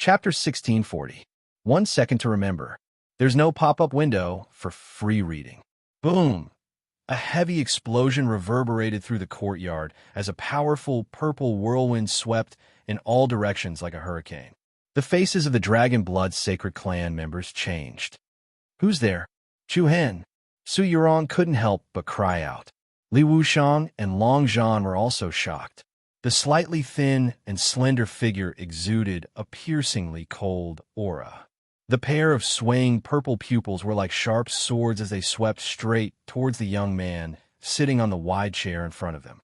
Chapter 1640. 1 second to remember. There's no pop-up window for free reading. Boom! A heavy explosion reverberated through the courtyard as a powerful purple whirlwind swept in all directions like a hurricane. The faces of the Dragon Blood Sacred Clan members changed. Who's there? Chu Hen. Su Yurong couldn't help but cry out. Li Wuxiang and Long Zhan were also shocked. The slightly thin and slender figure exuded a piercingly cold aura. The pair of swaying purple pupils were like sharp swords as they swept straight towards the young man sitting on the wide chair in front of them.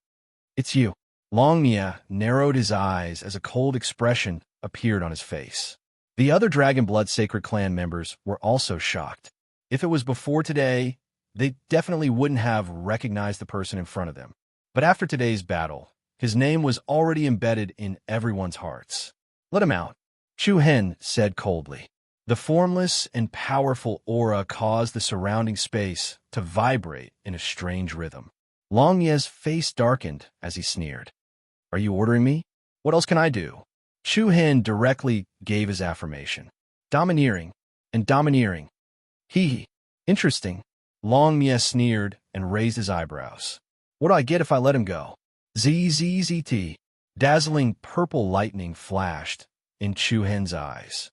"It's you." Long Mia narrowed his eyes as a cold expression appeared on his face. The other Dragon Blood Sacred Clan members were also shocked. If it was before today, they definitely wouldn't have recognized the person in front of them. But after today's battle, his name was already embedded in everyone's hearts. "Let him out," Chu Hen said coldly. The formless and powerful aura caused the surrounding space to vibrate in a strange rhythm. Long Ye's face darkened as he sneered. "Are you ordering me? What else can I do?" Chu Hen directly gave his affirmation. "Domineering and domineering. Hee. Interesting." Long Mie sneered and raised his eyebrows. "What do I get if I let him go?" ZZZT. Dazzling purple lightning flashed in Chu Hen's eyes.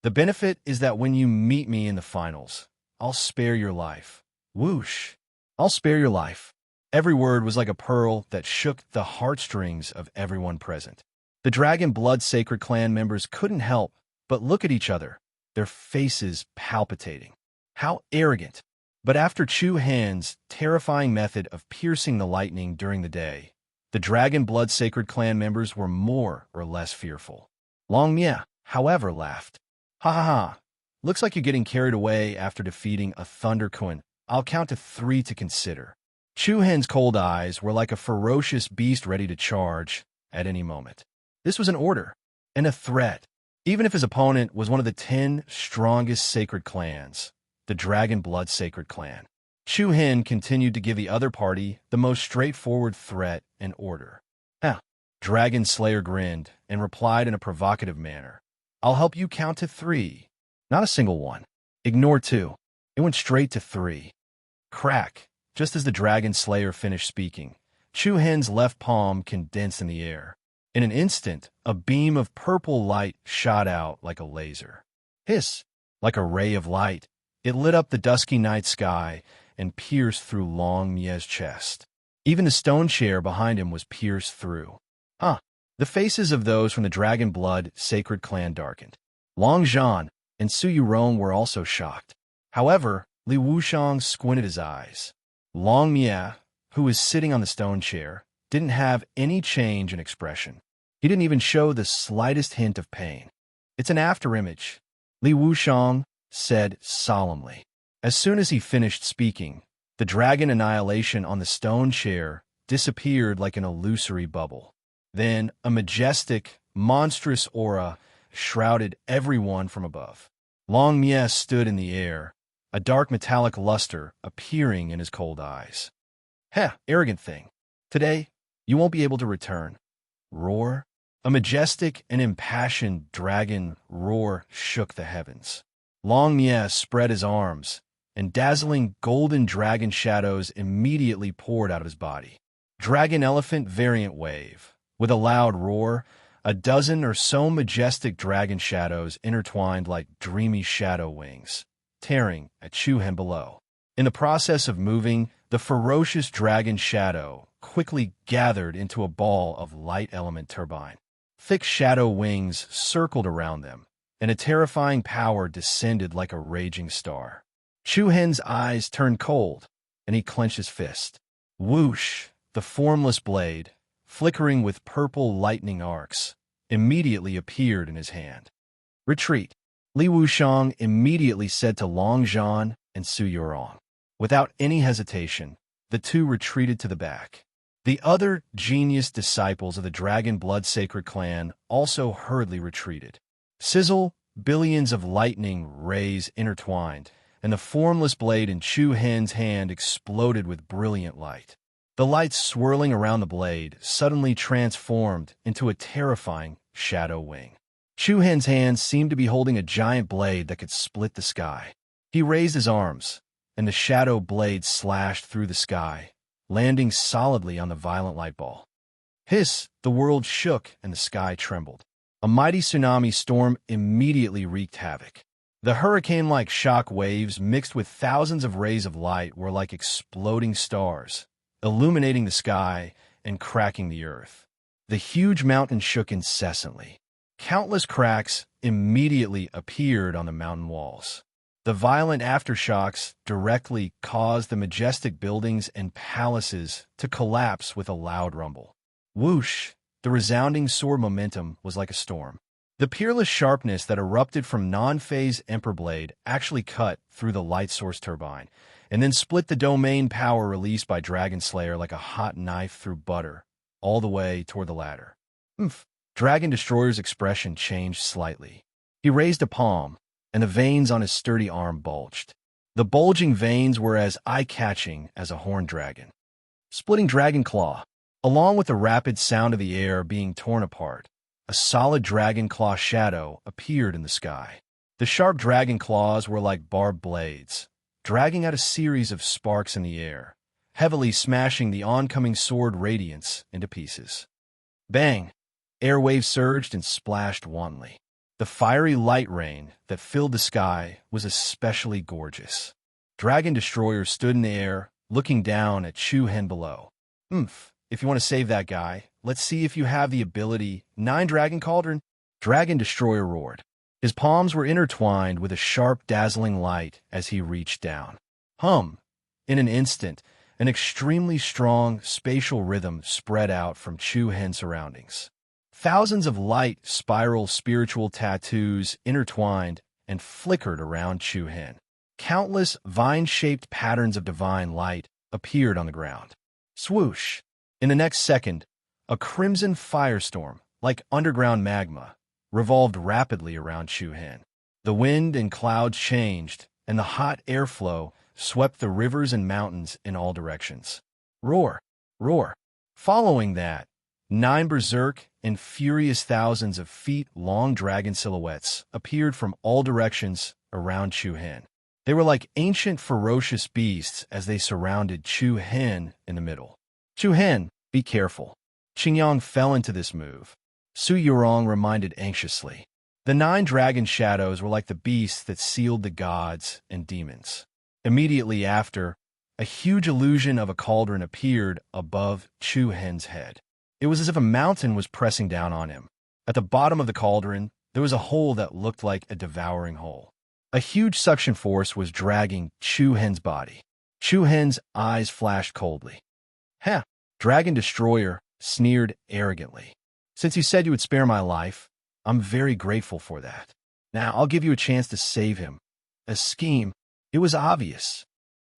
"The benefit is that when you meet me in the finals, I'll spare your life." Whoosh. "I'll spare your life." Every word was like a pearl that shook the heartstrings of everyone present. The Dragon Blood Sacred Clan members couldn't help but look at each other, their faces palpitating. How arrogant. But after Chu Hen's terrifying method of piercing the lightning during the day, the Dragon Blood Sacred Clan members were more or less fearful. Long Mie, however, laughed. "Ha ha ha. Looks like you're getting carried away after defeating a Thunder Queen. I'll count to 3 to consider." Chu Hen's cold eyes were like a ferocious beast ready to charge at any moment. This was an order and a threat, even if his opponent was one of the 10 strongest sacred clans, the Dragon Blood Sacred Clan. Chu Hen continued to give the other party the most straightforward threat and order. Dragon Slayer grinned and replied in a provocative manner. "I'll help you count to 3. Not a single one. Ignore 2. It went straight to 3. Crack. Just as the Dragon Slayer finished speaking, Chu Hen's left palm condensed in the air. In an instant, a beam of purple light shot out like a laser. Hiss. Like a ray of light, it lit up the dusky night sky and pierced through Long Mie's chest. Even the stone chair behind him was pierced through. The faces of those from the Dragon Blood Sacred Clan darkened. Long Zhan and Su Yurong were also shocked. However, Li Wuxiang squinted his eyes. Long Mie, who was sitting on the stone chair, didn't have any change in expression. He didn't even show the slightest hint of pain. "It's an afterimage," Li Wuxiang said solemnly. As soon as he finished speaking, the dragon annihilation on the stone chair disappeared like an illusory bubble. Then a majestic, monstrous aura shrouded everyone from above. Long Mie stood in the air, a dark metallic luster appearing in his cold eyes. Arrogant thing. Today, you won't be able to return." Roar. A majestic and impassioned dragon roar shook the heavens. Long Mie spread his arms, and dazzling golden dragon shadows immediately poured out of his body. Dragon Elephant Variant Wave. With a loud roar, a dozen or so majestic dragon shadows intertwined like dreamy shadow wings, tearing at Chu Hen below. In the process of moving, the ferocious dragon shadow quickly gathered into a ball of light element turbine. Thick shadow wings circled around them, and a terrifying power descended like a raging star. Chu Hen's eyes turned cold, and he clenched his fist. Whoosh! The formless blade, flickering with purple lightning arcs, immediately appeared in his hand. "Retreat," Li Wuxiang immediately said to Long Zhan and Su Yurong. Without any hesitation, the two retreated to the back. The other genius disciples of the Dragon Blood Sacred Clan also hurriedly retreated. Sizzle, billions of lightning rays intertwined, and the formless blade in Chu Hen's hand exploded with brilliant light. The light swirling around the blade suddenly transformed into a terrifying shadow wing. Chu Hen's hands seemed to be holding a giant blade that could split the sky. He raised his arms, and the shadow blade slashed through the sky, landing solidly on the violent light ball. Hiss! The world shook and the sky trembled. A mighty tsunami storm immediately wreaked havoc. The hurricane-like shock waves mixed with thousands of rays of light were like exploding stars, illuminating the sky and cracking the earth. The huge mountain shook incessantly. Countless cracks immediately appeared on the mountain walls. The violent aftershocks directly caused the majestic buildings and palaces to collapse with a loud rumble. Whoosh! The resounding sword momentum was like a storm. The peerless sharpness that erupted from non-phase Emperor Blade actually cut through the light source turbine, and then split the domain power released by Dragon Slayer like a hot knife through butter, all the way toward the ladder. Dragon Destroyer's expression changed slightly. He raised a palm, and the veins on his sturdy arm bulged. The bulging veins were as eye-catching as a horned dragon. Splitting Dragon Claw. Along with the rapid sound of the air being torn apart, a solid dragon claw shadow appeared in the sky. The sharp dragon claws were like barbed blades, dragging out a series of sparks in the air, heavily smashing the oncoming sword radiance into pieces. Bang! Air waves surged and splashed wantonly. The fiery light rain that filled the sky was especially gorgeous. Dragon Destroyer stood in the air, looking down at Chu Hen below. If you want to save that guy, let's see if you have the ability 9 Dragon Cauldron. Dragon Destroyer roared. His palms were intertwined with a sharp, dazzling light as he reached down. In an instant, an extremely strong spatial rhythm spread out from Chu Hen's surroundings. Thousands of light, spiral spiritual tattoos intertwined and flickered around Chu Hen. Countless vine-shaped patterns of divine light appeared on the ground. Swoosh! In the next second, a crimson firestorm, like underground magma, revolved rapidly around Chu Hen. The wind and clouds changed, and the hot airflow swept the rivers and mountains in all directions. Roar! Roar! Following that, 9 berserk and furious thousands of feet-long dragon silhouettes appeared from all directions around Chu Hen. They were like ancient ferocious beasts as they surrounded Chu Hen in the middle. Chu Hen, be careful. Qingyang fell into this move. Su Yurong reminded anxiously. The 9 dragon shadows were like the beasts that sealed the gods and demons. Immediately after, a huge illusion of a cauldron appeared above Chu Hen's head. It was as if a mountain was pressing down on him. At the bottom of the cauldron, there was a hole that looked like a devouring hole. A huge suction force was dragging Chu Hen's body. Chu Hen's eyes flashed coldly. Dragon Destroyer sneered arrogantly. Since you said you would spare my life, I'm very grateful for that. Now I'll give you a chance to save him. A scheme. It was obvious.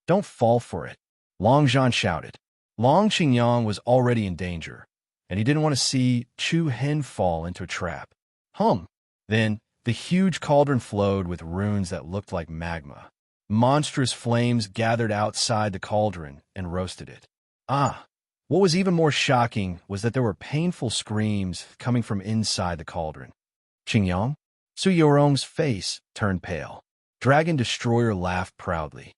Don't fall for it. Long Zhan shouted. Long Qingyang was already in danger, and he didn't want to see Chu Hen fall into a trap. Then the huge cauldron flowed with runes that looked like magma. Monstrous flames gathered outside the cauldron and roasted it. What was even more shocking was that there were painful screams coming from inside the cauldron. Qingyang? Su Yorong's face turned pale. Dragon Destroyer laughed proudly.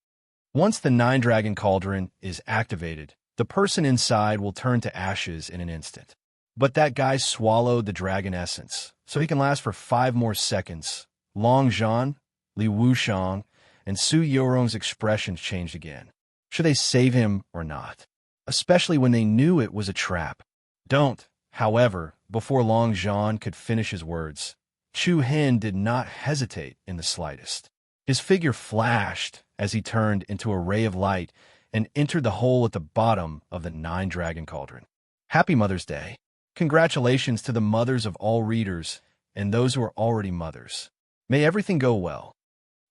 Once the 9 Dragon Cauldron is activated, the person inside will turn to ashes in an instant. But that guy swallowed the dragon essence, so he can last for 5 more seconds. Long Zhan, Li Wushang, and Su Yorong's expressions changed again. Should they save him or not? Especially when they knew it was a trap. Don't, however, before Long Zhan could finish his words, Chu Hen did not hesitate in the slightest. His figure flashed as he turned into a ray of light and entered the hole at the bottom of the 9 Dragon Cauldron. Happy Mother's Day. Congratulations to the mothers of all readers and those who are already mothers. May everything go well.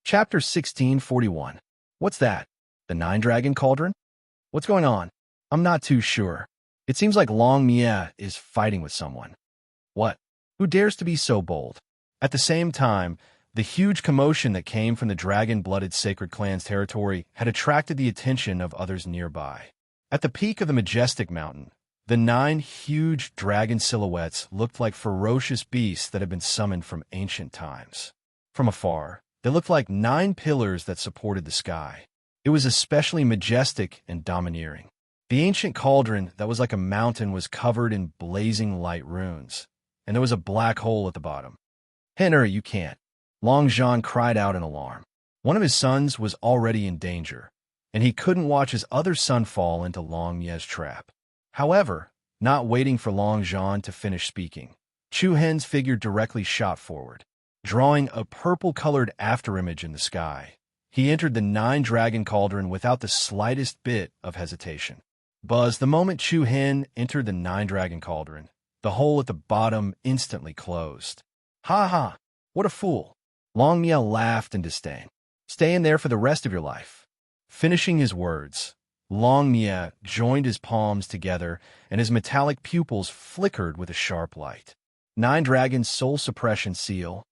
Chapter 1641. What's that? The 9 Dragon Cauldron? What's going on? I'm not too sure. It seems like Long Mia is fighting with someone. What? Who dares to be so bold? At the same time, the huge commotion that came from the dragon-blooded sacred clan's territory had attracted the attention of others nearby. At the peak of the majestic mountain, The 9 huge dragon silhouettes looked like ferocious beasts that had been summoned from ancient times. From afar, they looked like 9 pillars that supported the sky. It was especially majestic and domineering. The ancient cauldron that was like a mountain was covered in blazing light runes, and there was a black hole at the bottom. "Henry, you can't!" Long Jean cried out in alarm. One of his sons was already in danger, and he couldn't watch his other son fall into Long Mie's trap. However, not waiting for Long Jean to finish speaking, Chu Hen's figure directly shot forward. Drawing a purple-colored afterimage in the sky, he entered the 9-dragon cauldron without the slightest bit of hesitation. Buzz, the moment Chu Hen entered the 9-dragon cauldron, the hole at the bottom instantly closed. "Ha ha! What a fool!" Long Mie laughed in disdain. "Stay in there for the rest of your life." Finishing his words, Long Mie joined his palms together, and his metallic pupils flickered with a sharp light. 9-dragon soul suppression seal.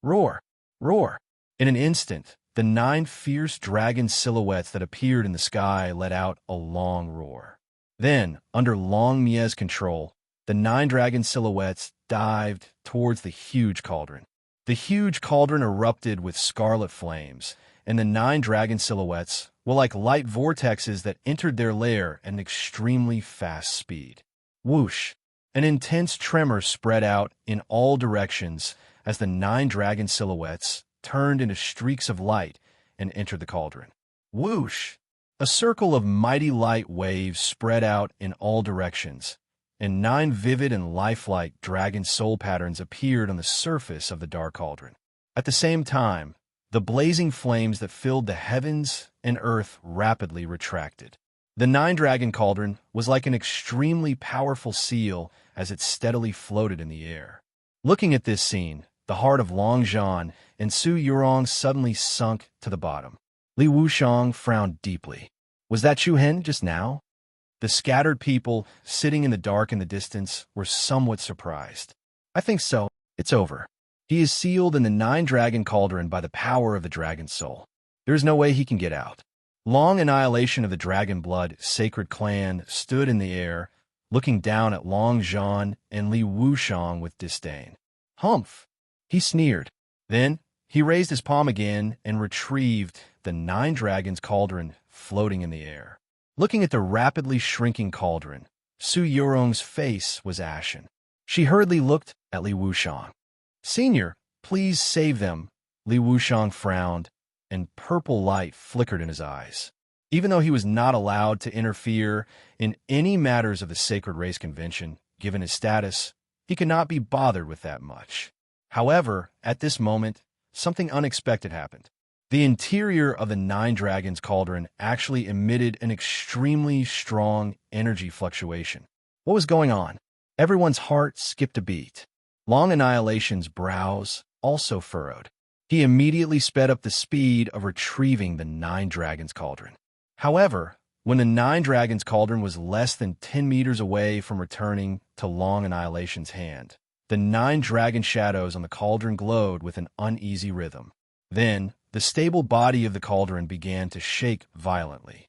Roar! Roar! In an instant, the 9 fierce dragon silhouettes that appeared in the sky let out a long roar. Then, under Long Mie's control, the 9-dragon silhouettes dived towards the huge cauldron. The huge cauldron erupted with scarlet flames, and the 9-dragon silhouettes were like light vortexes that entered their lair at an extremely fast speed. Whoosh! An intense tremor spread out in all directions as the 9-dragon silhouettes turned into streaks of light and entered the cauldron. Whoosh! A circle of mighty light waves spread out in all directions, and 9 vivid and lifelike dragon soul patterns appeared on the surface of the dark cauldron. At the same time, the blazing flames that filled the heavens and earth rapidly retracted. The 9-dragon cauldron was like an extremely powerful seal as it steadily floated in the air. Looking at this scene, the heart of Long Jean and Su Yurong suddenly sunk to the bottom. Li Wuxiang frowned deeply. Was that Chu Hen just now? The scattered people, sitting in the dark in the distance, were somewhat surprised. "I think so. It's over. He is sealed in the 9-dragon cauldron by the power of the dragon soul. There is no way he can get out." Long Annihilation of the Dragon Blood Sacred Clan stood in the air, looking down at Long Jean and Li Wuxiang with disdain. "Humph!" he sneered. Then he raised his palm again and retrieved the 9-dragons cauldron floating in the air. Looking at the rapidly shrinking cauldron, Su Yurong's face was ashen. She hurriedly looked at Li Wuxiang. "Senior, please save them." Li Wuxiang frowned, and purple light flickered in his eyes. Even though he was not allowed to interfere in any matters of the Sacred Race Convention, given his status, he could not be bothered with that much. However, at this moment, something unexpected happened. The interior of the 9-dragons cauldron actually emitted an extremely strong energy fluctuation. What was going on? Everyone's heart skipped a beat. Long Annihilation's brows also furrowed. He immediately sped up the speed of retrieving the 9-dragons cauldron. However, when the 9-dragons cauldron was less than 10 meters away from returning to Long Annihilation's hand, the 9 dragon shadows on the cauldron glowed with an uneasy rhythm. Then, the stable body of the cauldron began to shake violently.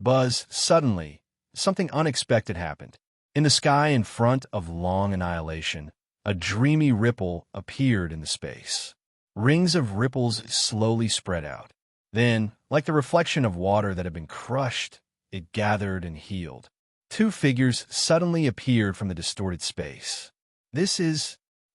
Buzz, suddenly, something unexpected happened. In the sky in front of Long Annihilation, a dreamy ripple appeared in the space. Rings of ripples slowly spread out. Then, like the reflection of water that had been crushed, it gathered and healed. 2 figures suddenly appeared from the distorted space.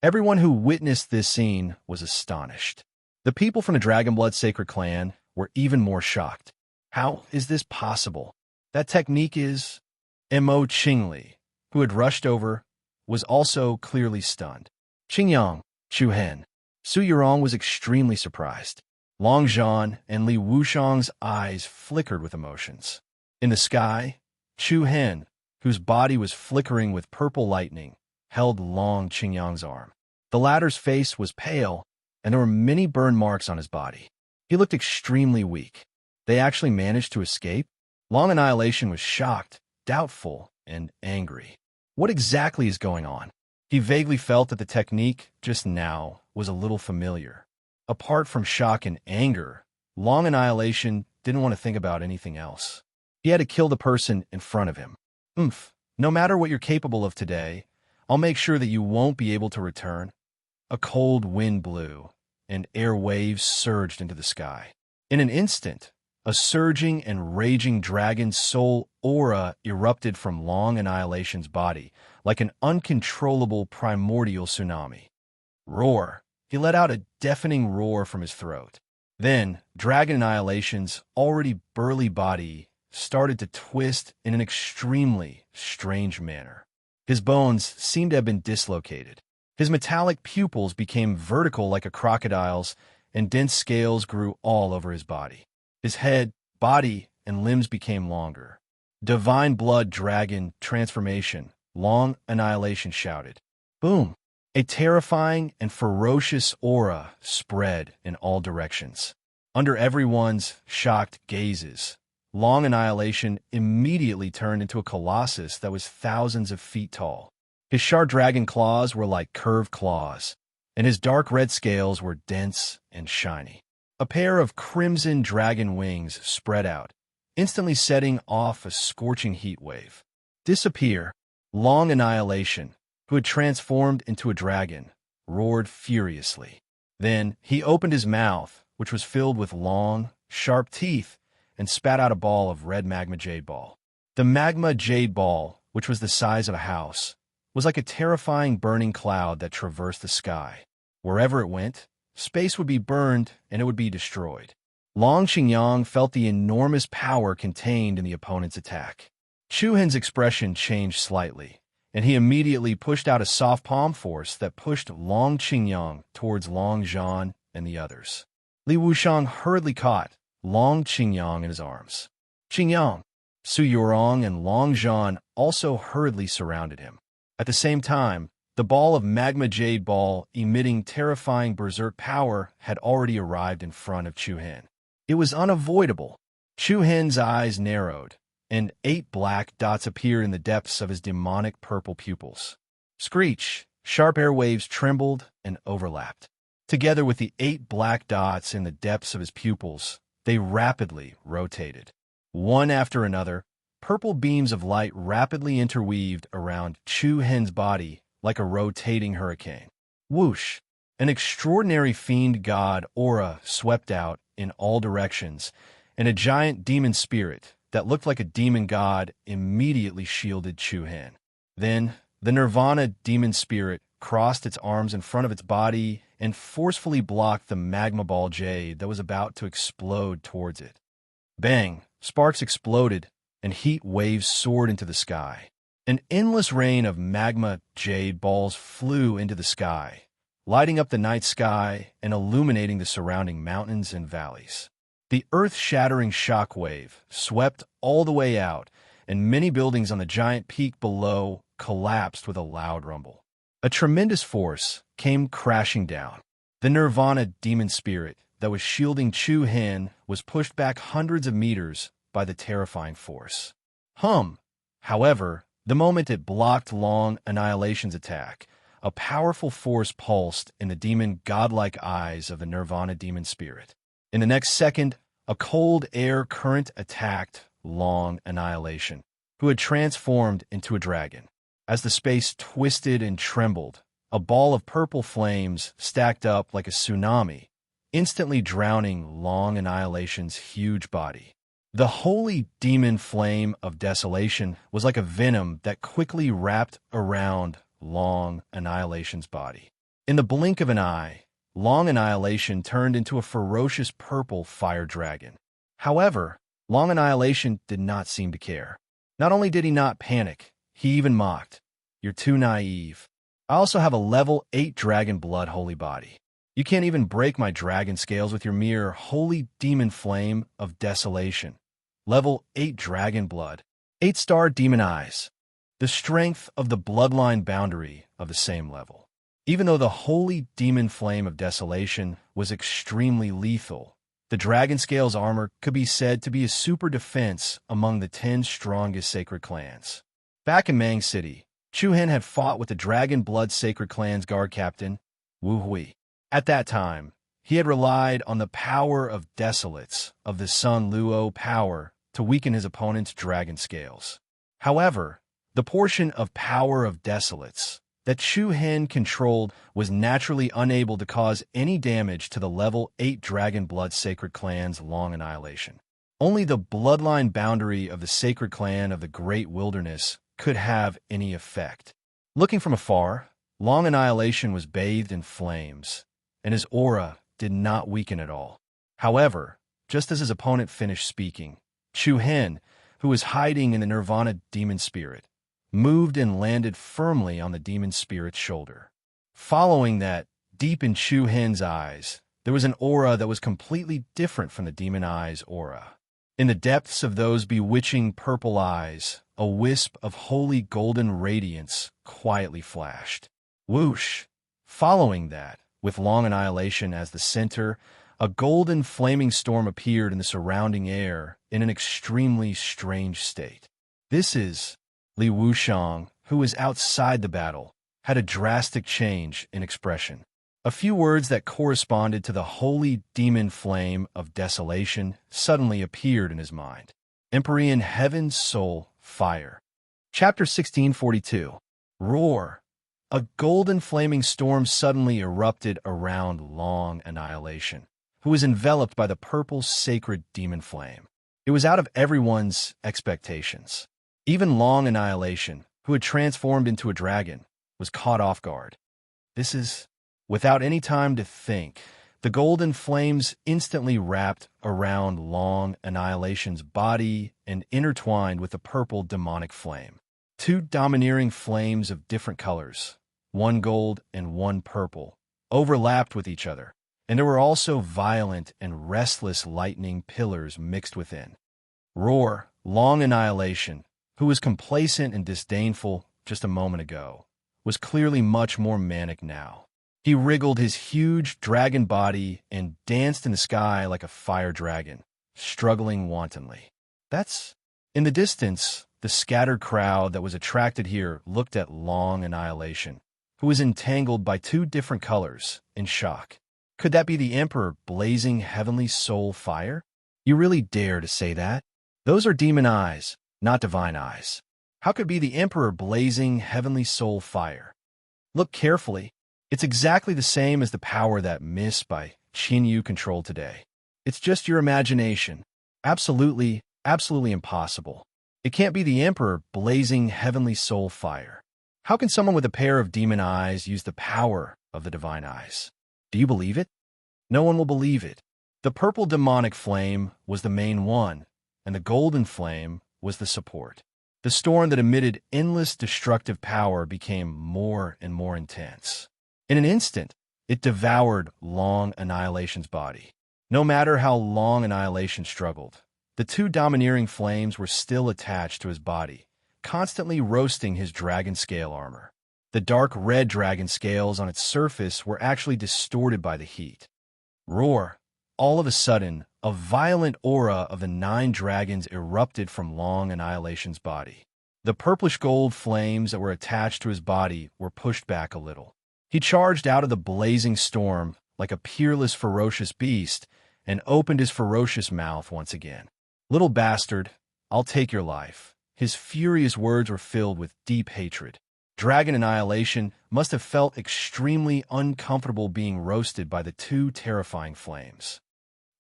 Everyone who witnessed this scene was astonished. The people from the Dragonblood Sacred Clan were even more shocked. How is this possible? That technique is... Mo Qingli, who had rushed over, was also clearly stunned. Qingyang, Chu Hen. Su Yurong was extremely surprised. Long Jean and Li Wuxiang's eyes flickered with emotions. In the sky, Chu Hen, whose body was flickering with purple lightning, held Long Qingyang's arm. The latter's face was pale, and there were many burn marks on his body. He looked extremely weak. They actually managed to escape? Long Annihilation was shocked, doubtful, and angry. What exactly is going on? He vaguely felt that the technique, just now, was a little familiar. Apart from shock and anger, Long Annihilation didn't want to think about anything else. He had to kill the person in front of him. Oomph! No matter what you're capable of today, I'll make sure that you won't be able to return. A cold wind blew, and air waves surged into the sky. In an instant, a surging and raging dragon's soul aura erupted from Long Annihilation's body, like an uncontrollable primordial tsunami. Roar! He let out a deafening roar from his throat. Then, Dragon Annihilation's already burly body started to twist in an extremely strange manner. His bones seemed to have been dislocated. His metallic pupils became vertical like a crocodile's, and dense scales grew all over his body. His head, body, and limbs became longer. Divine Blood Dragon Transformation, Long Annihilation shouted. Boom! A terrifying and ferocious aura spread in all directions. Under everyone's shocked gazes, Long Annihilation immediately turned into a colossus that was thousands of feet tall. His sharp dragon claws were like curved claws, and his dark red scales were dense and shiny. A pair of crimson dragon wings spread out, instantly setting off a scorching heat wave. Disappear! Long Annihilation, who had transformed into a dragon, roared furiously. Then he opened his mouth, which was filled with long, sharp teeth, and spat out a ball of red magma jade ball. The magma jade ball, which was the size of a house, was like a terrifying burning cloud that traversed the sky. Wherever it went, space would be burned and it would be destroyed. Long Xingyang felt the enormous power contained in the opponent's attack. Chu Hen's expression changed slightly, and he immediately pushed out a soft palm force that pushed Long Xingyang towards Long Zhan and the others. Li Wuxiang hurriedly caught Long Xingyang in his arms. Xingyang, Su Yurong, and Long Zhan also hurriedly surrounded him. At the same time, the ball of magma jade ball emitting terrifying berserk power had already arrived in front of Chu Hen. It was unavoidable. Chu Hen's eyes narrowed, and 8 black dots appeared in the depths of his demonic purple pupils. Screech! Sharp airwaves trembled and overlapped. Together with the 8 black dots in the depths of his pupils, they rapidly rotated. One after another, purple beams of light rapidly interweaved around Chu Hen's body like a rotating hurricane. Whoosh! An extraordinary fiend god aura swept out in all directions, and a giant demon spirit that looked like a demon god immediately shielded Chu Hen. Then, the Nirvana demon spirit crossed its arms in front of its body and forcefully blocked the magma ball jade that was about to explode towards it. Bang! Sparks exploded, and heat waves soared into the sky. An endless rain of magma jade balls flew into the sky, lighting up the night sky and illuminating the surrounding mountains and valleys. The earth-shattering shockwave swept all the way out, and many buildings on the giant peak below collapsed with a loud rumble. A tremendous force came crashing down. The Nirvana demon spirit that was shielding Chu Hen was pushed back hundreds of meters by the terrifying force. However, the moment it blocked Long Annihilation's attack, a powerful force pulsed in the demon godlike eyes of the Nirvana demon spirit. In the next second, a cold air current attacked Long Annihilation, who had transformed into a dragon. As the space twisted and trembled, a ball of purple flames stacked up like a tsunami, instantly drowning Long Annihilation's huge body. The holy demon flame of desolation was like a venom that quickly wrapped around Long Annihilation's body. In the blink of an eye, Long Annihilation turned into a ferocious purple fire dragon. However, Long Annihilation did not seem to care. Not only did he not panic, he even mocked. You're too naive. I also have a level 8 dragon blood holy body. You can't even break my dragon scales with your mere holy demon flame of desolation. Level 8 dragon blood. 8-star demon eyes. The strength of the bloodline boundary of the same level. Even though the holy demon flame of desolation was extremely lethal, the dragon scales armor could be said to be a super defense among the 10 strongest sacred clans. Back in Mang City, Chu Hen had fought with the Dragon Blood Sacred Clan's guard captain, Wu Hui. At that time, he had relied on the power of Desolates of the Sun Luo power to weaken his opponent's dragon scales. However, The portion of Power of Desolates that Chu Hen controlled was naturally unable to cause any damage to the level 8 Dragon Blood Sacred Clan's Long Annihilation. Only the bloodline boundary of the Sacred Clan of the Great Wilderness could have any effect. Looking from afar, Long Annihilation was bathed in flames, and his aura did not weaken at all. However, just as his opponent finished speaking, Chu Hen, who was hiding in the Nirvana demon spirit, moved and landed firmly on the demon spirit's shoulder. Following that, deep in Chu Hen's eyes, there was an aura that was completely different from the demon eye's aura. In the depths of those bewitching purple eyes, a wisp of holy golden radiance quietly flashed. Whoosh! Following that, with Long Annihilation as the center, a golden flaming storm appeared in the surrounding air in an extremely strange state. This is Li Wuxiang, who was outside the battle, had a drastic change in expression. A few words that corresponded to the holy demon flame of desolation suddenly appeared in his mind. Empyrean Heaven's Soul Fire. Chapter 1642. Roar. A golden flaming storm suddenly erupted around Long Annihilation, who was enveloped by the purple sacred demon flame. It was out of everyone's expectations. Even Long Annihilation, who had transformed into a dragon, was caught off guard. This is... Without any time to think, the golden flames instantly wrapped around Long Annihilation's body and intertwined with the purple demonic flame. Two domineering flames of different colors, one gold and one purple, overlapped with each other, and there were also violent and restless lightning pillars mixed within. Roar, Long Annihilation, who was complacent and disdainful just a moment ago, was clearly much more manic now. He wriggled his huge dragon body and danced in the sky like a fire dragon, struggling wantonly. In the distance, the scattered crowd that was attracted here looked at Long Annihilation, who was entangled by two different colors, in shock. Could that be the Emperor blazing heavenly soul fire? You really dare to say that? Those are demon eyes, not divine eyes. How could it be the Emperor blazing heavenly soul fire? Look carefully. It's exactly the same as the power that Miss by Qin Yu controlled today. It's just your imagination. Absolutely impossible. It can't be the Emperor blazing heavenly soul fire. How can someone with a pair of demon eyes use the power of the divine eyes? Do you believe it? No one will believe it. The purple demonic flame was the main one, and the golden flame was the support. The storm that emitted endless destructive power became more and more intense. In an instant, it devoured Long Annihilation's body. No matter how Long Annihilation struggled, the two domineering flames were still attached to his body, constantly roasting his dragon scale armor. The dark red dragon scales on its surface were actually distorted by the heat. Roar! All of a sudden, a violent aura of the 9 dragons erupted from Long Annihilation's body. The purplish gold flames that were attached to his body were pushed back a little. He charged out of the blazing storm like a peerless, ferocious beast and opened his ferocious mouth once again. Little bastard, I'll take your life. His furious words were filled with deep hatred. Dragon Annihilation must have felt extremely uncomfortable being roasted by the two terrifying flames.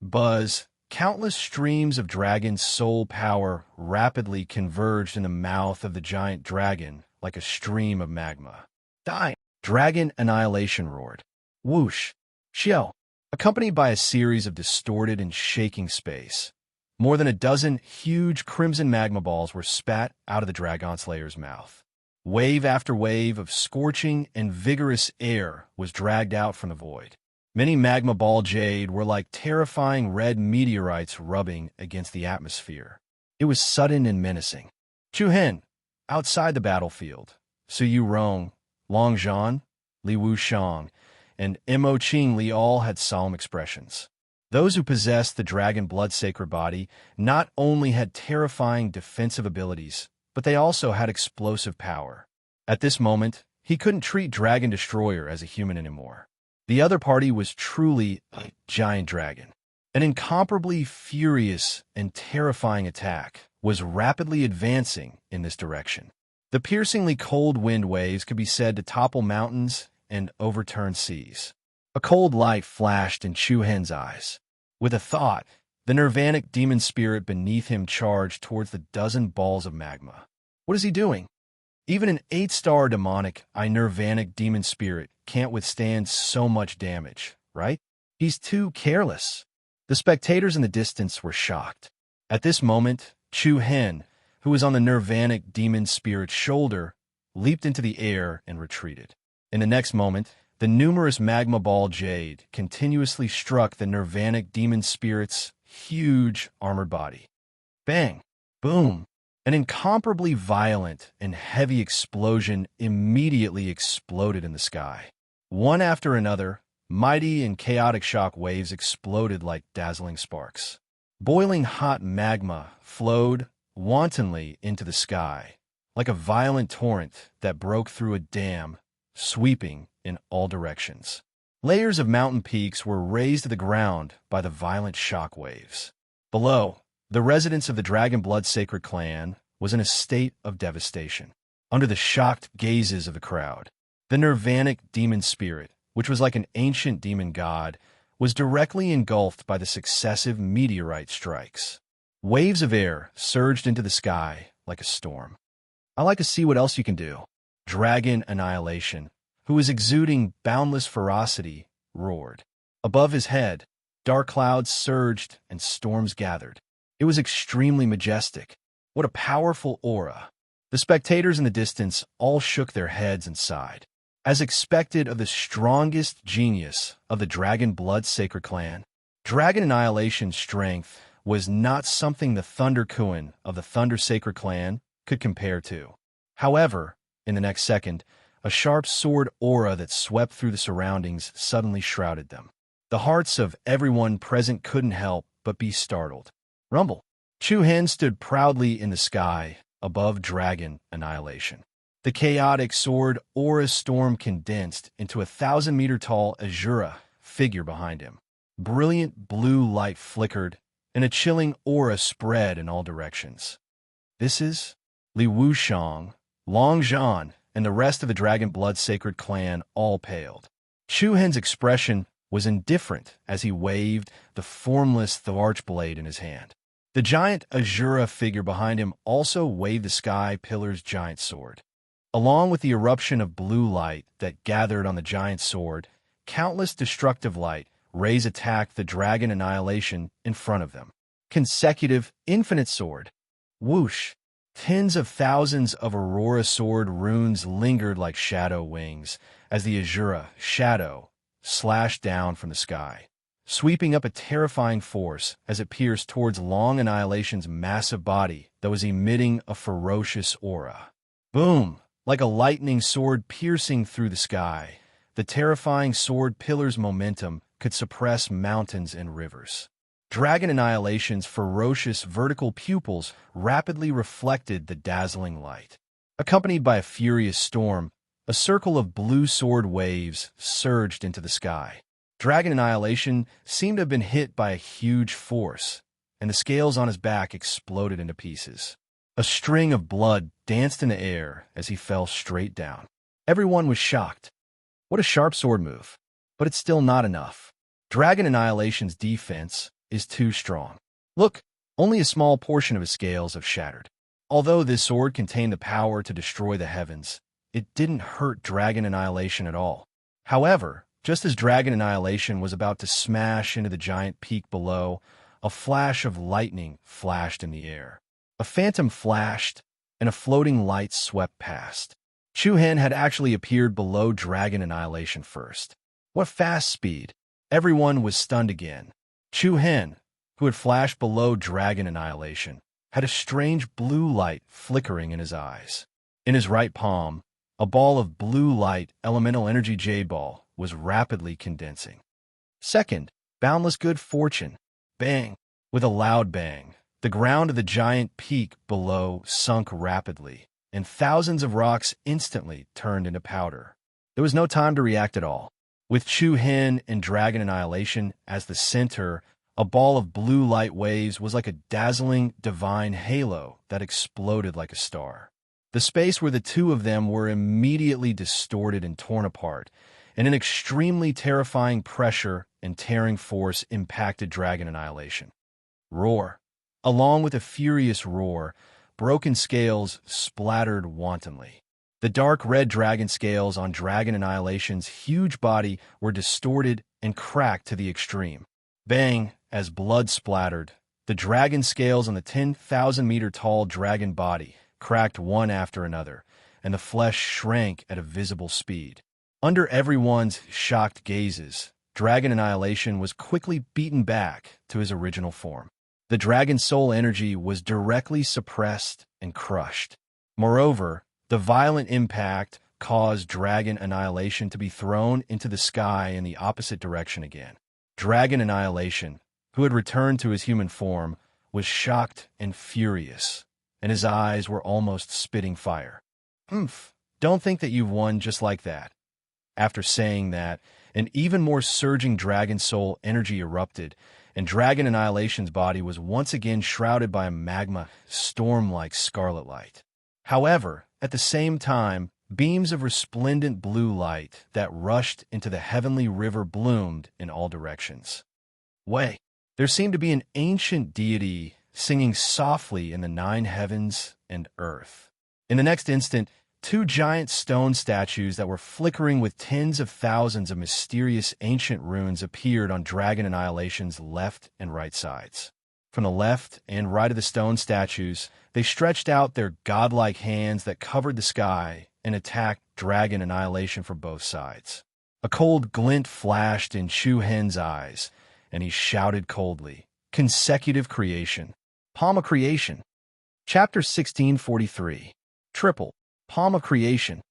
Buzz, countless streams of dragon soul power rapidly converged in the mouth of the giant dragon like a stream of magma. Die! Dragon Annihilation roared. Whoosh! Xiao! Accompanied by a series of distorted and shaking space. More than a dozen huge crimson magma balls were spat out of the Dragon Slayer's mouth. Wave after wave of scorching and vigorous air was dragged out from the void. Many magma ball jade were like terrifying red meteorites rubbing against the atmosphere. It was sudden and menacing. Chu Hen, outside the battlefield, Su Yu Rong, Long Zhan, Li Wuxiang, and Mo Qing Li all had solemn expressions. Those who possessed the dragon blood sacred body not only had terrifying defensive abilities, but they also had explosive power. At this moment, he couldn't treat Dragon Destroyer as a human anymore. The other party was truly a giant dragon. An incomparably furious and terrifying attack was rapidly advancing in this direction. The piercingly cold wind waves could be said to topple mountains and overturn seas. A cold light flashed in Chu Hen's eyes. With a thought, the nirvanic demon spirit beneath him charged towards the dozen balls of magma. What is he doing? Even an 8-star demonic, nirvanic demon spirit can't withstand so much damage, right? He's too careless. The spectators in the distance were shocked. At this moment, Chu Hen, who was on the nirvanic demon spirit's shoulder, leaped into the air and retreated. In the next moment, the numerous magma ball jade continuously struck the nirvanic demon spirit's huge armored body. Bang! Boom! An incomparably violent and heavy explosion immediately exploded in the sky. One after another, mighty and chaotic shock waves exploded like dazzling sparks. Boiling hot magma flowed wantonly into the sky, like a violent torrent that broke through a dam, sweeping in all directions. Layers of mountain peaks were razed to the ground by the violent shock waves. Below, the residents of the Dragon Blood Sacred Clan was in a state of devastation. Under the shocked gazes of the crowd, the nirvanic demon spirit, which was like an ancient demon god, was directly engulfed by the successive meteorite strikes. Waves of air surged into the sky like a storm. "I like to see what else you can do." Dragon Annihilation, who was exuding boundless ferocity, roared. Above his head, dark clouds surged and storms gathered. It was extremely majestic. What a powerful aura. The spectators in the distance all shook their heads and sighed. As expected of the strongest genius of the Dragon Blood Sacred Clan, Dragon Annihilation's strength was not something the Thunder Kuan of the Thunder Sacred Clan could compare to. However, in the next second, a sharp sword aura that swept through the surroundings suddenly shrouded them. The hearts of everyone present couldn't help but be startled. Rumble. Chu Hen stood proudly in the sky above Dragon Annihilation. The chaotic sword aura storm condensed into a 1,000-meter-tall Azura figure behind him. Brilliant blue light flickered, and a chilling aura spread in all directions. This is Li Wushang, Long Zhan, and the rest of the Dragon Blood Sacred Clan all paled. Chu Hen's expression was indifferent as he waved the formless Archblade in his hand. The giant Azura figure behind him also waved the Sky Pillar's giant sword. Along with the eruption of blue light that gathered on the giant sword, countless destructive light rays attacked the Dragon Annihilation in front of them. Consecutive, infinite sword. Whoosh! Tens of thousands of Aurora sword runes lingered like shadow wings as the Azura shadow slashed down from the sky, sweeping up a terrifying force as it pierced towards Long Annihilation's massive body that was emitting a ferocious aura. Boom! Like a lightning sword piercing through the sky, the terrifying sword pillar's momentum could suppress mountains and rivers. Dragon Annihilation's ferocious vertical pupils rapidly reflected the dazzling light. Accompanied by a furious storm, a circle of blue sword waves surged into the sky. Dragon Annihilation seemed to have been hit by a huge force, and the scales on his back exploded into pieces. A string of blood danced in the air as he fell straight down. Everyone was shocked. What a sharp sword move. But it's still not enough. Dragon Annihilation's defense is too strong. Look, only a small portion of his scales have shattered. Although this sword contained the power to destroy the heavens, it didn't hurt Dragon Annihilation at all. However, just as Dragon Annihilation was about to smash into the giant peak below, a flash of lightning flashed in the air. A phantom flashed, and a floating light swept past. Chu Hen had actually appeared below Dragon Annihilation first. What fast speed! Everyone was stunned again. Chu Hen, who had flashed below Dragon Annihilation, had a strange blue light flickering in his eyes. In his right palm, a ball of blue light elemental energy jade ball was rapidly condensing. Second, boundless good fortune. Bang! With a loud bang, the ground of the giant peak below sunk rapidly, and thousands of rocks instantly turned into powder. There was no time to react at all. With Chu Hen and Dragon Annihilation as the center, a ball of blue light waves was like a dazzling, divine halo that exploded like a star. The space where the two of them were immediately distorted and torn apart, and an extremely terrifying pressure and tearing force impacted Dragon Annihilation. Roar. Along with a furious roar, broken scales splattered wantonly. The dark red dragon scales on Dragon Annihilation's huge body were distorted and cracked to the extreme. Bang, as blood splattered, the dragon scales on the 10,000-meter-tall dragon body cracked one after another, and the flesh shrank at a visible speed. Under everyone's shocked gazes, Dragon Annihilation was quickly beaten back to his original form. The dragon's soul energy was directly suppressed and crushed. Moreover, the violent impact caused Dragon Annihilation to be thrown into the sky in the opposite direction again. Dragon Annihilation, who had returned to his human form, was shocked and furious, and his eyes were almost spitting fire. Don't think that you've won just like that. After saying that, an even more surging dragon soul energy erupted, and Dragon Annihilation's body was once again shrouded by a magma storm-like scarlet light. However, at the same time, beams of resplendent blue light that rushed into the heavenly river bloomed in all directions. Wait, there seemed to be an ancient deity singing softly in the 9 heavens and earth. In the next instant, 2 giant stone statues that were flickering with tens of thousands of mysterious ancient runes appeared on Dragon Annihilation's left and right sides. From the left and right of the stone statues, they stretched out their godlike hands that covered the sky and attacked Dragon Annihilation from both sides. A cold glint flashed in Chu Hen's eyes, and he shouted coldly, "Consecutive creation. Palm of creation." Chapter 1643. Triple. Palm of creation.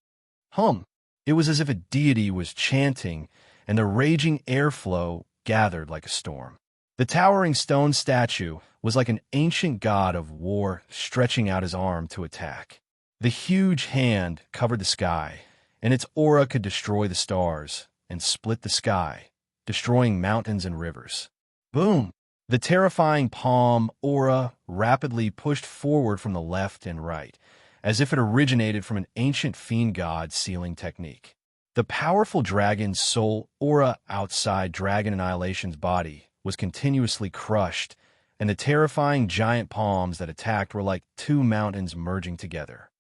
It was as if a deity was chanting, and the raging airflow gathered like a storm. The towering stone statue was like an ancient god of war stretching out his arm to attack. The huge hand covered the sky, and its aura could destroy the stars and split the sky, destroying mountains and rivers. Boom! The terrifying palm aura rapidly pushed forward from the left and right, as if it originated from an ancient fiend god sealing technique. The powerful dragon's soul aura outside Dragon Annihilation's body was continuously crushed, and the terrifying giant palms that attacked were like 2 mountains merging together.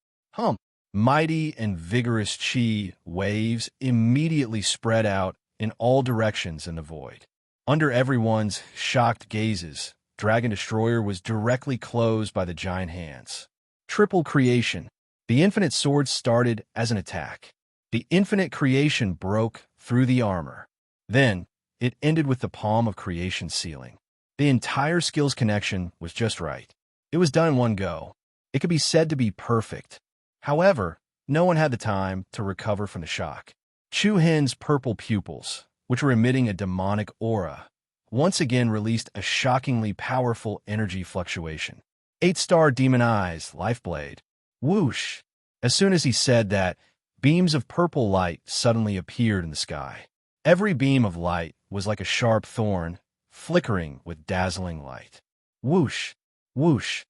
Mighty and vigorous chi waves immediately spread out in all directions in the void. Under everyone's shocked gazes, Dragon Destroyer was directly closed by the giant hands. Triple creation. The infinite sword started as an attack. The infinite creation broke through the armor. Then, it ended with the palm of creation sealing. The entire skills connection was just right. It was done in one go. It could be said to be perfect. However, no one had the time to recover from the shock. Chu Hen's purple pupils, which were emitting a demonic aura, once again released a shockingly powerful energy fluctuation. 8-star demon eyes, lifeblade. Whoosh! As soon as he said that, beams of purple light suddenly appeared in the sky. Every beam of light was like a sharp thorn, flickering with dazzling light. Whoosh! Whoosh!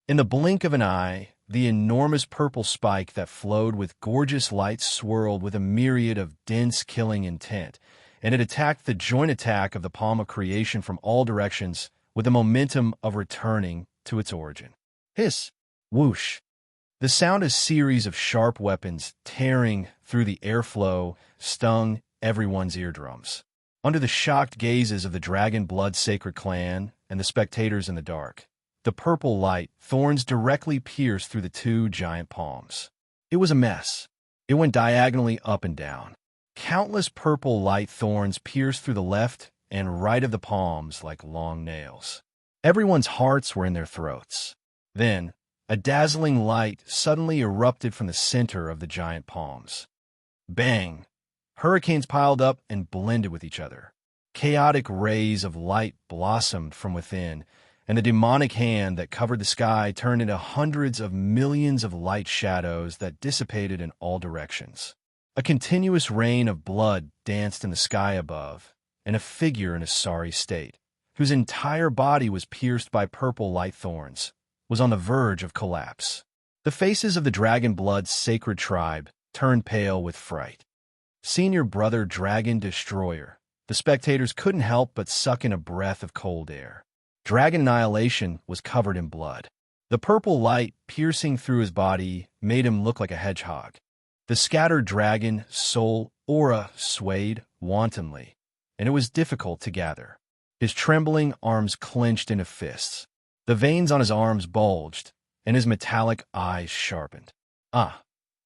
In the blink of an eye, the enormous purple spike that flowed with gorgeous light swirled with a myriad of dense killing intent, and it attacked the joint attack of the palm of creation from all directions with the momentum of returning to its origin. Hiss! Whoosh! The sound of a series of sharp weapons tearing through the airflow stung everyone's eardrums. Under the shocked gazes of the Dragon Blood Sacred Clan and the spectators in the dark, the purple light thorns directly pierced through the 2 giant palms. It was a mess. It went diagonally up and down. Countless purple light thorns pierced through the left and right of the palms like long nails. Everyone's hearts were in their throats. Then, a dazzling light suddenly erupted from the center of the giant palms. Bang! Hurricanes piled up and blended with each other. Chaotic rays of light blossomed from within, and the demonic hand that covered the sky turned into hundreds of millions of light shadows that dissipated in all directions. A continuous rain of blood danced in the sky above, and a figure in a sorry state, whose entire body was pierced by purple light thorns, was on the verge of collapse. The faces of the Dragon Blood sacred tribe turned pale with fright. Senior brother Dragon Destroyer. The spectators couldn't help but suck in a breath of cold air. Dragon Annihilation was covered in blood. The purple light piercing through his body made him look like a hedgehog. The scattered dragon soul aura swayed wantonly, and it was difficult to gather. His trembling arms clenched into fists. The veins on his arms bulged, and his metallic eyes sharpened.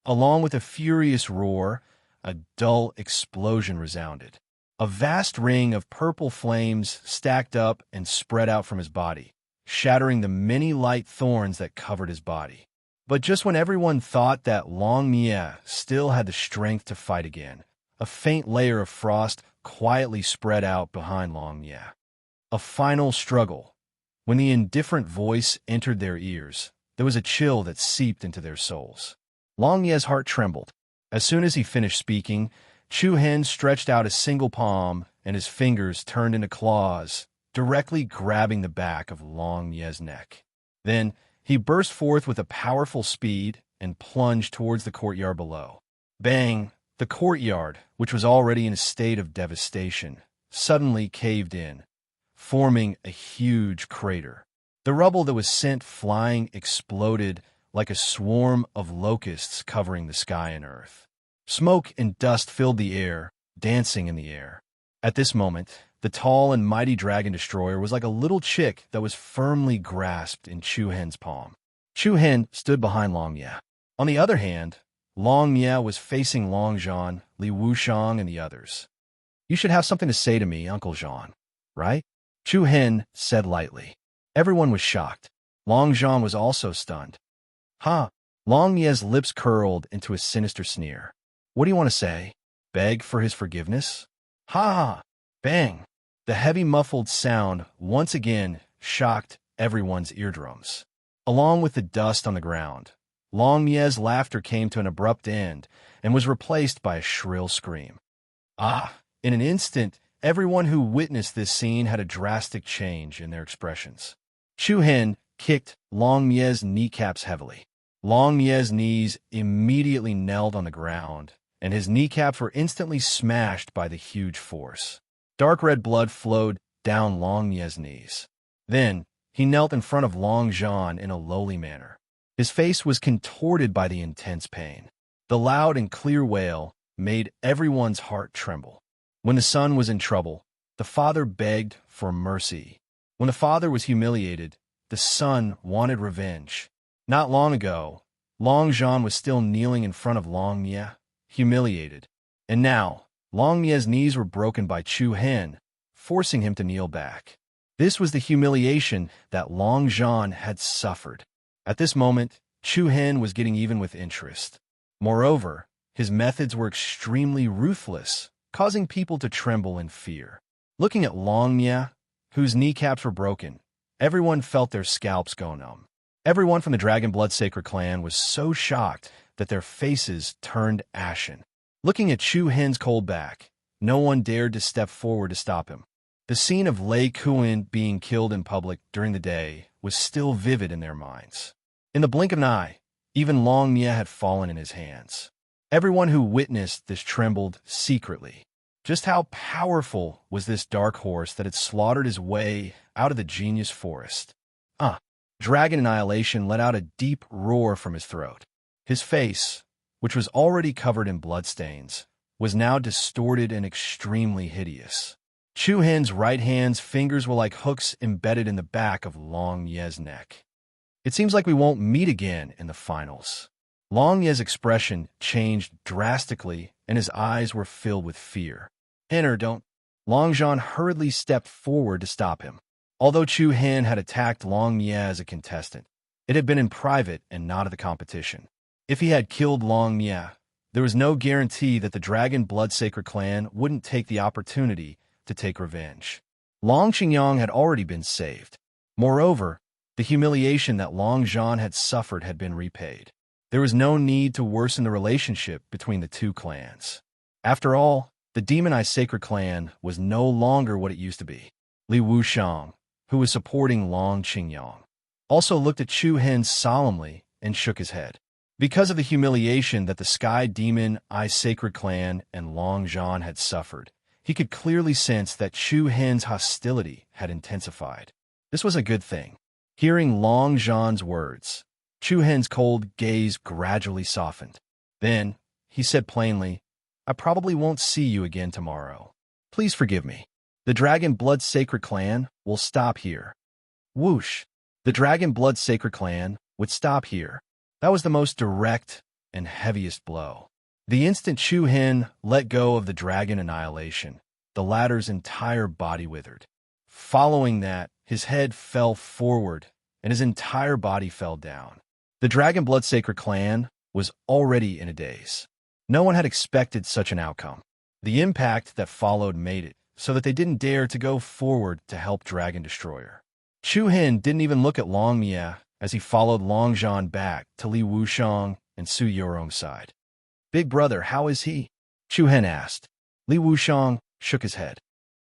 Along with a furious roar, a dull explosion resounded. A vast ring of purple flames stacked up and spread out from his body, shattering the many light thorns that covered his body. But just when everyone thought that Long Mie still had the strength to fight again, a faint layer of frost quietly spread out behind Long Mie. A final struggle. When the indifferent voice entered their ears, there was a chill that seeped into their souls. Long Mie's heart trembled. As soon as he finished speaking, Chu Hen stretched out a single palm, and his fingers turned into claws, directly grabbing the back of Long Mie's neck. Then, he burst forth with a powerful speed and plunged towards the courtyard below. Bang! The courtyard, which was already in a state of devastation, suddenly caved in, forming a huge crater. The rubble that was sent flying exploded like a swarm of locusts covering the sky and earth. Smoke and dust filled the air, dancing in the air. At this moment, the tall and mighty Dragon Destroyer was like a little chick that was firmly grasped in Chu Hen's palm. Chu Hen stood behind Long Mie. On the other hand, Long Mie was facing Long Zhan, Li Wushang, and the others. "You should have something to say to me, Uncle Zhan, right?" Chu Hen said lightly. Everyone was shocked. Long Zhan was also stunned. "Ha!" Long Mie's lips curled into a sinister sneer. "What do you want to say? Beg for his forgiveness?" "Ha ha!" Bang! The heavy muffled sound once again shocked everyone's eardrums. Along with the dust on the ground, Long Mie's laughter came to an abrupt end and was replaced by a shrill scream. In an instant, everyone who witnessed this scene had a drastic change in their expressions. Chu Hen kicked Long Mie's kneecaps heavily. Long Mie's knees immediately knelled on the ground, and his kneecaps were instantly smashed by the huge force. Dark red blood flowed down Long Mie's knees. Then, he knelt in front of Long Zhan in a lowly manner. His face was contorted by the intense pain. The loud and clear wail made everyone's heart tremble. When the son was in trouble, the father begged for mercy. When the father was humiliated, the son wanted revenge. Not long ago, Long Zhan was still kneeling in front of Long Mie, humiliated. And now, Long Mie's knees were broken by Chu Hen, forcing him to kneel back. This was the humiliation that Long Zhan had suffered. At this moment, Chu Hen was getting even with interest. Moreover, his methods were extremely ruthless, causing people to tremble in fear. Looking at Long Mie, whose kneecaps were broken, everyone felt their scalps go numb. Everyone from the Dragon Blood Sacred clan was so shocked that their faces turned ashen. Looking at Chu Hen's cold back, no one dared to step forward to stop him. The scene of Lei Kuan being killed in public during the day was still vivid in their minds. In the blink of an eye, even Long Mie had fallen in his hands. Everyone who witnessed this trembled secretly. Just how powerful was this dark horse that had slaughtered his way out of the genius forest? Dragon Annihilation let out a deep roar from his throat. His face, which was already covered in bloodstains, was now distorted and extremely hideous. Chu Hen's right hand's fingers were like hooks embedded in the back of Long Mie's neck. "It seems like we won't meet again in the finals." Long Mie's expression changed drastically, and his eyes were filled with fear. "Enter, don't." Long Zhan hurriedly stepped forward to stop him. Although Chu Hen had attacked Long Mie as a contestant, it had been in private and not at the competition. If he had killed Long Mie, there was no guarantee that the Dragon Blood Sacred clan wouldn't take the opportunity to take revenge. Long Qingyang had already been saved. Moreover, the humiliation that Long Zhan had suffered had been repaid. There was no need to worsen the relationship between the two clans. After all, the demonized Sacred clan was no longer what it used to be. Li Wushang, who was supporting Long Qingyang, also looked at Chu Hen solemnly and shook his head. Because of the humiliation that the Sky Demon, Sacred Clan, and Long Zhan had suffered, he could clearly sense that Chu Hen's hostility had intensified. This was a good thing. Hearing Long Zhan's words, Chu Hen's cold gaze gradually softened. Then, he said plainly, "I probably won't see you again tomorrow. Please forgive me. The Dragon Blood Sacred Clan will stop here." Whoosh! The Dragon Blood Sacred Clan would stop here. That was the most direct and heaviest blow. The instant Chu Hen let go of the dragon annihilation, the latter's entire body withered. Following that, his head fell forward and his entire body fell down. The Dragon Blood Sacred Clan was already in a daze. No one had expected such an outcome. The impact that followed made it so that they didn't dare to go forward to help Dragon Destroyer. Chu Hen didn't even look at Long Mia as he followed Long Zhan back to Li Wuxiang and Su Yorong's side. "Big brother, how is he?" Chu Hen asked. Li Wuxiang shook his head.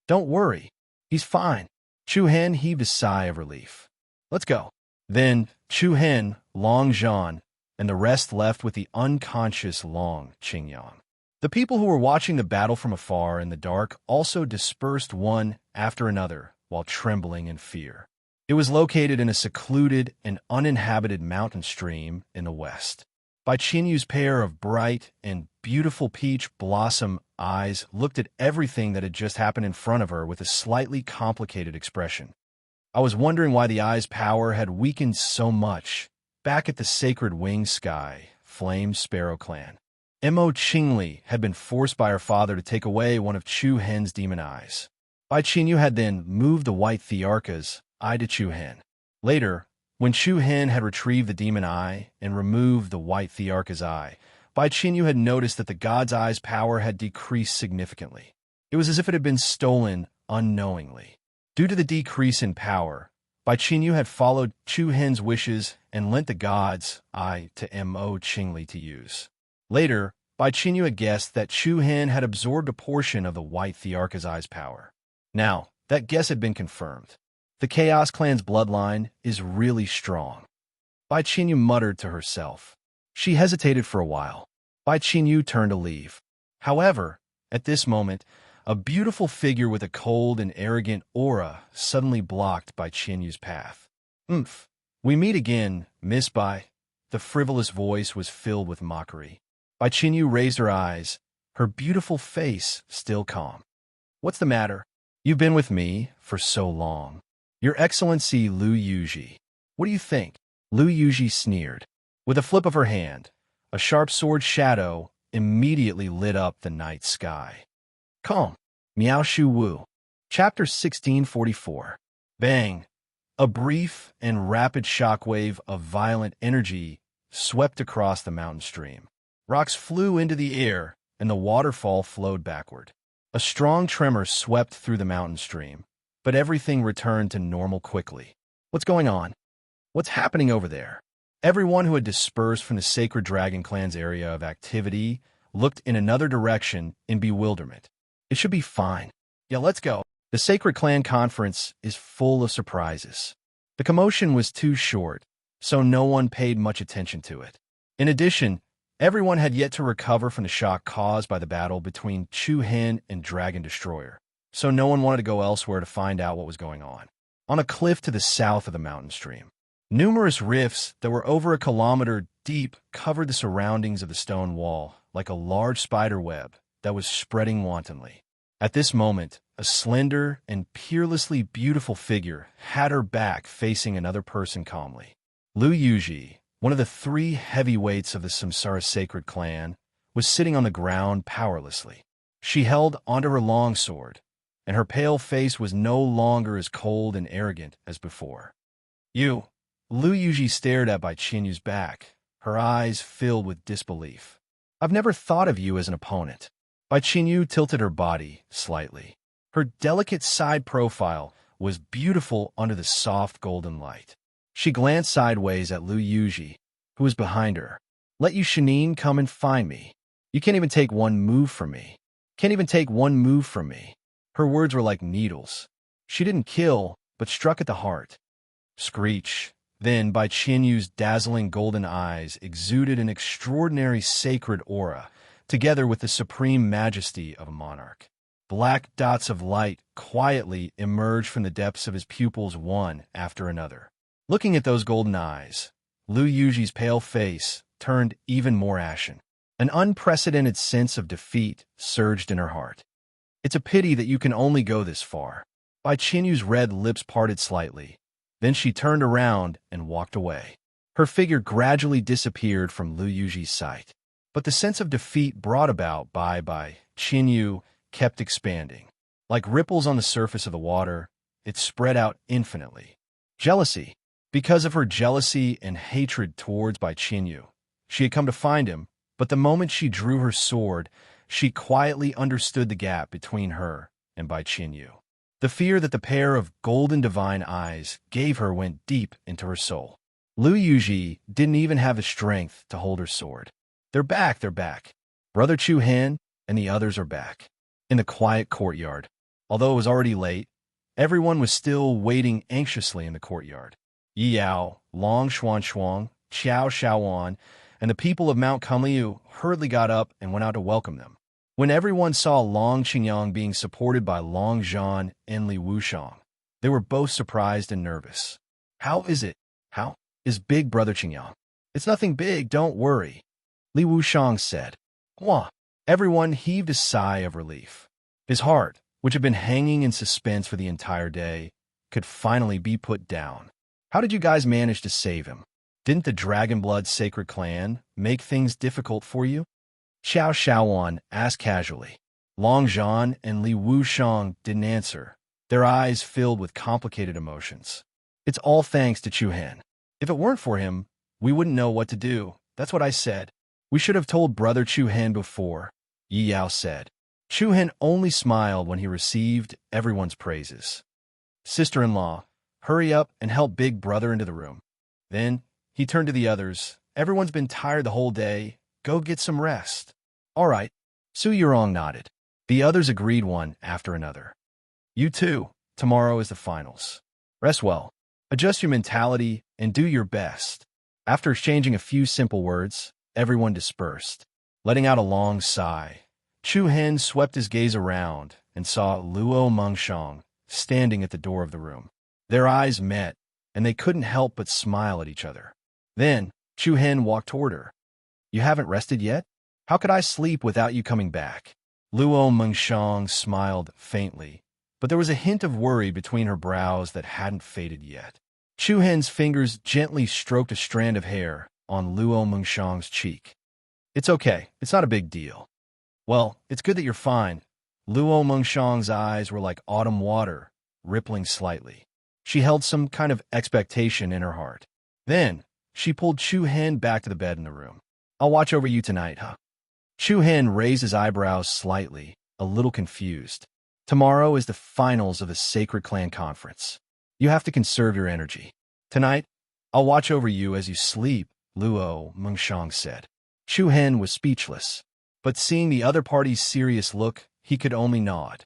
"Don't worry, he's fine." Chu Hen heaved a sigh of relief. "Let's go." Then Chu Hen, Long Zhan, and the rest left with the unconscious Long Qingyang. The people who were watching the battle from afar in the dark also dispersed one after another while trembling in fear. It was located in a secluded and uninhabited mountain stream in the west. Bai Qinyu's pair of bright and beautiful peach blossom eyes looked at everything that had just happened in front of her with a slightly complicated expression. I was wondering why the eye's power had weakened so much. Back at the Sacred Wing Sky, Flame Sparrow Clan, Mo Qingli had been forced by her father to take away one of Chu Hen's demon eyes. Bai Qinyu had then moved the white Thearka's eye to Chu Hen. Later, when Chu Hen had retrieved the demon eye and removed the white Thearka's eye, Bai Qinyu had noticed that the god's eye's power had decreased significantly. It was as if it had been stolen unknowingly. Due to the decrease in power, Bai Qinyu had followed Chu Hen's wishes and lent the god's eye to Mo Qingli to use. Later, Bai Qinyu had guessed that Chu Hen had absorbed a portion of the white Thearka's eye's power. Now, that guess had been confirmed. The Chaos Clan's bloodline is really strong. Bai Qinyu muttered to herself. She hesitated for a while. Bai Qinyu turned to leave. However, at this moment, a beautiful figure with a cold and arrogant aura suddenly blocked Bai Qinyu's path. "Umph. We meet again, Miss Bai." The frivolous voice was filled with mockery. Bai Qinyu raised her eyes, her beautiful face still calm. "What's the matter? You've been with me for so long. Your Excellency Lu Yuji. What do you think?" Lu Yuji sneered. With a flip of her hand, a sharp sword shadow immediately lit up the night sky. Calm. Miao Shu Wu. Chapter 1644. Bang! A brief and rapid shockwave of violent energy swept across the mountain stream. Rocks flew into the air, and the waterfall flowed backward. A strong tremor swept through the mountain stream, but everything returned to normal quickly. "What's going on? What's happening over there?" Everyone who had dispersed from the Sacred Dragon Clan's area of activity looked in another direction in bewilderment. "It should be fine. Yeah, let's go." The Sacred Clan conference is full of surprises. The commotion was too short, so no one paid much attention to it. In addition, everyone had yet to recover from the shock caused by the battle between Chu Hen and Dragon Destroyer, so no one wanted to go elsewhere to find out what was going on. On a cliff to the south of the mountain stream, numerous rifts that were over a kilometer deep covered the surroundings of the stone wall like a large spider web that was spreading wantonly. At this moment, a slender and peerlessly beautiful figure had her back facing another person calmly. Lu Yuji, one of the three heavyweights of the Samsara Sacred Clan, was sitting on the ground powerlessly. She held onto her long sword, and her pale face was no longer as cold and arrogant as before. "You." Lu Yuji stared at Bai Qinyu's back, her eyes filled with disbelief. "I've never thought of you as an opponent." Bai Qinyu tilted her body slightly. Her delicate side profile was beautiful under the soft golden light. She glanced sideways at Lu Yuji, who was behind her. "Let you Shanin come and find me. You can't even take one move from me. Can't even take one move from me." Her words were like needles. She didn't kill, but struck at the heart. Screech. Then, Bai Qianyu's dazzling golden eyes exuded an extraordinary sacred aura, together with the supreme majesty of a monarch. Black dots of light quietly emerged from the depths of his pupils one after another. Looking at those golden eyes, Lu Yuji's pale face turned even more ashen. An unprecedented sense of defeat surged in her heart. It's a pity that you can only go this far. Bai Qianyu's red lips parted slightly. Then she turned around and walked away. Her figure gradually disappeared from Lu Yuji's sight. But the sense of defeat brought about by Bai Qianyu kept expanding. Like ripples on the surface of the water, it spread out infinitely. Jealousy. Because of her jealousy and hatred towards Bai Qianyu, she had come to find him, but the moment she drew her sword, she quietly understood the gap between her and Bai Qianyu. The fear that the pair of golden divine eyes gave her went deep into her soul. Lu Yuji didn't even have the strength to hold her sword. They're back. Brother Chu Han and the others are back. In the quiet courtyard, although it was already late, everyone was still waiting anxiously in the courtyard. Yi Yao, Long Xuan, Qiao Shaoan, and the people of Mount Kunliu hurriedly got up and went out to welcome them. When everyone saw Long Qingyang being supported by Long Zhan and Li Wushang, they were both surprised and nervous. How is big brother Qingyang? It's nothing big, don't worry, Li Wushang said. Hua. Everyone heaved a sigh of relief. His heart, which had been hanging in suspense for the entire day, could finally be put down. How did you guys manage to save him? Didn't the Dragonblood Sacred Clan make things difficult for you? Xiao Shaoan asked casually. Long Zhan and Li Wushang didn't answer, their eyes filled with complicated emotions. It's all thanks to Chu Han. If it weren't for him, we wouldn't know what to do. That's what I said. We should have told brother Chu Han before, Yi Yao said. Chu Han only smiled when he received everyone's praises. Sister-in-law, hurry up and help big brother into the room. Then he turned to the others. Everyone's been tired the whole day. Go get some rest. All right. Su Yurong nodded. The others agreed one after another. You too. Tomorrow is the finals. Rest well. Adjust your mentality and do your best. After exchanging a few simple words, everyone dispersed. Letting out a long sigh, Chu Han swept his gaze around and saw Luo Mengshang standing at the door of the room. Their eyes met, and they couldn't help but smile at each other. Then, Chu Han walked toward her. You haven't rested yet? How could I sleep without you coming back? Luo Mengshang smiled faintly, but there was a hint of worry between her brows that hadn't faded yet. Chu Han's fingers gently stroked a strand of hair on Luo Mengshang's cheek. It's okay. It's not a big deal. Well, it's good that you're fine. Luo Mengshang's eyes were like autumn water, rippling slightly. She held some kind of expectation in her heart. Then, she pulled Chu Han back to the bed in the room. I'll watch over you tonight, huh? Chu Han raised his eyebrows slightly, a little confused. Tomorrow is the finals of the Sacred Clan Conference. You have to conserve your energy. Tonight, I'll watch over you as you sleep, Luo Mengshang said. Chu Han was speechless, but seeing the other party's serious look, he could only nod.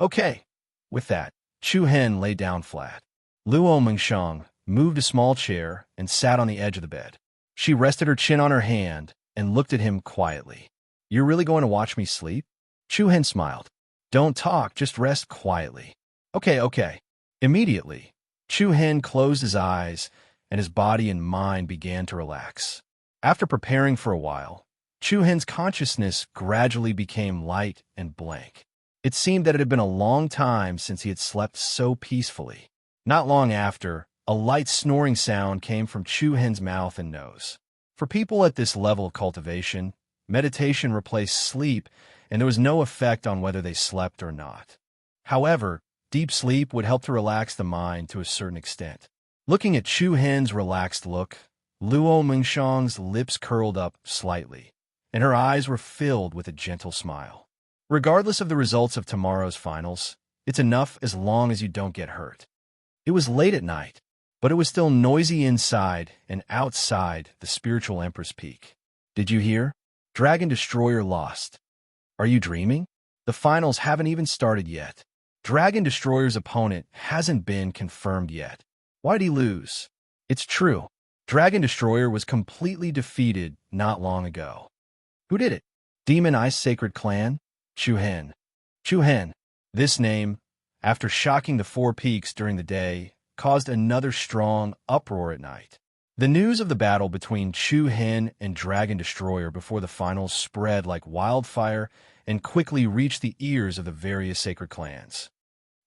Okay. With that, Chu Han lay down flat. Luo Mengshang moved a small chair and sat on the edge of the bed. She rested her chin on her hand and looked at him quietly. You're really going to watch me sleep? Chu Han smiled. Don't talk, just rest quietly. Okay. Immediately, Chu Han closed his eyes and his body and mind began to relax. After preparing for a while, Chu Han's consciousness gradually became light and blank. It seemed that it had been a long time since he had slept so peacefully. Not long after, a light snoring sound came from Chu Han's mouth and nose. For people at this level of cultivation, meditation replaced sleep, and there was no effect on whether they slept or not. However, deep sleep would help to relax the mind to a certain extent. Looking at Chu Han's relaxed look, Luo Mengshang's lips curled up slightly, and her eyes were filled with a gentle smile. Regardless of the results of tomorrow's finals, it's enough as long as you don't get hurt. It was late at night, but it was still noisy inside and outside the spiritual Empress Peak. Did you hear? Dragon Destroyer lost. Are you dreaming? The finals haven't even started yet. Dragon Destroyer's opponent hasn't been confirmed yet. Why'd he lose? It's true. Dragon Destroyer was completely defeated not long ago. Who did it? Demon Ice Sacred Clan? Chuhen. Chuhen. This name, after shocking the Four Peaks during the day, caused another strong uproar at night. The news of the battle between Chuhen and Dragon Destroyer before the finals spread like wildfire and quickly reached the ears of the various sacred clans.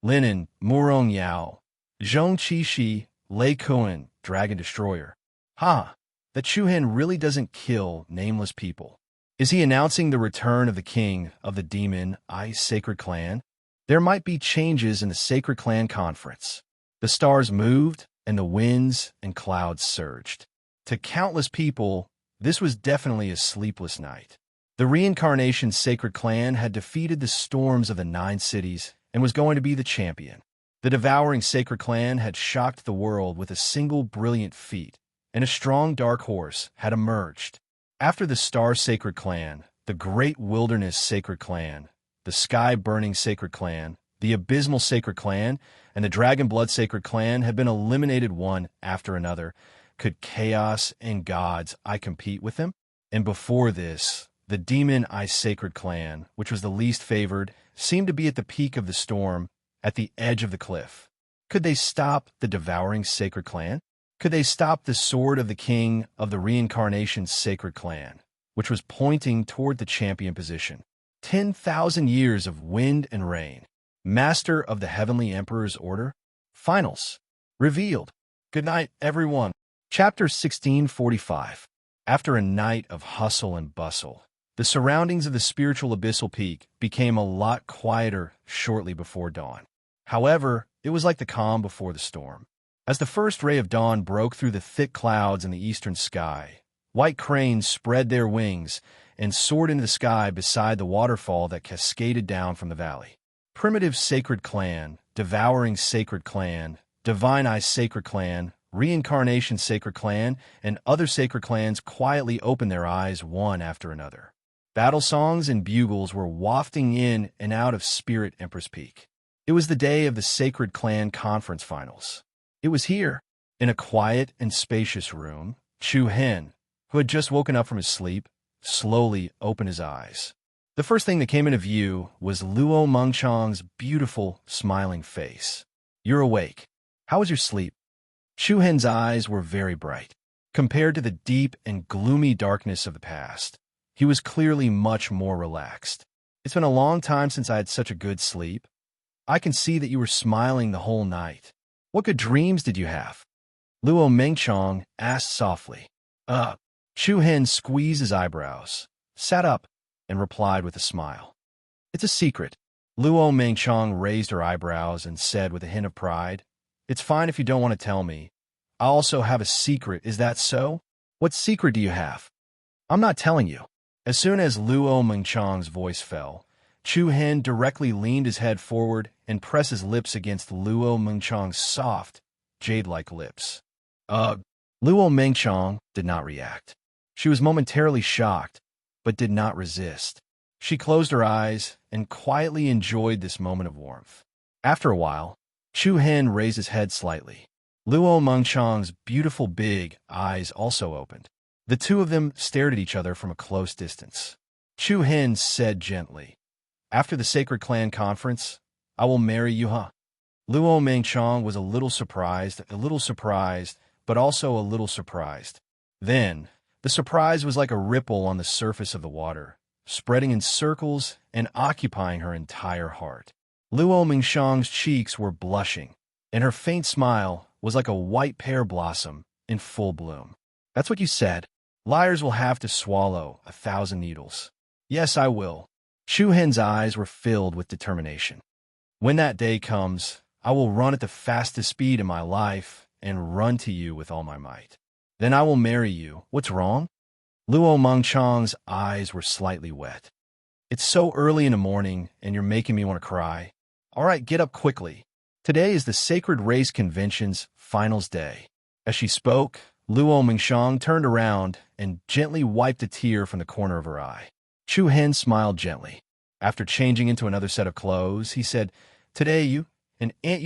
Linen, Murong Yao, Zhong Qishi, Lei Kuan, Dragon Destroyer. That Chuhen really doesn't kill nameless people. Is he announcing the return of the king of the Demon Ice Sacred Clan? There might be changes in the Sacred Clan Conference. The stars moved, and the winds and clouds surged. To countless people, this was definitely a sleepless night. The Reincarnation Sacred Clan had defeated the storms of the 9 cities and was going to be the champion. The Devouring Sacred Clan had shocked the world with a single brilliant feat, and a strong dark horse had emerged. After the Star Sacred Clan, the Great Wilderness Sacred Clan, the Sky-Burning Sacred Clan, the Abysmal Sacred Clan, and the Dragon Blood Sacred Clan had been eliminated one after another. Could Chaos and Gods I compete with them? And before this, the Demon Ice Sacred Clan, which was the least favored, seemed to be at the peak of the storm, at the edge of the cliff. Could they stop the Devouring Sacred Clan? Could they stop the sword of the king of the Reincarnation Sacred Clan, which was pointing toward the champion position? 10,000 years of wind and rain. Master of the Heavenly Emperor's Order? Finals. Revealed. Good night, everyone. Chapter 1645. After a night of hustle and bustle, the surroundings of the spiritual abyssal peak became a lot quieter shortly before dawn. However, it was like the calm before the storm. As the first ray of dawn broke through the thick clouds in the eastern sky, white cranes spread their wings and soared into the sky beside the waterfall that cascaded down from the valley. Primitive Sacred Clan, Devouring Sacred Clan, Divine Eye Sacred Clan, Reincarnation Sacred Clan, and other sacred clans quietly opened their eyes one after another. Battle songs and bugles were wafting in and out of Spirit Empress Peak. It was the day of the Sacred Clan Conference Finals. It was here, in a quiet and spacious room. Chu Hen, who had just woken up from his sleep, slowly opened his eyes. The first thing that came into view was Luo Mengchang's beautiful, smiling face. You're awake. How was your sleep? Chu Hen's eyes were very bright. Compared to the deep and gloomy darkness of the past, he was clearly much more relaxed. It's been a long time since I had such a good sleep. I can see that you were smiling the whole night. What good dreams did you have? Luo Mengchang asked softly. Chu Hen squeezed his eyebrows, sat up, and replied with a smile. It's a secret. Luo Mengchang raised her eyebrows and said with a hint of pride, It's fine if you don't want to tell me. I also have a secret, is that so? What secret do you have? I'm not telling you. As soon as Luo Mengchang's voice fell, Chu Hen directly leaned his head forward and pressed his lips against Luo Mengchang's soft, jade-like lips. Luo Mengchang did not react. She was momentarily shocked, but did not resist. She closed her eyes and quietly enjoyed this moment of warmth. After a while, Chu Hen raised his head slightly. Luo Mengchang's beautiful big eyes also opened. The two of them stared at each other from a close distance. Chu Hen said gently, After the Sacred Clan Conference, I will marry you, huh? Luo Mengchang was a little surprised, but also a little surprised. Then, the surprise was like a ripple on the surface of the water, spreading in circles and occupying her entire heart. Luo Mengchang's cheeks were blushing, and her faint smile was like a white pear blossom in full bloom. That's what you said. Liars will have to swallow 1,000 needles. Yes, I will. Chu Hen's eyes were filled with determination. When that day comes, I will run at the fastest speed in my life and run to you with all my might. Then I will marry you. What's wrong? Luo Mengchang's eyes were slightly wet. It's so early in the morning, and you're making me want to cry. All right, get up quickly. Today is the Sacred Race Convention's finals day. As she spoke, Luo Mengchang turned around and gently wiped a tear from the corner of her eye. Chu Hen smiled gently. After changing into another set of clothes, he said, Today you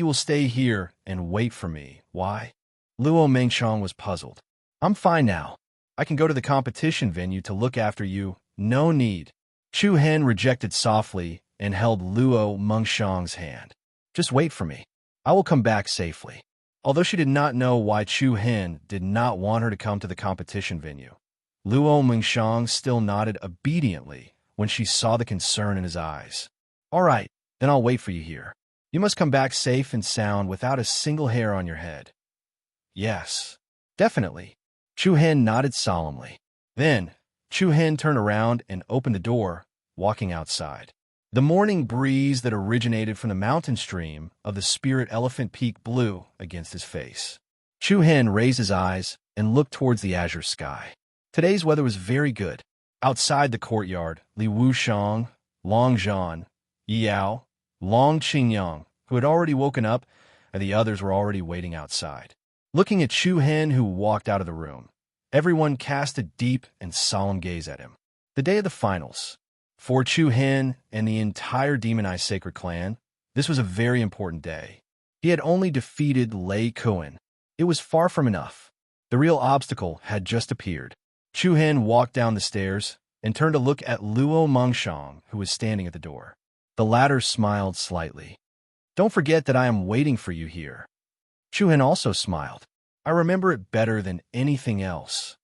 will stay here and wait for me. Why? Luo Mengxiang was puzzled. I'm fine now. I can go to the competition venue to look after you. No need. Chu Hen rejected softly and held Luo Mengxiang's hand. Just wait for me. I will come back safely. Although she did not know why Chu Hen did not want her to come to the competition venue, Luo Mengxiang still nodded obediently when she saw the concern in his eyes. All right, then I'll wait for you here. You must come back safe and sound without a single hair on your head. Yes, definitely. Chu Hen nodded solemnly. Then, Chu Hen turned around and opened the door, walking outside. The morning breeze that originated from the mountain stream of the Spirit Elephant Peak blew against his face. Chu Hen raised his eyes and looked towards the azure sky. Today's weather was very good. Outside the courtyard, Li Wuxiang, Long Zhan, Yao, Long Qingyang, who had already woken up, and the others were already waiting outside. Looking at Chu Hen, who walked out of the room, everyone cast a deep and solemn gaze at him. The day of the finals. For Chu Hen and the entire Demon Eye Sacred Clan, this was a very important day. He had only defeated Lei Kuan. It was far from enough. The real obstacle had just appeared. Chu Hen walked down the stairs and turned to look at Luo Mengxiang, who was standing at the door. The latter smiled slightly. Don't forget that I am waiting for you here. Chu Hen also smiled. I remember it better than anything else.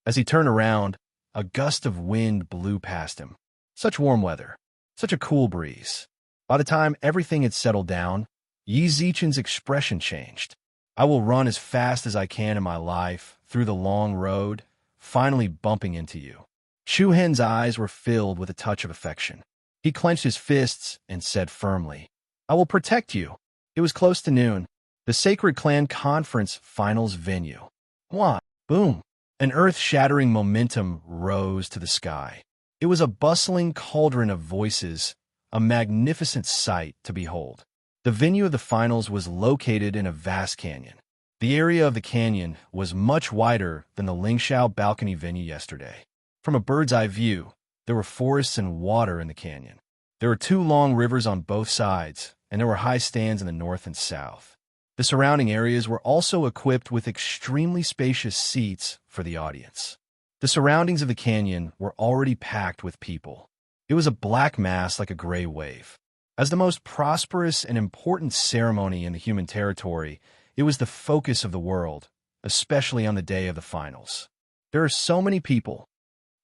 As he turned around, a gust of wind blew past him. Such warm weather, such a cool breeze. By the time everything had settled down, Yi Zichen's expression changed. I will run as fast as I can in my life through the long road, finally bumping into you. Chu Hen's eyes were filled with a touch of affection. He clenched his fists and said firmly, I will protect you. It was close to noon. The Sacred Clan Conference Finals venue. Wah! Boom! An earth-shattering momentum rose to the sky. It was a bustling cauldron of voices, a magnificent sight to behold. The venue of the finals was located in a vast canyon. The area of the canyon was much wider than the Lingxiao balcony venue yesterday. From a bird's-eye view, there were forests and water in the canyon. There were 2 long rivers on both sides, and there were high stands in the north and south. The surrounding areas were also equipped with extremely spacious seats for the audience. The surroundings of the canyon were already packed with people. It was a black mass like a gray wave. As the most prosperous and important ceremony in the human territory, it was the focus of the world, especially on the day of the finals. There are so many people.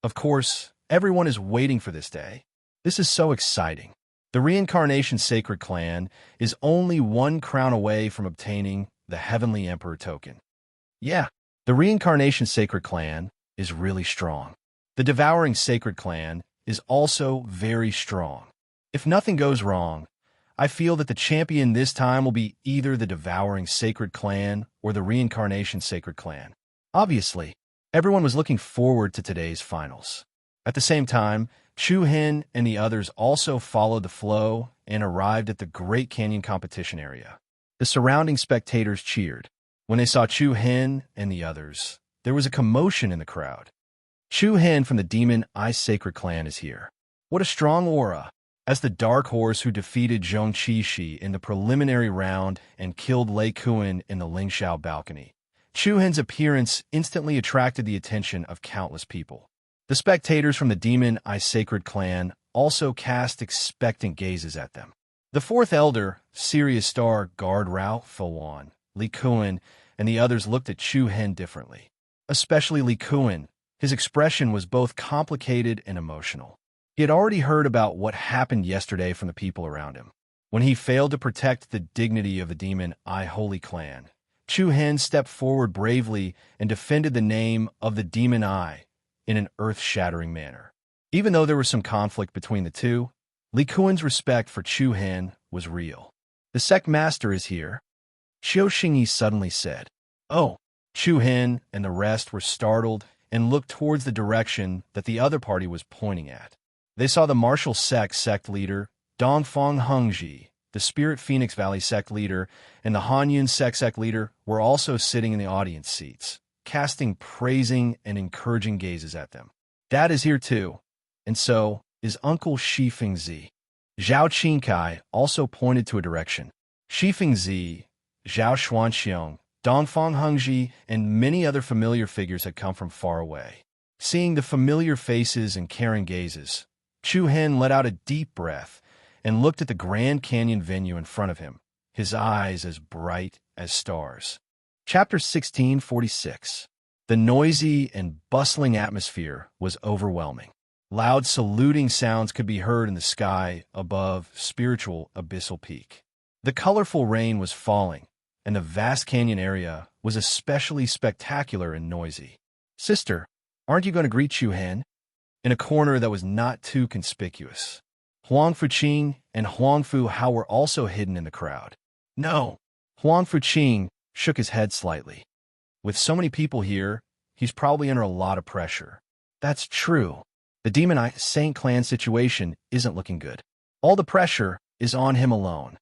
Of course, everyone is waiting for this day. This is so exciting. The Reincarnation Sacred Clan is only 1 crown away from obtaining the Heavenly Emperor token. Yeah, the Reincarnation Sacred Clan is really strong. The Devouring Sacred Clan is also very strong. If nothing goes wrong, I feel that the champion this time will be either the Devouring Sacred Clan or the Reincarnation Sacred Clan. Obviously, everyone was looking forward to today's finals. At the same time, Chu Hen and the others also followed the flow and arrived at the Great Canyon competition area. The surrounding spectators cheered. When they saw Chu Hen and the others, there was a commotion in the crowd. Chu Hen from the Demon Eye Sacred Clan is here. What a strong aura! As the dark horse who defeated Zhong Qishi in the preliminary round and killed Lei Kuan in the Lingxiao balcony, Chu Hen's appearance instantly attracted the attention of countless people. The spectators from the Demon Eye Sacred Clan also cast expectant gazes at them. The 4th Elder, Sirius Star Guard Rao Filwan, Li Kuan, and the others looked at Chu Hen differently. Especially Li Kuan. His expression was both complicated and emotional. He had already heard about what happened yesterday from the people around him. When he failed to protect the dignity of the Demon Eye Holy Clan, Chu Hen stepped forward bravely and defended the name of the Demon Eye in an earth-shattering manner. Even though there was some conflict between the two, Li Kuan's respect for Chu Hen was real. The sect master is here, Xiao Xingyi suddenly said. Oh! Chu Hen and the rest were startled and looked towards the direction that the other party was pointing at. They saw the martial sect leader, Dongfang Hengji, the Spirit Phoenix Valley sect leader, and the Hanyun sect leader were also sitting in the audience seats, casting praising and encouraging gazes at them. Dad is here too, and so is Uncle Shifengzi. Zhao Qinkai also pointed to a direction. Shifengzi, Zhao Xuanxiong, Dongfang Hengji, and many other familiar figures had come from far away. Seeing the familiar faces and caring gazes, Chu Hen let out a deep breath and looked at the Grand Canyon venue in front of him, his eyes as bright as stars. Chapter 1646. The noisy and bustling atmosphere was overwhelming. Loud saluting sounds could be heard in the sky above spiritual abyssal peak. The colorful rain was falling, and the vast canyon area was especially spectacular and noisy. "Sister, aren't you going to greet Chu Hen?" In a corner that was not too conspicuous. Huang Fuqing and Huang Fu Hao were also hidden in the crowd. "No." Huang Fuqing shook his head slightly. "With so many people here, he's probably under a lot of pressure." "That's true. The Demon Eye Saint Clan situation isn't looking good. All the pressure is on him alone."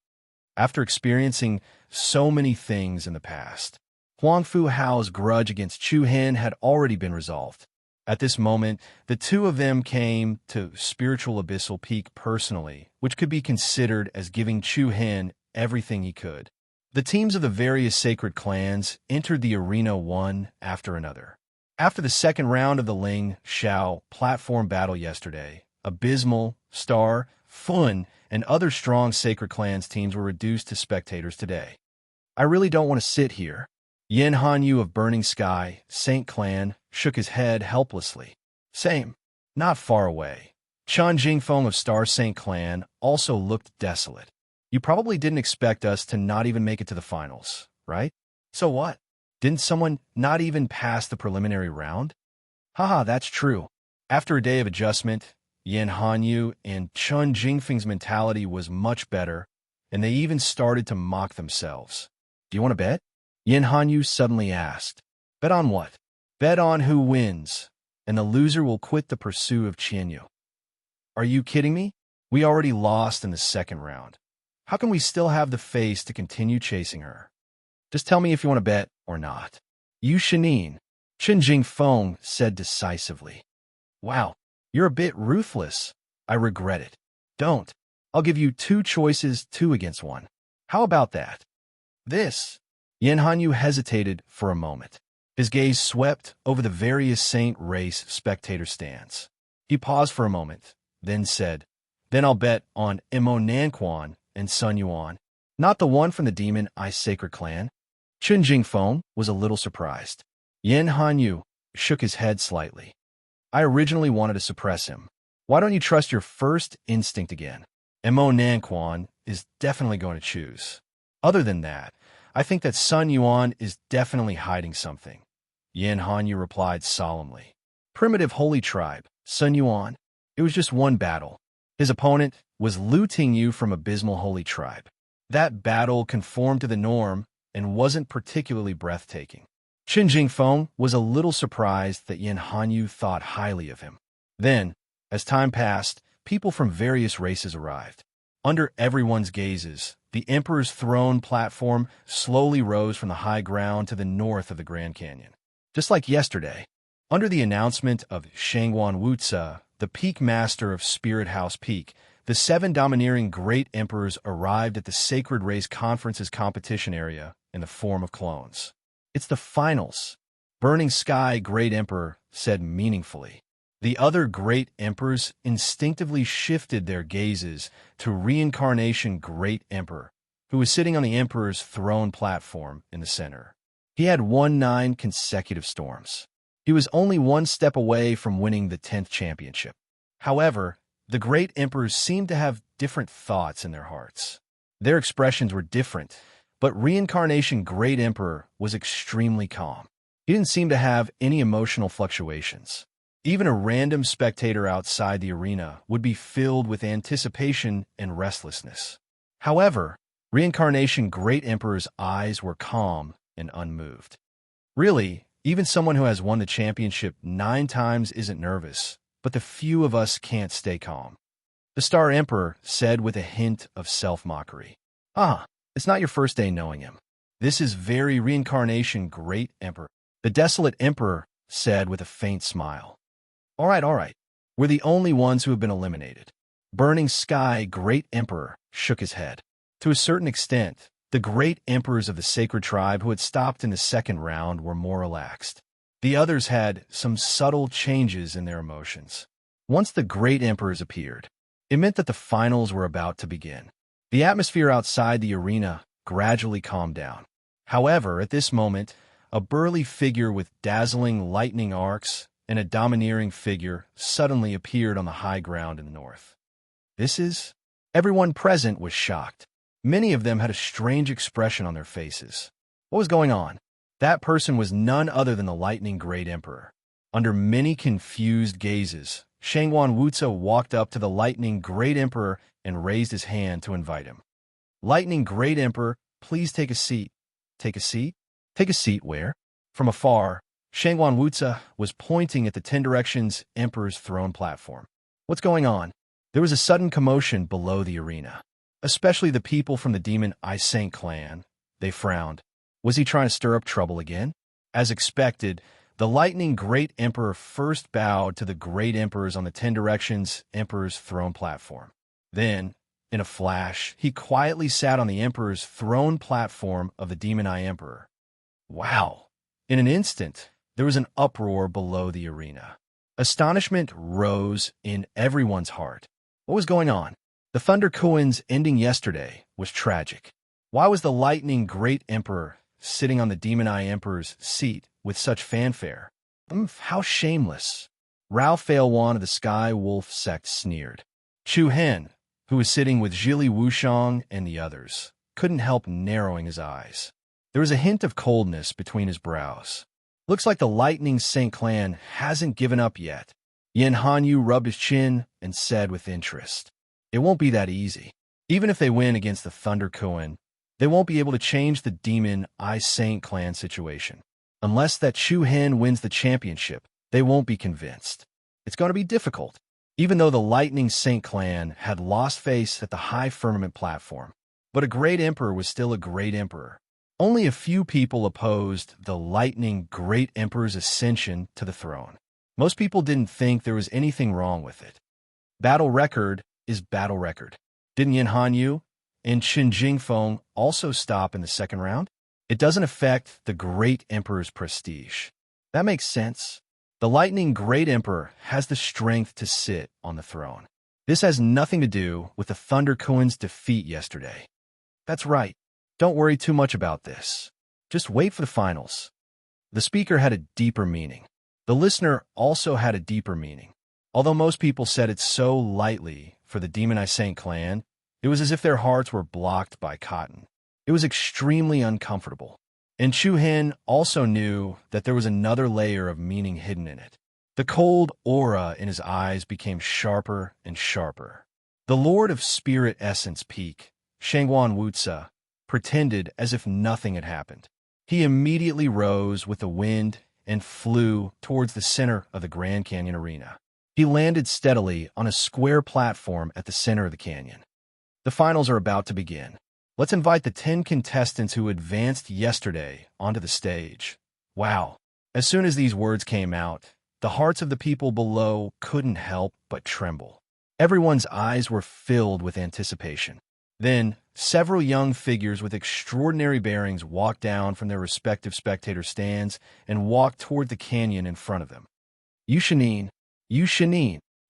After experiencing so many things in the past, Huang Fu Hao's grudge against Chu Hen had already been resolved. At this moment, the two of them came to spiritual abyssal peak personally, which could be considered as giving Chu Hen everything he could. The teams of the various sacred clans entered the arena one after another. After the second round of the Ling Xiao platform battle yesterday, Abysmal, Star, Fun, and other strong sacred clans teams were reduced to spectators today. "I really don't want to sit here." Yin Hanyu of Burning Sky, Saint Clan, shook his head helplessly. "Same. Not far away." Chun Jingfeng of Star Saint Clan also looked desolate. "You probably didn't expect us to not even make it to the finals, right? So what? Didn't someone not even pass the preliminary round?" "Haha, that's true." After a day of adjustment, Yin Hanyu and Chun Jingfeng's mentality was much better, and they even started to mock themselves. "Do you want to bet?" Yin Hanyu suddenly asked. "Bet on what?" "Bet on who wins, and the loser will quit the pursuit of Qianyu." "Are you kidding me? We already lost in the second round. How can we still have the face to continue chasing her? Just tell me if you want to bet or not." "You Shanin," Chen Jingfeng said decisively. "Wow, you're a bit ruthless." "I regret it." "Don't. I'll give you two choices, 2 against 1. How about that?" "This." Yin Hanyu hesitated for a moment. His gaze swept over the various Saint Race spectator stands. He paused for a moment, then said, "Then I'll bet on Emo Nanquan and Sun Yuan, not the one from the Demon Eye Sacred Clan." Chen Jingfeng was a little surprised. Yin Hanyu shook his head slightly. "I originally wanted to suppress him. Why don't you trust your first instinct again? Emo Nanquan is definitely going to choose. Other than that, I think that Sun Yuan is definitely hiding something." Yin Hanyu replied solemnly. "Primitive holy tribe, Sun Yuan. It was just one battle. His opponent was Lu Tingyu from Abysmal Holy Tribe. That battle conformed to the norm and wasn't particularly breathtaking." Chen Jingfeng was a little surprised that Yin Hanyu thought highly of him. Then, as time passed, people from various races arrived. Under everyone's gazes, the Emperor's throne platform slowly rose from the high ground to the north of the Grand Canyon. Just like yesterday, under the announcement of Shangguan Wuzi, the Peak Master of Spirit House Peak, the 7 domineering Great Emperors arrived at the Sacred Race Conference's competition area in the form of clones. "It's the finals," Burning Sky Great Emperor said meaningfully. The other Great Emperors instinctively shifted their gazes to Reincarnation Great Emperor, who was sitting on the Emperor's throne platform in the center. He had won 9 consecutive storms. He was only 1 step away from winning the 10th championship. However, the Great Emperors seemed to have different thoughts in their hearts. Their expressions were different, but Reincarnation Great Emperor was extremely calm. He didn't seem to have any emotional fluctuations. Even a random spectator outside the arena would be filled with anticipation and restlessness. However, Reincarnation Great Emperor's eyes were calm and unmoved. Really, even someone who has won the championship 9 times isn't nervous, but the few of us can't stay calm. The Star Emperor said with a hint of self-mockery. "Ah, it's not your first day knowing him. This is very Reincarnation Great Emperor." The Desolate Emperor said with a faint smile. All right. We're the only ones who have been eliminated." Burning Sky Great Emperor shook his head. To a certain extent, The great emperors of the sacred tribe who had stopped in the second round were more relaxed. The others had some subtle changes in their emotions. Once the great emperors appeared, it meant that the finals were about to begin. The atmosphere outside the arena gradually calmed down. However, at this moment, a burly figure with dazzling lightning arcs and a domineering figure suddenly appeared on the high ground in the north. Everyone present was shocked. Many of them had a strange expression on their faces. What was going on? That person was none other than the lightning great emperor. Under many confused gazes, Shangwan Wuzi walked up to the lightning great emperor and raised his hand to invite him. Lightning great emperor, please take a seat. Take a seat? Take a seat where? From afar, Shangwan Wuzi was pointing at the 10 Directions Emperor's throne platform. What's going on? There was a sudden commotion below the arena. Especially the people from the demon I Saint clan. They frowned. Was he trying to stir up trouble again? As expected, the lightning great emperor first bowed to the great emperors on the 10 Directions Emperor's throne platform. Then, in a flash, he quietly sat on the emperor's throne platform of the demon eye emperor. Wow! In an instant, there was an uproar below the arena. Astonishment rose in everyone's heart. What was going on? The Thunder Koan's ending yesterday was tragic. Why was the lightning great emperor sitting on the demon eye emperor's seat with such fanfare? How shameless! Rao Failwan of the Sky Wolf sect sneered. Chu Hen, who was sitting with Zhili Wushang and the others, couldn't help narrowing his eyes. There was a hint of coldness between his brows. Looks like the Lightning Saint clan hasn't given up yet. Yin Hanyu rubbed his chin and said with interest, "It won't be that easy. Even if they win against the Thunder Koan, they won't be able to change the Demon I Saint clan situation. Unless that Chu Hen wins the championship, they won't be convinced. It's going to be difficult." Even though the Lightning Saint clan had lost face at the high firmament platform, but a great emperor was still a great emperor. Only a few people opposed the Lightning Great Emperor's ascension to the throne. Most people didn't think there was anything wrong with it. Battle record is battle record. Didn't Yin Hanyu and Qin Jingfeng also stop in the second round? It doesn't affect the Great Emperor's prestige. That makes sense. The Lightning Great Emperor has the strength to sit on the throne. This has nothing to do with the Thunder Koan's defeat yesterday. That's right. Don't worry too much about this. Just wait for the finals. The speaker had a deeper meaning. The listener also had a deeper meaning. Although most people said it so lightly for the Demon I Saint clan, it was as if their hearts were blocked by cotton. It was extremely uncomfortable. And Chu Hen also knew that there was another layer of meaning hidden in it. The cold aura in his eyes became sharper and sharper. The Lord of Spirit Essence Peak, Shangwan Wuzi, pretended as if nothing had happened. He immediately rose with the wind and flew towards the center of the Grand Canyon Arena. He landed steadily on a square platform at the center of the canyon. The finals are about to begin. Let's invite the 10 contestants who advanced yesterday onto the stage. Wow. As soon as these words came out, the hearts of the people below couldn't help but tremble. Everyone's eyes were filled with anticipation. Then, several young figures with extraordinary bearings walked down from their respective spectator stands and walked toward the canyon in front of them. You Shanin,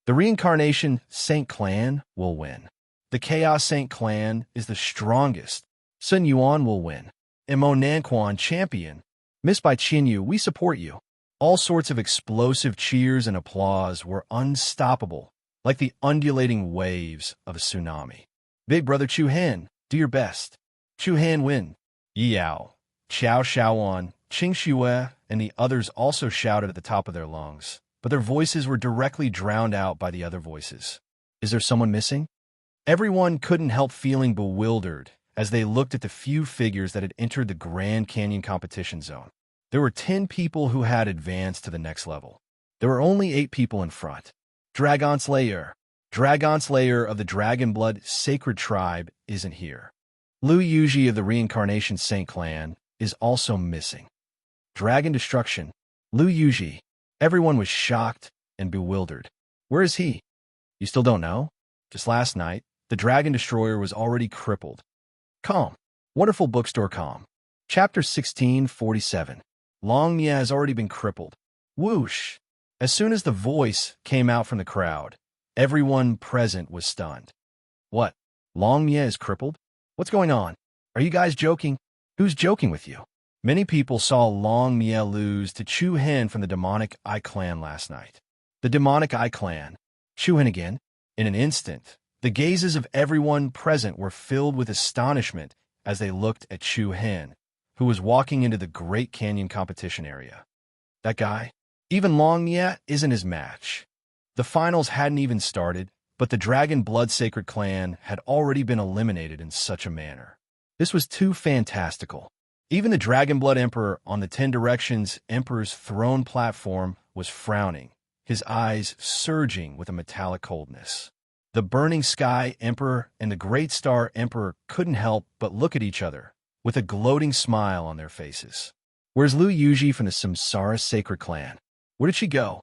the Reincarnation Saint Clan will win. The Chaos Saint Clan is the strongest. Sun Yuan will win. Mo Nanquan champion. Miss Bai Qinyu, we support you. All sorts of explosive cheers and applause were unstoppable, like the undulating waves of a tsunami. Big brother Chu Hen, do your best. Chu Han win. Yao, Qiao Shaoan, Qing Xue, and the others also shouted at the top of their lungs, but their voices were directly drowned out by the other voices. Is there someone missing? Everyone couldn't help feeling bewildered as they looked at the few figures that had entered the Grand Canyon competition zone. There were 10 people who had advanced to the next level. There were only 8 people in front. Dragon Slayer of the Dragon Blood Sacred Tribe isn't here. Lu Yuji of the Reincarnation Saint Clan is also missing. Dragon Destruction, Lu Yuji. Everyone was shocked and bewildered. Where is he? You still don't know? Just last night, the Dragon Destroyer was already crippled. Calm. Wonderful Bookstore Com. Chapter 1647. Long Mia has already been crippled. Whoosh! As soon as the voice came out from the crowd, everyone present was stunned. What? Long Mia is crippled? What's going on? Are you guys joking? Who's joking with you? Many people saw Long Mia lose to Chu Hen from the demonic Ai clan last night. The demonic Ai clan. Chu Hen again? In an instant, the gazes of everyone present were filled with astonishment as they looked at Chu Hen, who was walking into the Great Canyon competition area. That guy? Even Long Mia isn't his match. The finals hadn't even started, but the Dragon Blood Sacred Clan had already been eliminated in such a manner. This was too fantastical. Even the Dragon Blood Emperor on the 10 Directions Emperor's throne platform was frowning, his eyes surging with a metallic coldness. The Burning Sky Emperor and the Great Star Emperor couldn't help but look at each other, with a gloating smile on their faces. Where's Lu Yuji from the Samsara Sacred Clan? Where did she go?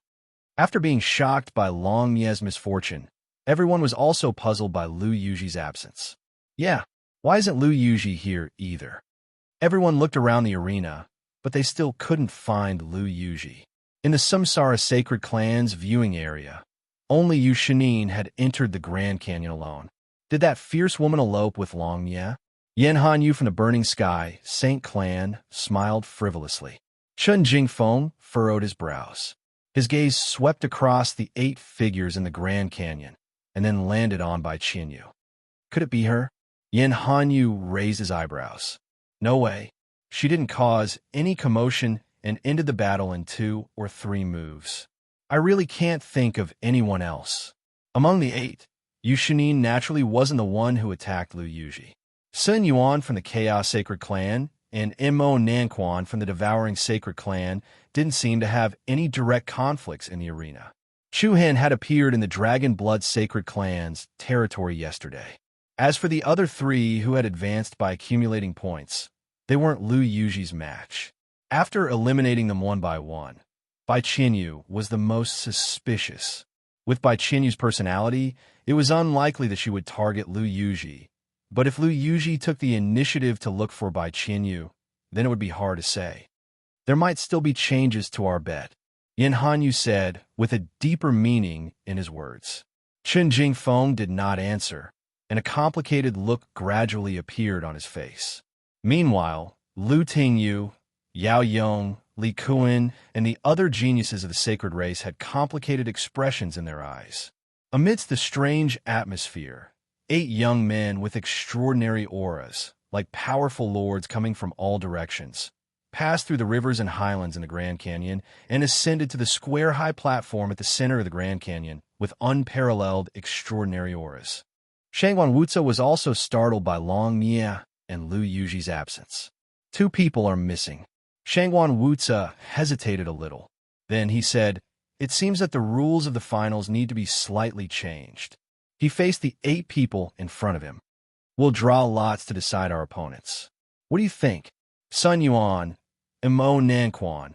After being shocked by Long Mia's misfortune, everyone was also puzzled by Lu Yuji's absence. Yeah, why isn't Lu Yuji here either? Everyone looked around the arena, but they still couldn't find Lu Yuji. In the Samsara Sacred Clan's viewing area, only Yu Shinin had entered the Grand Canyon alone. Did that fierce woman elope with Long Mia? Yan Hanyu from the Burning Sky, Saint Clan, smiled frivolously. Chun Jingfeng furrowed his brows. His gaze swept across the 8 figures in the Grand Canyon, and then landed on Bai Qianyu. Could it be her? Yan Hanyu raised his eyebrows. No way. She didn't cause any commotion and ended the battle in 2 or 3 moves. I really can't think of anyone else. Among the 8, Yu Shinin naturally wasn't the one who attacked Lu Yuji. Sun Yuan from the Chaos Sacred Clan and Mo Nanquan from the Devouring Sacred Clan didn't seem to have any direct conflicts in the arena. Chu Hen had appeared in the Dragon Blood Sacred Clan's territory yesterday. As for the other 3 who had advanced by accumulating points, they weren't Lu Yuji's match. After eliminating them one by one, Bai Qianyu was the most suspicious. With Bai Qianyu's personality, it was unlikely that she would target Lu Yuji. But if Lu Yuji took the initiative to look for Bai Qianyu, then it would be hard to say. There might still be changes to our bet, Yan Hanyu said, with a deeper meaning in his words. Chun Jingfeng did not answer, and a complicated look gradually appeared on his face. Meanwhile, Lu Tingyu, Yao Yong, Li Kuan, and the other geniuses of the sacred race had complicated expressions in their eyes. Amidst the strange atmosphere, 8 young men with extraordinary auras, like powerful lords coming from all directions, passed through the rivers and highlands in the Grand Canyon and ascended to the square-high platform at the center of the Grand Canyon with unparalleled extraordinary auras. Shangguan Wuzi was also startled by Long Mia and Lu Yuji's absence. 2 people are missing. Shangguan Wuzi hesitated a little. Then he said, "It seems that the rules of the finals need to be slightly changed." He faced the 8 people in front of him. "We'll draw lots to decide our opponents. What do you think?" Sun Yuan, Mo Nanquan,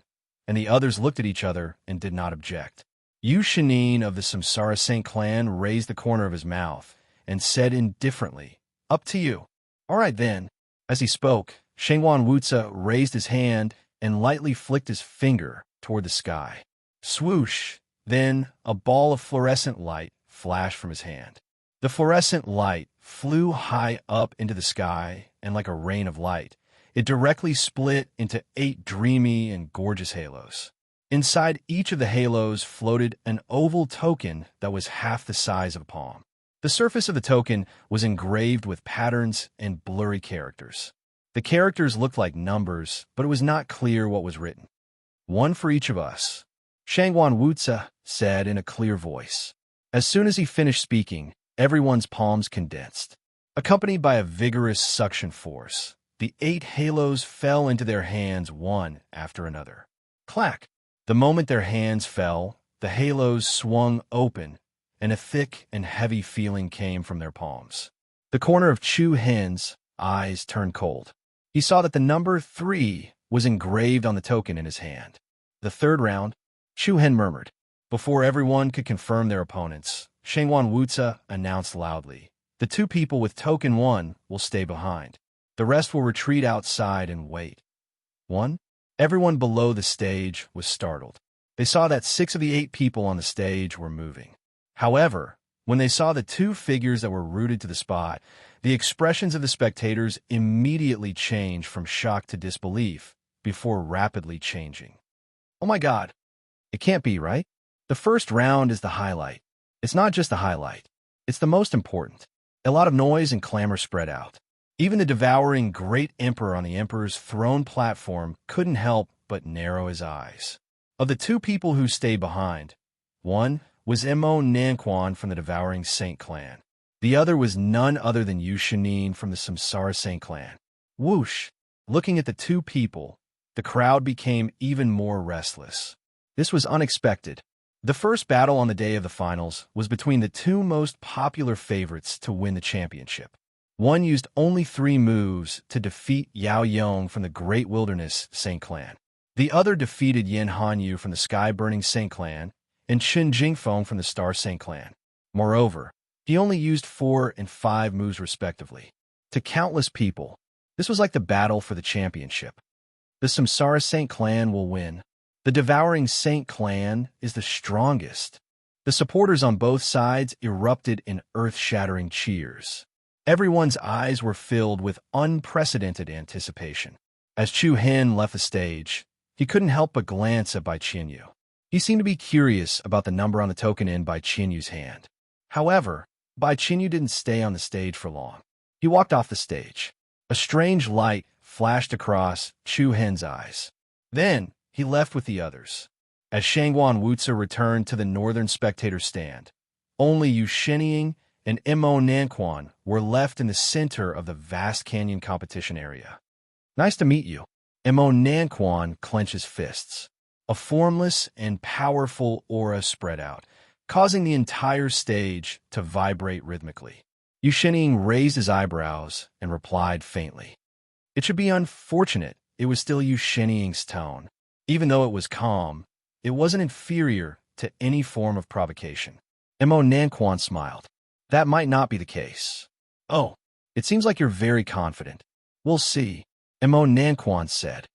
and the others looked at each other and did not object. Yu Shinin of the Samsara Saint Clan raised the corner of his mouth and said indifferently, "Up to you." "All right then." As he spoke, Shangguan Wuzi raised his hand and lightly flicked his finger toward the sky. Swoosh! Then a ball of fluorescent light flashed from his hand. The fluorescent light flew high up into the sky, and like a rain of light, it directly split into 8 dreamy and gorgeous halos. Inside each of the halos floated an oval token that was half the size of a palm. The surface of the token was engraved with patterns and blurry characters. The characters looked like numbers, but it was not clear what was written. "One for each of us," Shangguan Wuzi said in a clear voice. As soon as he finished speaking, everyone's palms condensed. Accompanied by a vigorous suction force, the 8 halos fell into their hands one after another. Clack! The moment their hands fell, the halos swung open, and a thick and heavy feeling came from their palms. The corner of Chu Hen's eyes turned cold. He saw that the number 3 was engraved on the token in his hand. "The 3rd round," Chu Hen murmured. Before everyone could confirm their opponents, Shangguan Wuzi announced loudly, "The 2 people with token 1 will stay behind." The rest will retreat outside and wait. 1. Everyone below the stage was startled. They saw that 6 of the 8 people on the stage were moving. However, when they saw the 2 figures that were rooted to the spot, the expressions of the spectators immediately changed from shock to disbelief before rapidly changing. Oh my God, it can't be, right? The first round is the highlight. It's not just the highlight. It's the most important. A lot of noise and clamor spread out. Even the devouring great emperor on the emperor's throne platform couldn't help but narrow his eyes. Of the 2 people who stayed behind, one was Mo Nanquan from the devouring Saint clan. The other was none other than Yu Shanin from the Samsara Saint clan. Whoosh! Looking at the 2 people, the crowd became even more restless. This was unexpected. The first battle on the day of the finals was between the 2 most popular favorites to win the championship. One used only 3 moves to defeat Yao Yong from the Great Wilderness Saint clan. The other defeated Yin Hanyu from the Sky-Burning Saint clan and Qin Jingfeng from the Star Saint clan. Moreover, he only used 4 and 5 moves respectively. To countless people, this was like the battle for the championship. The Samsara Saint clan will win. The Devouring Saint clan is the strongest. The supporters on both sides erupted in earth-shattering cheers. Everyone's eyes were filled with unprecedented anticipation. As Chu Hen left the stage, he couldn't help but glance at Bai Qianyu. He seemed to be curious about the number on the token in Bai Qianyu's hand. However, Bai Qianyu didn't stay on the stage for long. He walked off the stage. A strange light flashed across Chu Hen's eyes. Then, he left with the others. As Shangguan Wuzi returned to the northern spectator stand, only Yu Shenying and Mo Nanquan were left in the center of the vast canyon competition area. Nice to meet you. Mo Nanquan clenches fists. A formless and powerful aura spread out, causing the entire stage to vibrate rhythmically. Yu Shenying raised his eyebrows and replied faintly. It should be unfortunate it was still Yu Shenying's tone. Even though it was calm, it wasn't inferior to any form of provocation. Mo Nanquan smiled. That might not be the case. Oh, it seems like you're very confident. We'll see, Mo Nanquan said.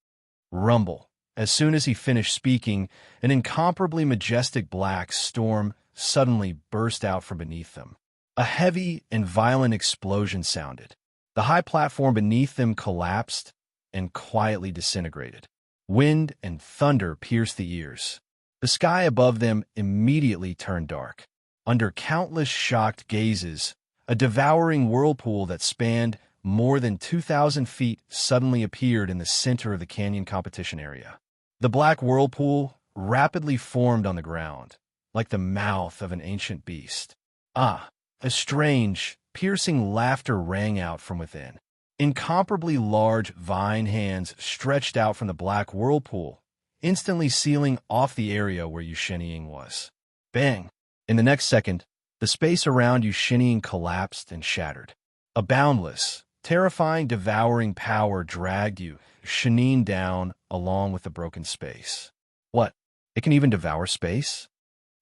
Rumble. As soon as he finished speaking, an incomparably majestic black storm suddenly burst out from beneath them. A heavy and violent explosion sounded. The high platform beneath them collapsed and quietly disintegrated. Wind and thunder pierced the ears. The sky above them immediately turned dark. Under countless shocked gazes, a devouring whirlpool that spanned more than 2,000 feet suddenly appeared in the center of the canyon competition area. The black whirlpool rapidly formed on the ground, like the mouth of an ancient beast. Ah! A strange, piercing laughter rang out from within. Incomparably large vine hands stretched out from the black whirlpool, instantly sealing off the area where Yu Shenying was. Bang! In the next second, the space around Yu Shenying collapsed and shattered. A boundless, terrifying, devouring power dragged Yu Shenying down along with the broken space. What? It can even devour space?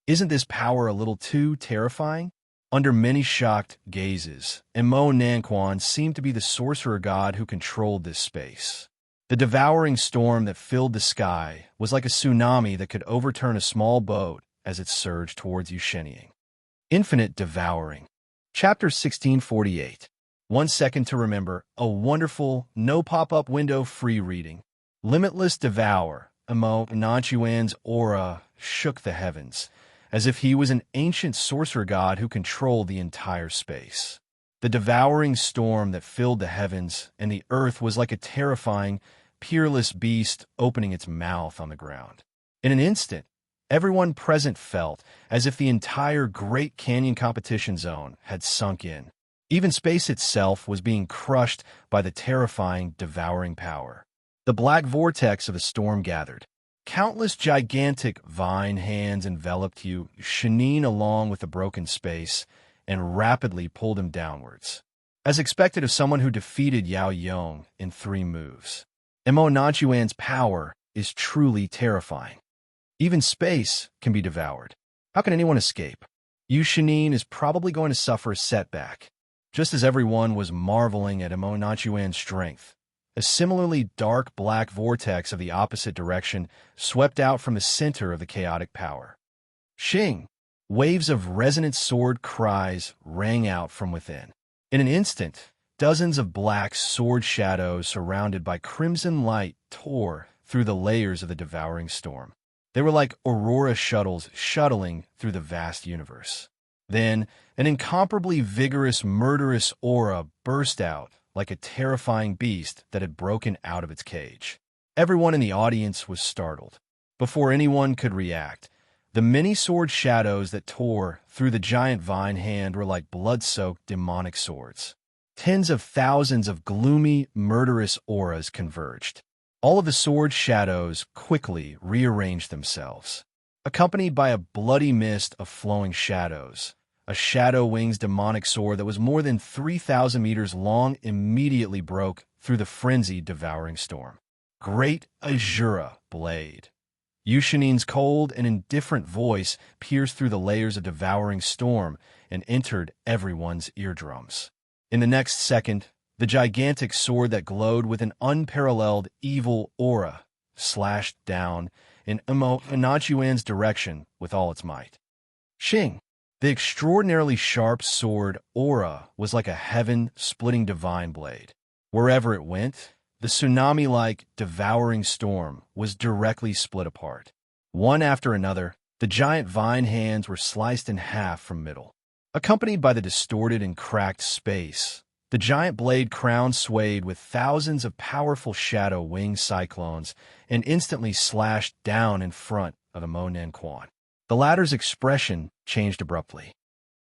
Isn't this power a little too terrifying? Under many shocked gazes, Mo Nanquan seemed to be the sorcerer god who controlled this space. The devouring storm that filled the sky was like a tsunami that could overturn a small boat as it surged towards Yu Shenying. Infinite devouring. Chapter 1648. 1 second to remember. A wonderful, no pop-up window free reading. Limitless devour. Mo Nanquan's aura shook the heavens, as if he was an ancient sorcerer god who controlled the entire space. The devouring storm that filled the heavens and the earth was like a terrifying, peerless beast opening its mouth on the ground. In an instant, everyone present felt as if the entire Great Canyon competition zone had sunk in. Even space itself was being crushed by the terrifying, devouring power. The black vortex of the storm gathered. Countless gigantic vine hands enveloped Yu Shenying along with the broken space and rapidly pulled him downwards. As expected of someone who defeated Yao Yong in 3 moves. Mo Nanquan's power is truly terrifying. Even space can be devoured. How can anyone escape? Yu Shenying is probably going to suffer a setback. Just as everyone was marveling at Imo strength, a similarly dark black vortex of the opposite direction swept out from the center of the chaotic power. Shing! Waves of resonant sword cries rang out from within. In an instant, dozens of black sword shadows surrounded by crimson light tore through the layers of the devouring storm. They were like aurora shuttles shuttling through the vast universe. Then, an incomparably vigorous, murderous aura burst out like a terrifying beast that had broken out of its cage. Everyone in the audience was startled. Before anyone could react, the many sword shadows that tore through the giant vine hand were like blood-soaked demonic swords. Tens of thousands of gloomy, murderous auras converged. All of the sword shadows quickly rearranged themselves. Accompanied by a bloody mist of flowing shadows, a Shadow Wings demonic sword that was more than 3,000 meters long immediately broke through the frenzied devouring storm. Great Azura Blade. Yushanine's cold and indifferent voice pierced through the layers of devouring storm and entered everyone's eardrums. In the next second, the gigantic sword that glowed with an unparalleled evil aura slashed down in Imo direction with all its might. Shing! The extraordinarily sharp sword aura was like a heaven-splitting divine blade. Wherever it went, the tsunami-like devouring storm was directly split apart. One after another, the giant vine hands were sliced in half from middle. Accompanied by the distorted and cracked space, the giant blade crown swayed with thousands of powerful shadow wing cyclones and instantly slashed down in front of Imo Nanquan. The latter's expression changed abruptly.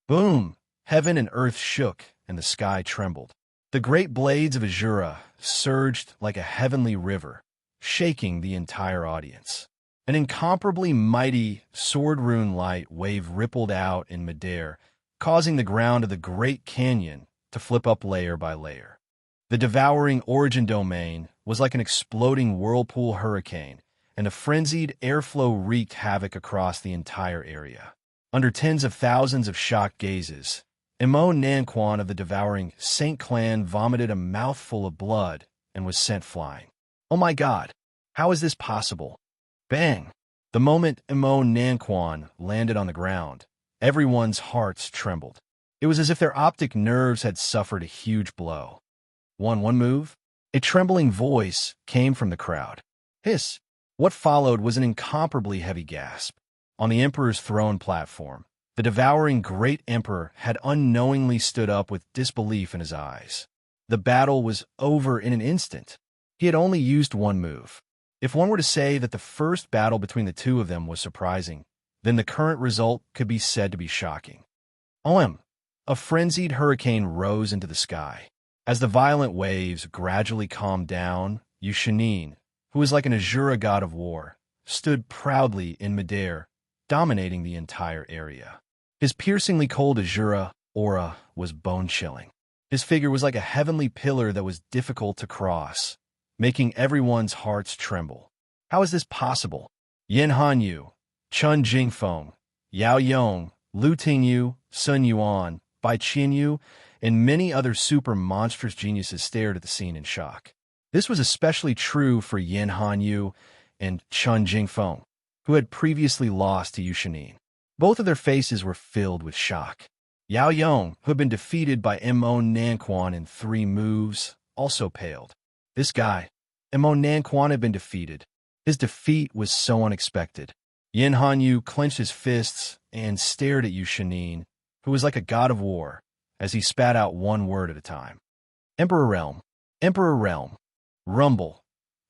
Boom! Heaven and earth shook, and the sky trembled. The great blades of Azura surged like a heavenly river, shaking the entire audience. An incomparably mighty sword-rune light wave rippled out in midair, causing the ground of the Great Canyon to flip up layer by layer. The devouring origin domain was like an exploding whirlpool hurricane, and a frenzied airflow wreaked havoc across the entire area. Under tens of thousands of shocked gazes, Imo Nanquan of the devouring Saint Clan vomited a mouthful of blood and was sent flying. Oh my God! How is this possible? Bang! The moment Imo Nanquan landed on the ground, everyone's hearts trembled. It was as if their optic nerves had suffered a huge blow. One move? A trembling voice came from the crowd. Hiss! What followed was an incomparably heavy gasp. On the Emperor's throne platform, the devouring Great Emperor had unknowingly stood up with disbelief in his eyes. The battle was over in an instant. He had only used one move. If one were to say that the first battle between the two of them was surprising, then the current result could be said to be shocking. OM! A frenzied hurricane rose into the sky. As the violent waves gradually calmed down, Yushinin, who was like an Azura god of war, stood proudly in midair, dominating the entire area. His piercingly cold Azura aura was bone-chilling. His figure was like a heavenly pillar that was difficult to cross, making everyone's hearts tremble. How is this possible? Yin Hanyu, Chun Jingfeng, Yao Yong, Lu Tingyu, Sun Yuan, Bai Qianyu, and many other super monstrous geniuses stared at the scene in shock. This was especially true for Yin Hanyu and Chun Jingfeng, who had previously lost to Yushinin. Both of their faces were filled with shock. Yao Yong, who had been defeated by Imo Nanquan in 3 moves, also paled. This guy, Imo Nanquan, had been defeated. His defeat was so unexpected. Yin Hanyu clenched his fists and stared at Yushinin, who was like a god of war, as he spat out one word at a time. Emperor Realm. Emperor Realm. Rumble.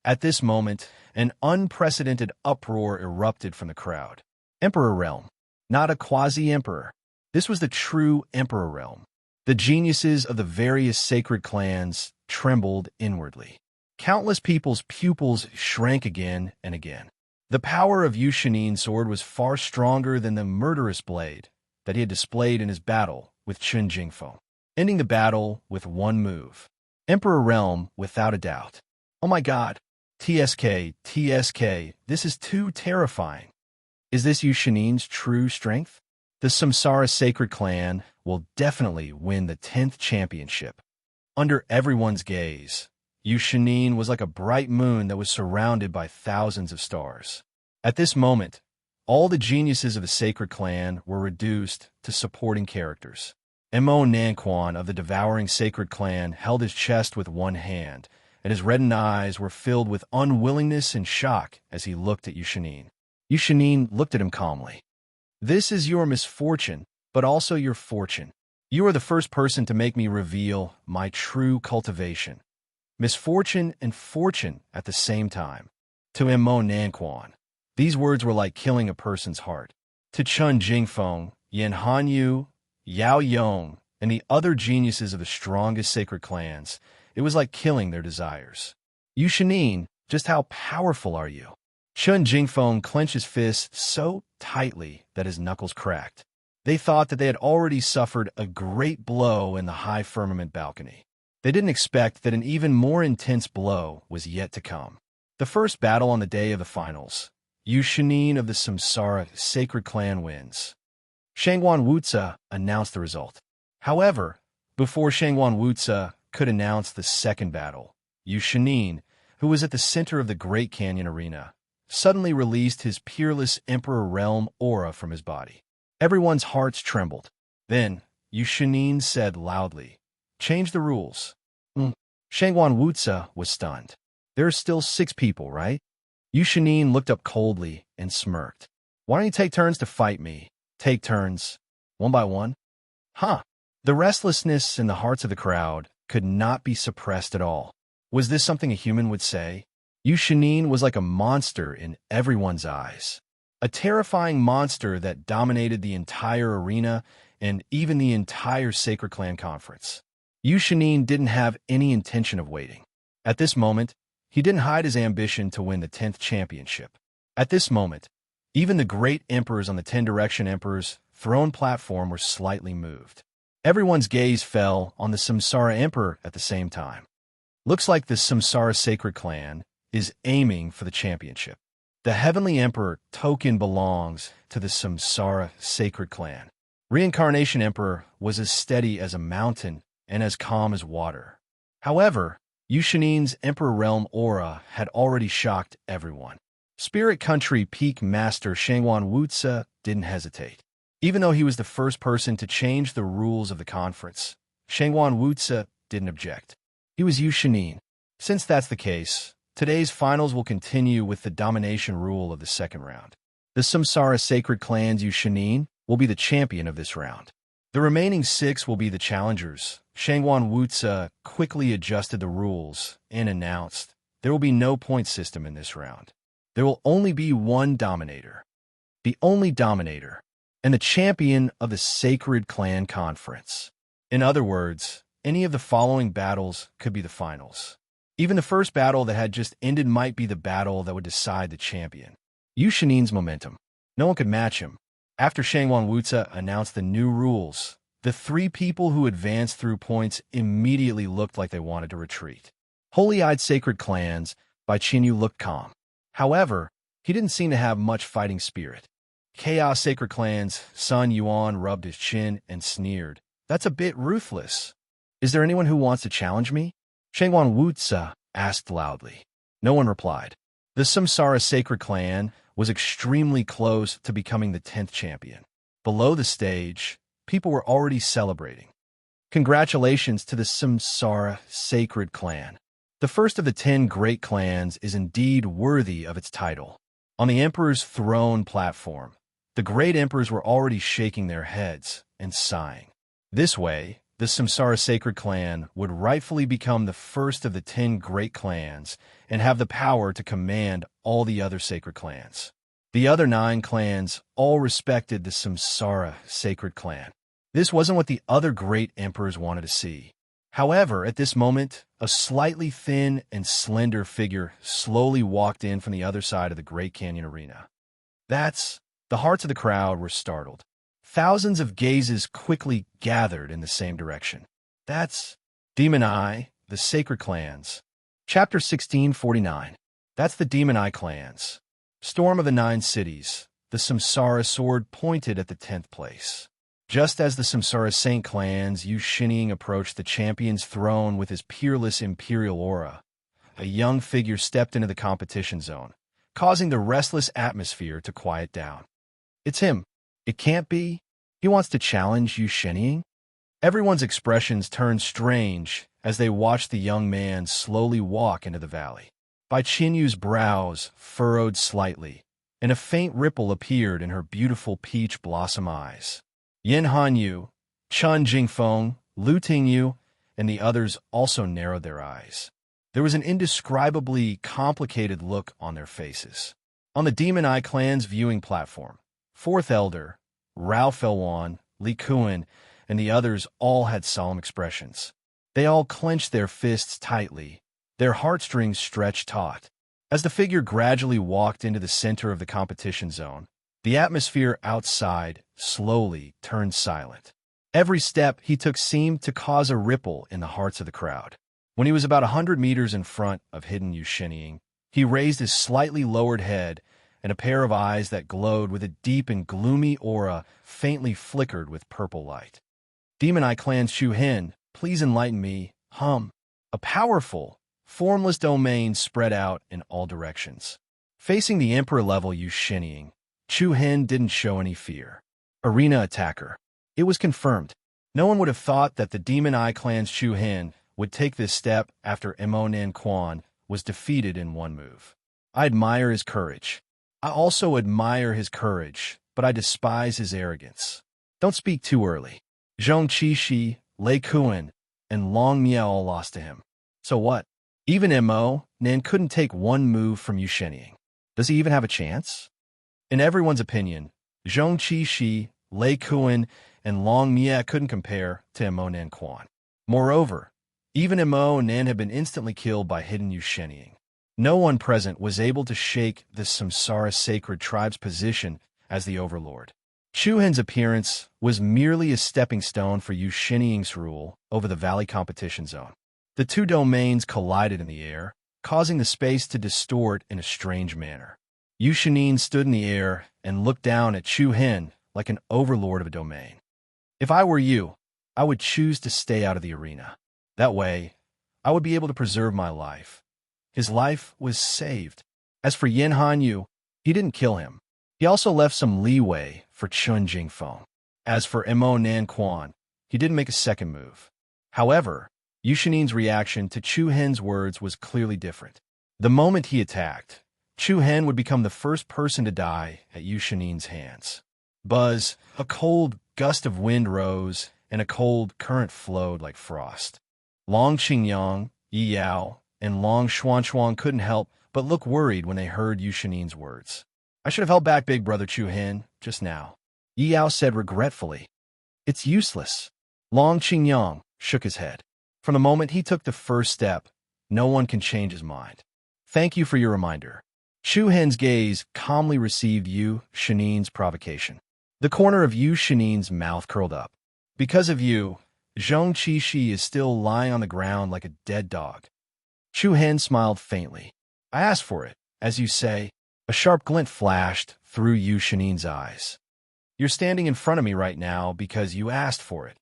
At this moment, an unprecedented uproar erupted from the crowd. Emperor Realm. Not a quasi-emperor. This was the true Emperor Realm. The geniuses of the various sacred clans trembled inwardly. Countless people's pupils shrank again and again. The power of Yushinin's sword was far stronger than the murderous blade that he had displayed in his battle with Chun Jingfeng, ending the battle with one move. Emperor Realm, without a doubt. Oh my God! TSK, this is too terrifying. Is this Yushinin's true strength? The Samsara Sacred Clan will definitely win the 10th championship. Under everyone's gaze, Yushanine was like a bright moon that was surrounded by thousands of stars. At this moment, all the geniuses of the Sacred Clan were reduced to supporting characters. Mo Nanquan of the Devouring Sacred Clan held his chest with one hand, and his reddened eyes were filled with unwillingness and shock as he looked at Yushanine. Yushanine looked at him calmly. This is your misfortune, but also your fortune. You are the first person to make me reveal my true cultivation. Misfortune and fortune at the same time. To Mo Nanquan, these words were like killing a person's heart. To Chun Jingfeng, Yin Hanyu, Yao Yong, and the other geniuses of the strongest sacred clans, it was like killing their desires. Yushanine, just how powerful are you? Chun Jingfeng clenched his fist so tightly that his knuckles cracked. They thought that they had already suffered a great blow in the high firmament balcony. They didn't expect that an even more intense blow was yet to come. The first battle on the day of the finals. Yushanine of the Samsara Sacred Clan wins. Shangguan Wuzi announced the result. However, before Shangguan Wuzi could announce the second battle, Yushanine, who was at the center of the Great Canyon Arena, suddenly released his peerless Emperor Realm aura from his body. Everyone's hearts trembled. Then, Yushanine said loudly, "Change the rules." Shangguan Wuzi was stunned. There are still 6 people, right? Yushanine looked up coldly and smirked. Why don't you take turns to fight me? Take turns, one by one? Huh. The restlessness in the hearts of the crowd could not be suppressed at all. Was this something a human would say? Yushanine was like a monster in everyone's eyes. A terrifying monster that dominated the entire arena and even the entire Sacred Clan conference. Yushanine didn't have any intention of waiting. At this moment, he didn't hide his ambition to win the 10th championship. At this moment, even the great emperors on the 10 Direction Emperor's throne platform were slightly moved. Everyone's gaze fell on the Samsara Emperor at the same time. Looks like the Samsara Sacred Clan is aiming for the championship. The Heavenly Emperor token belongs to the Samsara Sacred Clan. Reincarnation Emperor was as steady as a mountain and as calm as water. However, Yushanine's Emperor Realm aura had already shocked everyone. Spirit Country Peak Master Shangguan Wuzi didn't hesitate. Even though he was the first person to change the rules of the conference, Shangguan Wuzi didn't object. He was Yushanine. Since that's the case, today's finals will continue with the domination rule of the second round. The Samsara Sacred Clan's Yushanine will be the champion of this round. The remaining 6 will be the challengers. Shangguan Wuzi quickly adjusted the rules and announced there will be no point system in this round. There will only be one dominator. The only dominator, and the champion of the Sacred Clan Conference. In other words, any of the following battles could be the finals. Even the first battle that had just ended might be the battle that would decide the champion. Yushanine's momentum. No one could match him. After Shangguan Wuzi announced the new rules, the 3 people who advanced through points immediately looked like they wanted to retreat. Holy-Eyed Sacred Clans by Qinyu looked calm. However, he didn't seem to have much fighting spirit. Chaos Sacred Clan's Sun Yuan rubbed his chin and sneered. That's a bit ruthless. Is there anyone who wants to challenge me? Shangguan Wuzi asked loudly. No one replied. The Samsara Sacred Clan was extremely close to becoming the 10th champion. Below the stage, people were already celebrating. Congratulations to the Samsara Sacred Clan. The first of the 10 great clans is indeed worthy of its title. On the Emperor's throne platform, the great emperors were already shaking their heads and sighing. This way, the Samsara Sacred Clan would rightfully become the first of the 10 great clans and have the power to command all the other sacred clans. The other 9 clans all respected the Samsara Sacred Clan. This wasn't what the other great emperors wanted to see. However, at this moment, a slightly thin and slender figure slowly walked in from the other side of the Great Canyon Arena. The hearts of the crowd were startled. Thousands of gazes quickly gathered in the same direction. That's Demon Eye, the Sacred Clans. Chapter 1649. That's the Demon Eye Clans. Storm of the 9 Cities. the Samsara sword pointed at the 10th place. Just as the Samsara Saint clans, Yu Shining approached the champion's throne with his peerless imperial aura, a young figure stepped into the competition zone, causing the restless atmosphere to quiet down. It's him. It can't be. He wants to challenge Yu Shining? Everyone's expressions turned strange as they watched the young man slowly walk into the valley. Bai Qinyu's brows furrowed slightly, and a faint ripple appeared in her beautiful peach blossom eyes. Yin Hanyu, Chun Jingfeng, Lu Tingyu, and the others also narrowed their eyes. There was an indescribably complicated look on their faces. On the Demon Eye clan's viewing platform, Fourth Elder, Rao Felwan, Li Kuan, and the others all had solemn expressions. They all clenched their fists tightly, their heartstrings stretched taut. As the figure gradually walked into the center of the competition zone, the atmosphere outside slowly turned silent. Every step he took seemed to cause a ripple in the hearts of the crowd. When he was about 100 meters in front of hidden Yu Shining, he raised his slightly lowered head, and a pair of eyes that glowed with a deep and gloomy aura faintly flickered with purple light. Demon Eye Clan's Chu Hin, please enlighten me, hum. A powerful, formless domain spread out in all directions. Facing the Emperor-level Yu Shining, Chu Hin didn't show any fear. Arena attacker. It was confirmed. No one would have thought that the Demon Eye Clan's Chu Hin would take this step after Mo Nan Quan was defeated in one move. I admire his courage. I also admire his courage, but I despise his arrogance. Don't speak too early. Zhong Qixi, Lei Kuan, and Long Miao all lost to him. So what? Even Mo Nan couldn't take one move from Yu Shining. Does he even have a chance? In everyone's opinion, Zhong Qixi, Lei Kuan, and Long Miao couldn't compare to Mo Nan Quan. Moreover, even Mo Nan had been instantly killed by hidden Yu Shining. No one present was able to shake the Samsara sacred tribe's position as the overlord. Chu Hin's appearance was merely a stepping stone for Yu Shining's rule over the valley competition zone. The two domains collided in the air, causing the space to distort in a strange manner. Yu Shining stood in the air and looked down at Chu Hin like an overlord of a domain. If I were you, I would choose to stay out of the arena. That way, I would be able to preserve my life. His life was saved. As for Yin Hanyu, he didn't kill him. He also left some leeway for Chun Jingfeng. As for Mo Nan Quan, he didn't make a second move. However, Yu Shining's reaction to Chu Hin's words was clearly different. The moment he attacked, Chu Hin would become the first person to die at Yu Shining's hands. Buzz, a cold gust of wind rose, and a cold current flowed like frost. Long Qingyang, Yi Yao, and Long Xuanchuang couldn't help but look worried when they heard Yu Shining's words. I should have held back Big Brother Chu Hin just now, Yi Yao said regretfully. It's useless. Long Qingyang shook his head. From the moment he took the first step, no one can change his mind. Thank you for your reminder. Chu Hin's gaze calmly received Yu Shining's provocation. The corner of Yu Shining's mouth curled up. Because of you, Zhong Qixi is still lying on the ground like a dead dog. Chu Hin smiled faintly. I asked for it, as you say. A sharp glint flashed through Yu Shining's eyes. You're standing in front of me right now because you asked for it.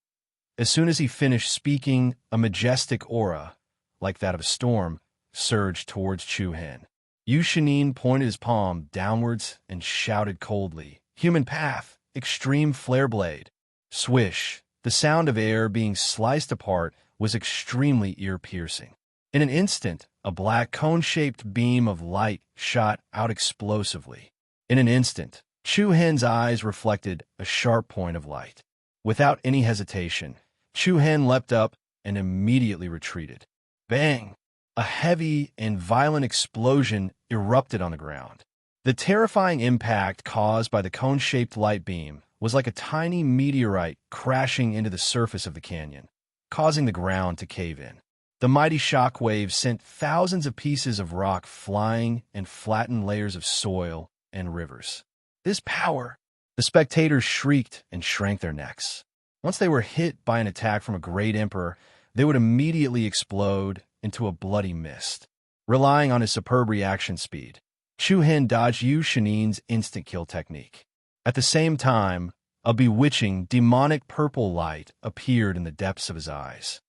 As soon as he finished speaking, a majestic aura, like that of a storm, surged towards Chu Hin. Yu Shining pointed his palm downwards and shouted coldly, Human path, extreme flare blade. Swish. The sound of air being sliced apart was extremely ear-piercing. In an instant, a black cone-shaped beam of light shot out explosively. In an instant, Chu Hin's eyes reflected a sharp point of light. Without any hesitation, Chu Hin leapt up and immediately retreated. Bang! A heavy and violent explosion erupted on the ground. The terrifying impact caused by the cone-shaped light beam was like a tiny meteorite crashing into the surface of the canyon, causing the ground to cave in. The mighty shock wave sent thousands of pieces of rock flying and flattened layers of soil and rivers. This power! The spectators shrieked and shrank their necks. Once they were hit by an attack from a great emperor, they would immediately explode into a bloody mist. Relying on his superb reaction speed, Chu Hen dodged Yu Shanin's instant kill technique. At the same time, a bewitching, demonic purple light appeared in the depths of his eyes.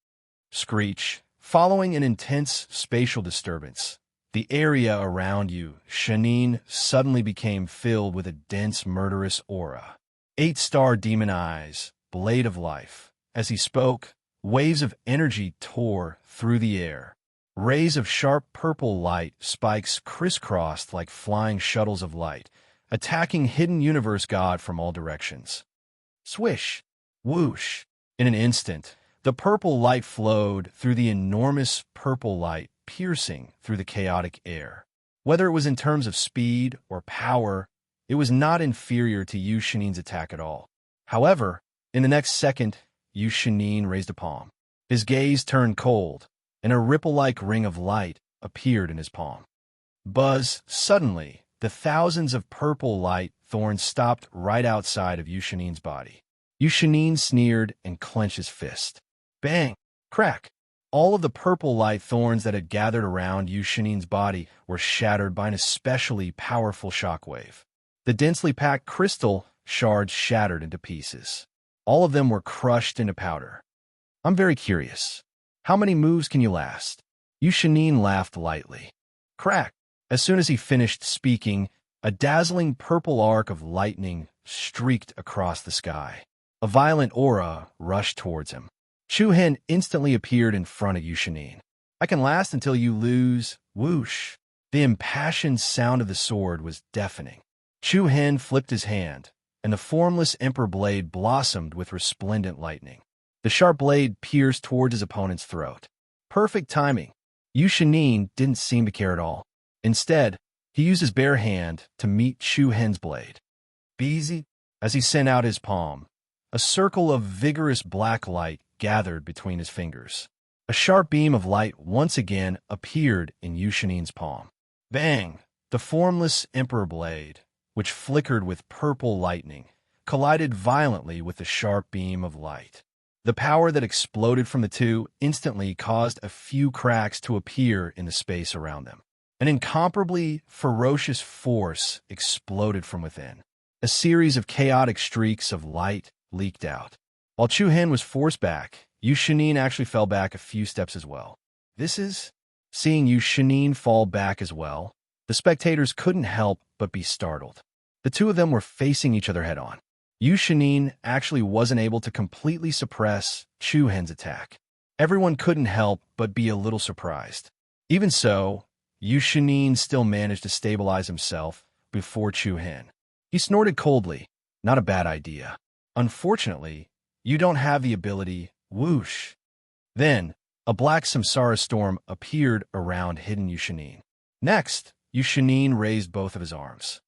Screech, following an intense spatial disturbance, the area around Yu Shanin suddenly became filled with a dense, murderous aura. 8-star demon eyes, blade of life. As he spoke, waves of energy tore through the air. Rays of sharp purple light spikes crisscrossed like flying shuttles of light, attacking hidden universe god from all directions. Swish! Whoosh! In an instant, the purple light flowed through the enormous purple light, piercing through the chaotic air. Whether it was in terms of speed or power, it was not inferior to Yu Shanin's attack at all. However, in the next second, Yu Shanin raised a palm. His gaze turned cold, and a ripple-like ring of light appeared in his palm. Buzz! Suddenly, the thousands of purple light thorns stopped right outside of Yu Shanin's body. Yu Shanin sneered and clenched his fist. Bang! Crack! All of the purple light thorns that had gathered around Yu Shanin's body were shattered by an especially powerful shockwave. The densely packed crystal shards shattered into pieces. All of them were crushed into powder. I'm very curious. How many moves can you last? Yu Shanin laughed lightly. Crack! As soon as he finished speaking, a dazzling purple arc of lightning streaked across the sky. A violent aura rushed towards him. Chu Hen instantly appeared in front of Yu Shanin. I can last until you lose. Whoosh! The impassioned sound of the sword was deafening. Chu Hen flipped his hand, and the formless emperor blade blossomed with resplendent lightning. The sharp blade pierced towards his opponent's throat. Perfect timing. Yu Shanin didn't seem to care at all. Instead, he used his bare hand to meet Chu Hen's blade. Beezy, as he sent out his palm, a circle of vigorous black light gathered between his fingers. A sharp beam of light once again appeared in Yu Shanin's palm. Bang! The formless emperor blade, which flickered with purple lightning, collided violently with the sharp beam of light. The power that exploded from the two instantly caused a few cracks to appear in the space around them. An incomparably ferocious force exploded from within. A series of chaotic streaks of light leaked out. While Chu Hen was forced back, Yu Shanin actually fell back a few steps as well. Seeing Yu Shanin fall back as well, the spectators couldn't help but be startled. The two of them were facing each other head-on. Yu Shanin actually wasn't able to completely suppress Chu Hen's attack. Everyone couldn't help but be a little surprised. Even so, Yu Shanin still managed to stabilize himself before Chu Hen. He snorted coldly. Not a bad idea. Unfortunately, you don't have the ability, whoosh. Then, a black samsara storm appeared around hidden Yu Shanin. Next, Yu Shanin raised both of his arms.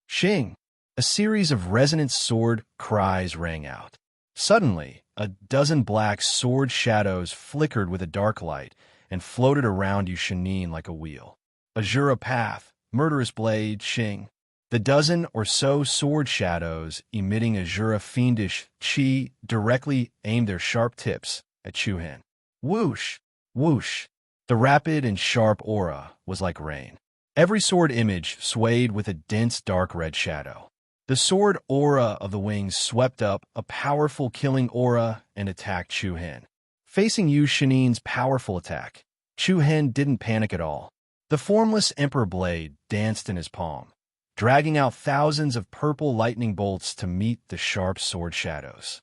Shing! A series of resonant sword cries rang out. Suddenly, a dozen black sword shadows flickered with a dark light and floated around Yu Shanin like a wheel. Azura path, murderous blade, Shing. The dozen or so sword shadows emitting Azura fiendish chi directly aimed their sharp tips at Chu Hen. Whoosh! Whoosh! The rapid and sharp aura was like rain. Every sword image swayed with a dense dark red shadow. The sword aura of the wings swept up a powerful killing aura and attacked Chu Hen. Facing Yu Shanin's powerful attack, Chu Hen didn't panic at all. The formless emperor blade danced in his palm, dragging out thousands of purple lightning bolts to meet the sharp sword shadows.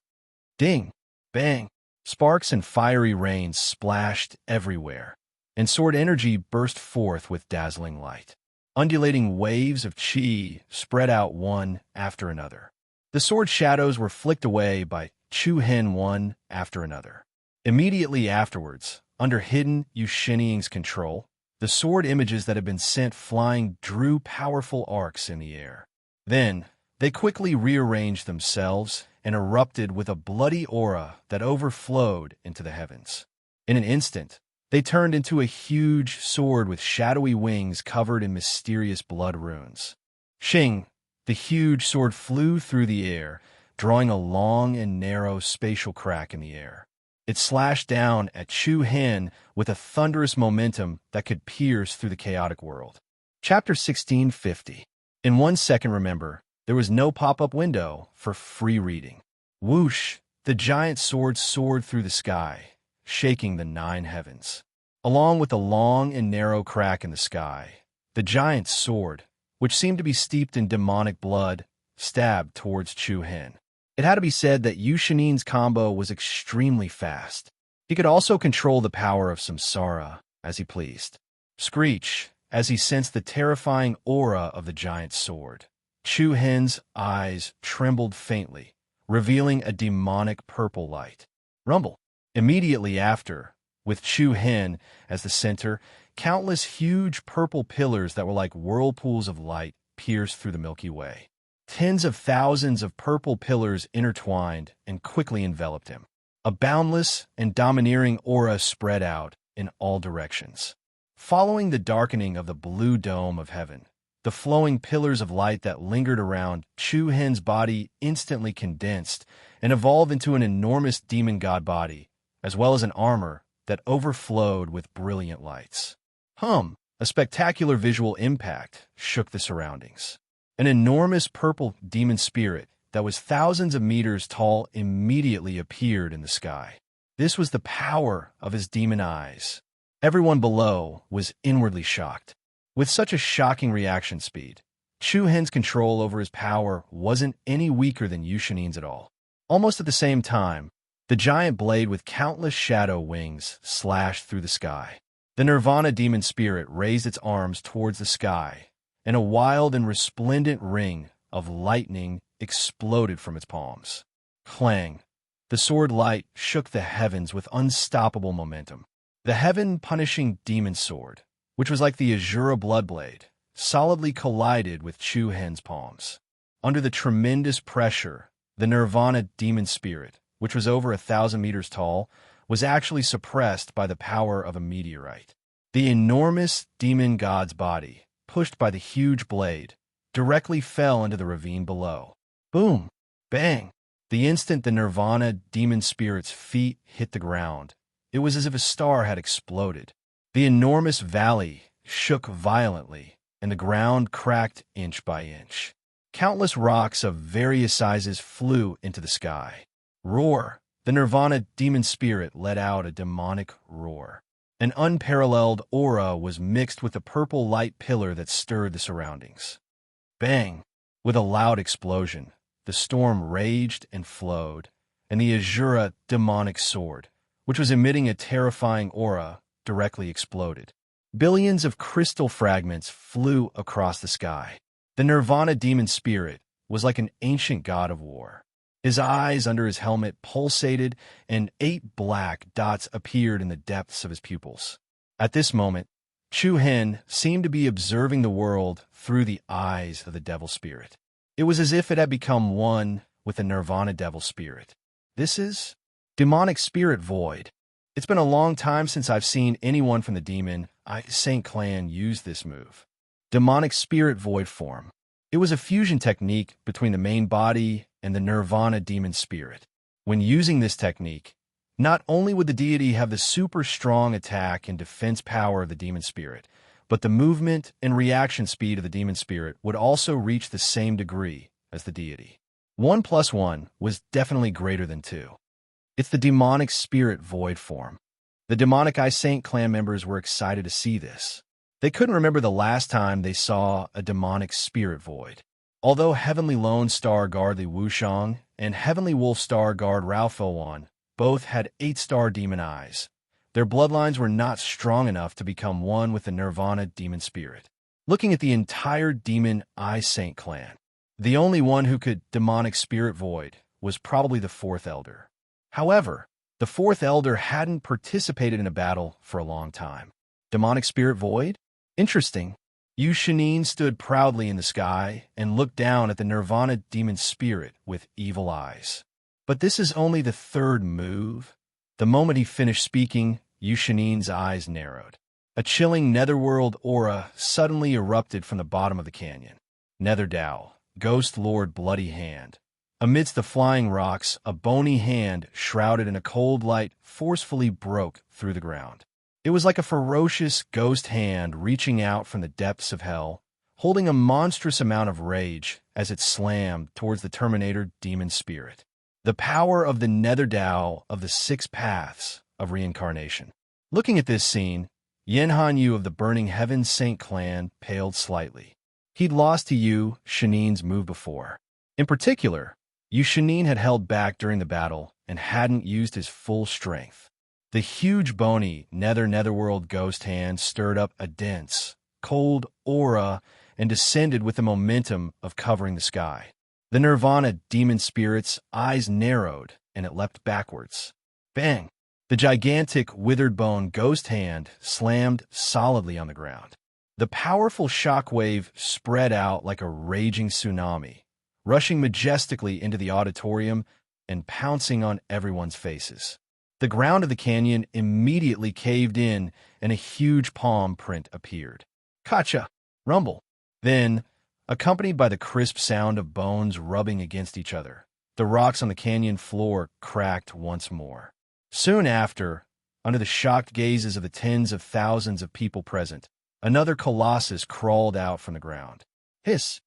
Ding! Bang! Sparks and fiery rains splashed everywhere, and sword energy burst forth with dazzling light. Undulating waves of chi spread out one after another. The sword shadows were flicked away by Chu Hen one after another. Immediately afterwards, under hidden Yu Shanin's control, the sword images that had been sent flying drew powerful arcs in the air. Then, they quickly rearranged themselves and erupted with a bloody aura that overflowed into the heavens. In an instant, they turned into a huge sword with shadowy wings covered in mysterious blood runes. Shing! The huge sword flew through the air, drawing a long and narrow spatial crack in the air. It slashed down at Chu Hen with a thunderous momentum that could pierce through the chaotic world. Chapter 1650. In 1 second, remember, there was no pop-up window for free reading. Whoosh! The giant sword soared through the sky, shaking the 9 heavens. Along with a long and narrow crack in the sky, the giant sword, which seemed to be steeped in demonic blood, stabbed towards Chu Hen. It had to be said that Yushanin's combo was extremely fast. He could also control the power of Samsara as he pleased. Screech, as he sensed the terrifying aura of the giant sword. Chu Hen's eyes trembled faintly, revealing a demonic purple light. Rumble. Immediately after, with Chu Hen as the center, countless huge purple pillars that were like whirlpools of light pierced through the Milky Way. Tens of thousands of purple pillars intertwined and quickly enveloped him. A boundless and domineering aura spread out in all directions. Following the darkening of the blue dome of heaven, the flowing pillars of light that lingered around Chu Hen's body instantly condensed and evolved into an enormous demon god body, as well as an armor that overflowed with brilliant lights. A spectacular visual impact shook the surroundings. An enormous purple demon spirit that was thousands of meters tall immediately appeared in the sky. This was the power of his demon eyes. Everyone below was inwardly shocked. With such a shocking reaction speed, Chu Hen's control over his power wasn't any weaker than Yushanin's at all. Almost at the same time, the giant blade with countless shadow wings slashed through the sky. The Nirvana demon spirit raised its arms towards the sky, and a wild and resplendent ring of lightning exploded from its palms. Clang! The sword light shook the heavens with unstoppable momentum. The heaven-punishing demon sword, which was like the Azura Bloodblade, solidly collided with Chu Hen's palms. Under the tremendous pressure, the Nirvana demon spirit, which was over 1,000 meters tall, was actually suppressed by the power of a meteorite. The enormous demon god's body, pushed by the huge blade, directly fell into the ravine below. Boom! Bang! The instant the Nirvana demon spirit's feet hit the ground, it was as if a star had exploded. The enormous valley shook violently, and the ground cracked inch by inch. Countless rocks of various sizes flew into the sky. Roar! The Nirvana demon spirit let out a demonic roar. An unparalleled aura was mixed with the purple light pillar that stirred the surroundings. Bang! With a loud explosion, the storm raged and flowed, and the Azura demonic sword, which was emitting a terrifying aura, directly exploded. Billions of crystal fragments flew across the sky. The Nirvana demon spirit was like an ancient god of war. His eyes under his helmet pulsated, and 8 black dots appeared in the depths of his pupils. At this moment, Chu Hen seemed to be observing the world through the eyes of the devil spirit. It was as if it had become one with the Nirvana devil spirit. This is demonic spirit void. It's been a long time since I've seen anyone from the demon Saint clan use this move. Demonic spirit void form. It was a fusion technique between the main body and the Nirvana demon spirit. When using this technique, not only would the deity have the super strong attack and defense power of the demon spirit, but the movement and reaction speed of the demon spirit would also reach the same degree as the deity. 1 + 1 was definitely greater than 2. It's the demonic spirit void form. The demonic Saint clan members were excited to see this. They couldn't remember the last time they saw a demonic spirit void. Although Heavenly Lone Star Guard Li Wushang and Heavenly Wolf Star Guard Rao Fouan both had 8-star demon eyes, their bloodlines were not strong enough to become one with the Nirvana demon spirit. Looking at the entire demon Saint clan, the only one who could demonic spirit void was probably the 4th elder. However, the 4th elder hadn't participated in a battle for a long time. Demonic spirit void? Interesting. Yushanin stood proudly in the sky and looked down at the Nirvana demon spirit with evil eyes. But this is only the 3rd move. The moment he finished speaking, Yushanin's eyes narrowed. A chilling netherworld aura suddenly erupted from the bottom of the canyon. Nether Dao, Ghost Lord Bloody Hand. Amidst the flying rocks, a bony hand shrouded in a cold light forcefully broke through the ground. It was like a ferocious ghost hand reaching out from the depths of hell, holding a monstrous amount of rage as it slammed towards the Terminator demon spirit. The power of the Nether Dao of the six paths of reincarnation. Looking at this scene, Yen Hanyu of the Burning Heaven Saint clan paled slightly. He'd lost to Yu Shanin's move before. In particular, Yu Shanin had held back during the battle and hadn't used his full strength. The huge bony netherworld ghost hand stirred up a dense, cold aura and descended with the momentum of covering the sky. The Nirvana demon spirit's eyes narrowed and it leapt backwards. Bang! The gigantic withered bone ghost hand slammed solidly on the ground. The powerful shockwave spread out like a raging tsunami, rushing majestically into the auditorium and pouncing on everyone's faces. The ground of the canyon immediately caved in and a huge palm print appeared. Kacha! Rumble! Then, accompanied by the crisp sound of bones rubbing against each other, the rocks on the canyon floor cracked once more. Soon after, under the shocked gazes of the tens of thousands of people present, another colossus crawled out from the ground. Hiss!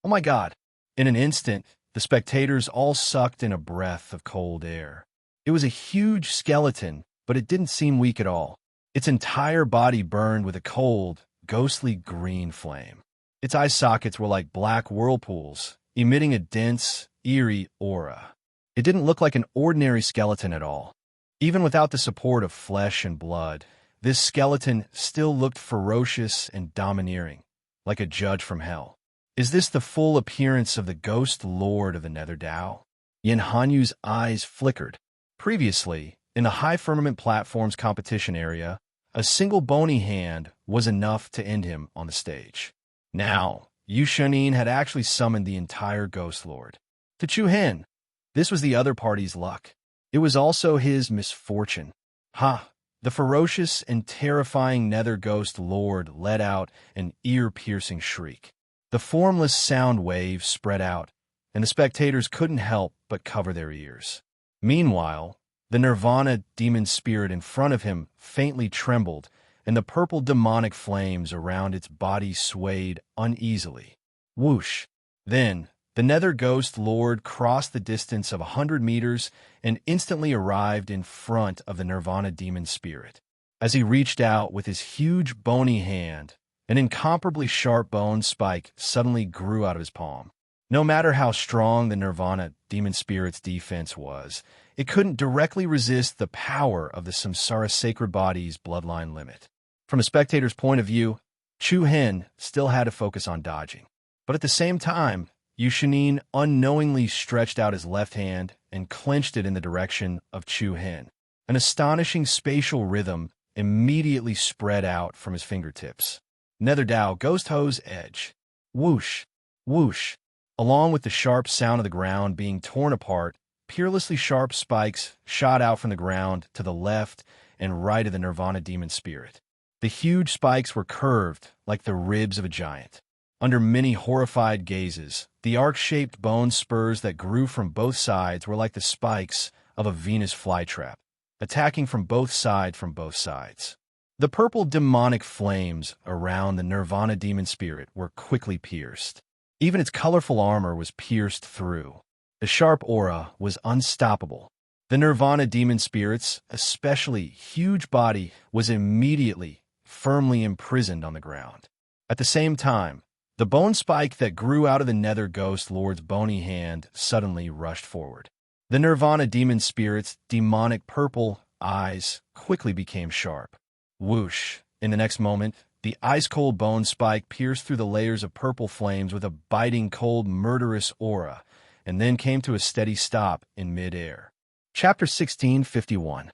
Oh my God! In an instant, the spectators all sucked in a breath of cold air. It was a huge skeleton, but it didn't seem weak at all. Its entire body burned with a cold, ghostly green flame. Its eye sockets were like black whirlpools, emitting a dense, eerie aura. It didn't look like an ordinary skeleton at all. Even without the support of flesh and blood, this skeleton still looked ferocious and domineering, like a judge from hell. Is this the full appearance of the ghost lord of the Nether Dao? Yen Hanyu's eyes flickered. Previously, in the high firmament platform's competition area, a single bony hand was enough to end him on the stage. Now, Yu Shanin had actually summoned the entire Ghost Lord. To Chu Hen, this was the other party's luck. It was also his misfortune. Ha! The ferocious and terrifying Nether Ghost Lord let out an ear-piercing shriek. The formless sound wave spread out, and the spectators couldn't help but cover their ears. Meanwhile, the Nirvana demon spirit in front of him faintly trembled, and the purple demonic flames around its body swayed uneasily. Whoosh! Then, the Nether Ghost Lord crossed the distance of 100 meters and instantly arrived in front of the Nirvana demon spirit. As he reached out with his huge bony hand, an incomparably sharp bone spike suddenly grew out of his palm. No matter how strong the Nirvana demon spirit's defense was, it couldn't directly resist the power of the Samsara sacred body's bloodline limit. From a spectator's point of view, Chu Hen still had to focus on dodging. But at the same time, Yu Shanin unknowingly stretched out his left hand and clenched it in the direction of Chu Hen. An astonishing spatial rhythm immediately spread out from his fingertips. Nether Dao Ghost Hose Edge. Whoosh! Whoosh! Along with the sharp sound of the ground being torn apart, peerlessly sharp spikes shot out from the ground to the left and right of the Nirvana demon spirit. The huge spikes were curved like the ribs of a giant. Under many horrified gazes, the arc-shaped bone spurs that grew from both sides were like the spikes of a Venus flytrap, attacking from both sides. The purple demonic flames around the Nirvana demon spirit were quickly pierced. Even its colorful armor was pierced through. The sharp aura was unstoppable. The Nirvana demon spirit's, especially huge body, was immediately firmly imprisoned on the ground. At the same time, the bone spike that grew out of the Nether Ghost Lord's bony hand suddenly rushed forward. The Nirvana demon spirit's demonic purple eyes quickly became sharp. Whoosh! In the next moment, the ice-cold bone spike pierced through the layers of purple flames with a biting, cold, murderous aura, and then came to a steady stop in mid-air. Chapter 1651.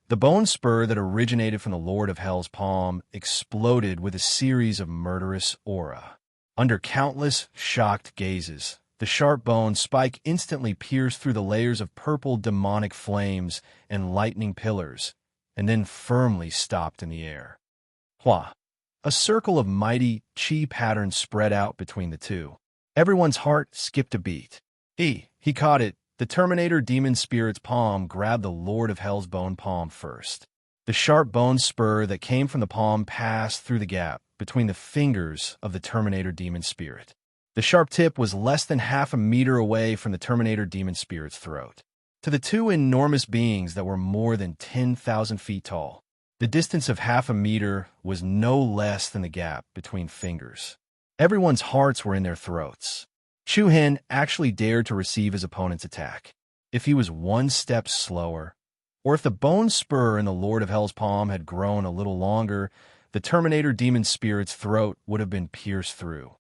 The bone spur that originated from the Lord of Hell's palm exploded with a series of murderous aura. Under countless, shocked gazes, the sharp bone spike instantly pierced through the layers of purple demonic flames and lightning pillars, and then firmly stopped in the air. Hua! A circle of mighty chi patterns spread out between the two. Everyone's heart skipped a beat. He caught it. The Terminator demon spirit's palm grabbed the Lord of Hell's bone palm first. The sharp bone spur that came from the palm passed through the gap between the fingers of the Terminator demon spirit. The sharp tip was less than half a meter away from the Terminator demon spirit's throat. To the two enormous beings that were more than 10,000 feet tall, the distance of half a meter was no less than the gap between fingers. Everyone's hearts were in their throats. Chu-Hen actually dared to receive his opponent's attack. If he was one step slower, or if the bone spur in the Lord of Hell's palm had grown a little longer, the Terminator demon spirit's throat would have been pierced through.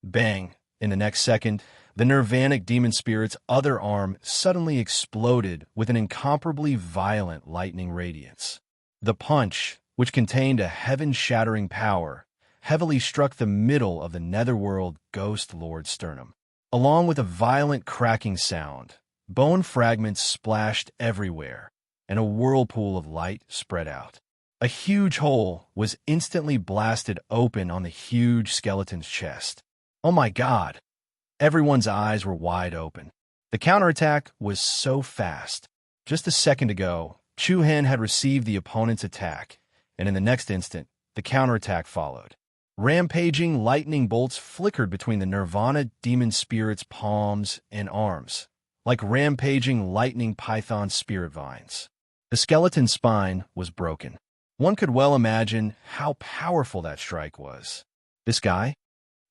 Bang! In the next second, the Nirvanic demon spirit's other arm suddenly exploded with an incomparably violent lightning radiance. The punch, which contained a heaven-shattering power, heavily struck the middle of the Netherworld Ghost Lord's sternum. Along with a violent cracking sound, bone fragments splashed everywhere, and a whirlpool of light spread out. A huge hole was instantly blasted open on the huge skeleton's chest. Oh my God! Everyone's eyes were wide open. The counterattack was so fast. Just a second ago, Chu-Hen had received the opponent's attack, and in the next instant, the counterattack followed. Rampaging lightning bolts flickered between the Nirvana demon spirit's palms and arms, like rampaging lightning python spirit vines. The skeleton's spine was broken. One could well imagine how powerful that strike was. This guy?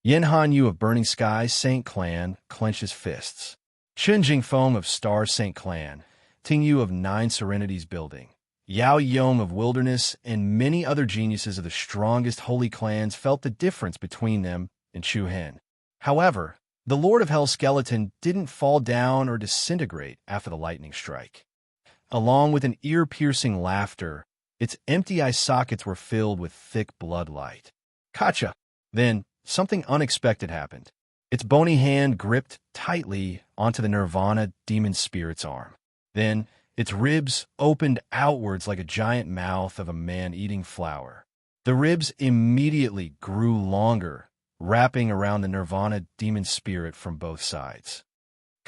Yen Han Yu of Burning Sky Saint Clan clenched his fists. Chen Jingfeng of Star Saint Clan, Ting Yu of Nine Serenities Building, Yao Yong of Wilderness, and many other geniuses of the strongest holy clans felt the difference between them and Chu-Hen. However, the Lord of Hell skeleton didn't fall down or disintegrate after the lightning strike. Along with an ear-piercing laughter, its empty eye sockets were filled with thick blood light. Gotcha! Then, something unexpected happened. Its bony hand gripped tightly onto the Nirvana demon spirit's arm. Then, its ribs opened outwards like a giant mouth of a man eating flour. The ribs immediately grew longer, wrapping around the Nirvana demon spirit from both sides.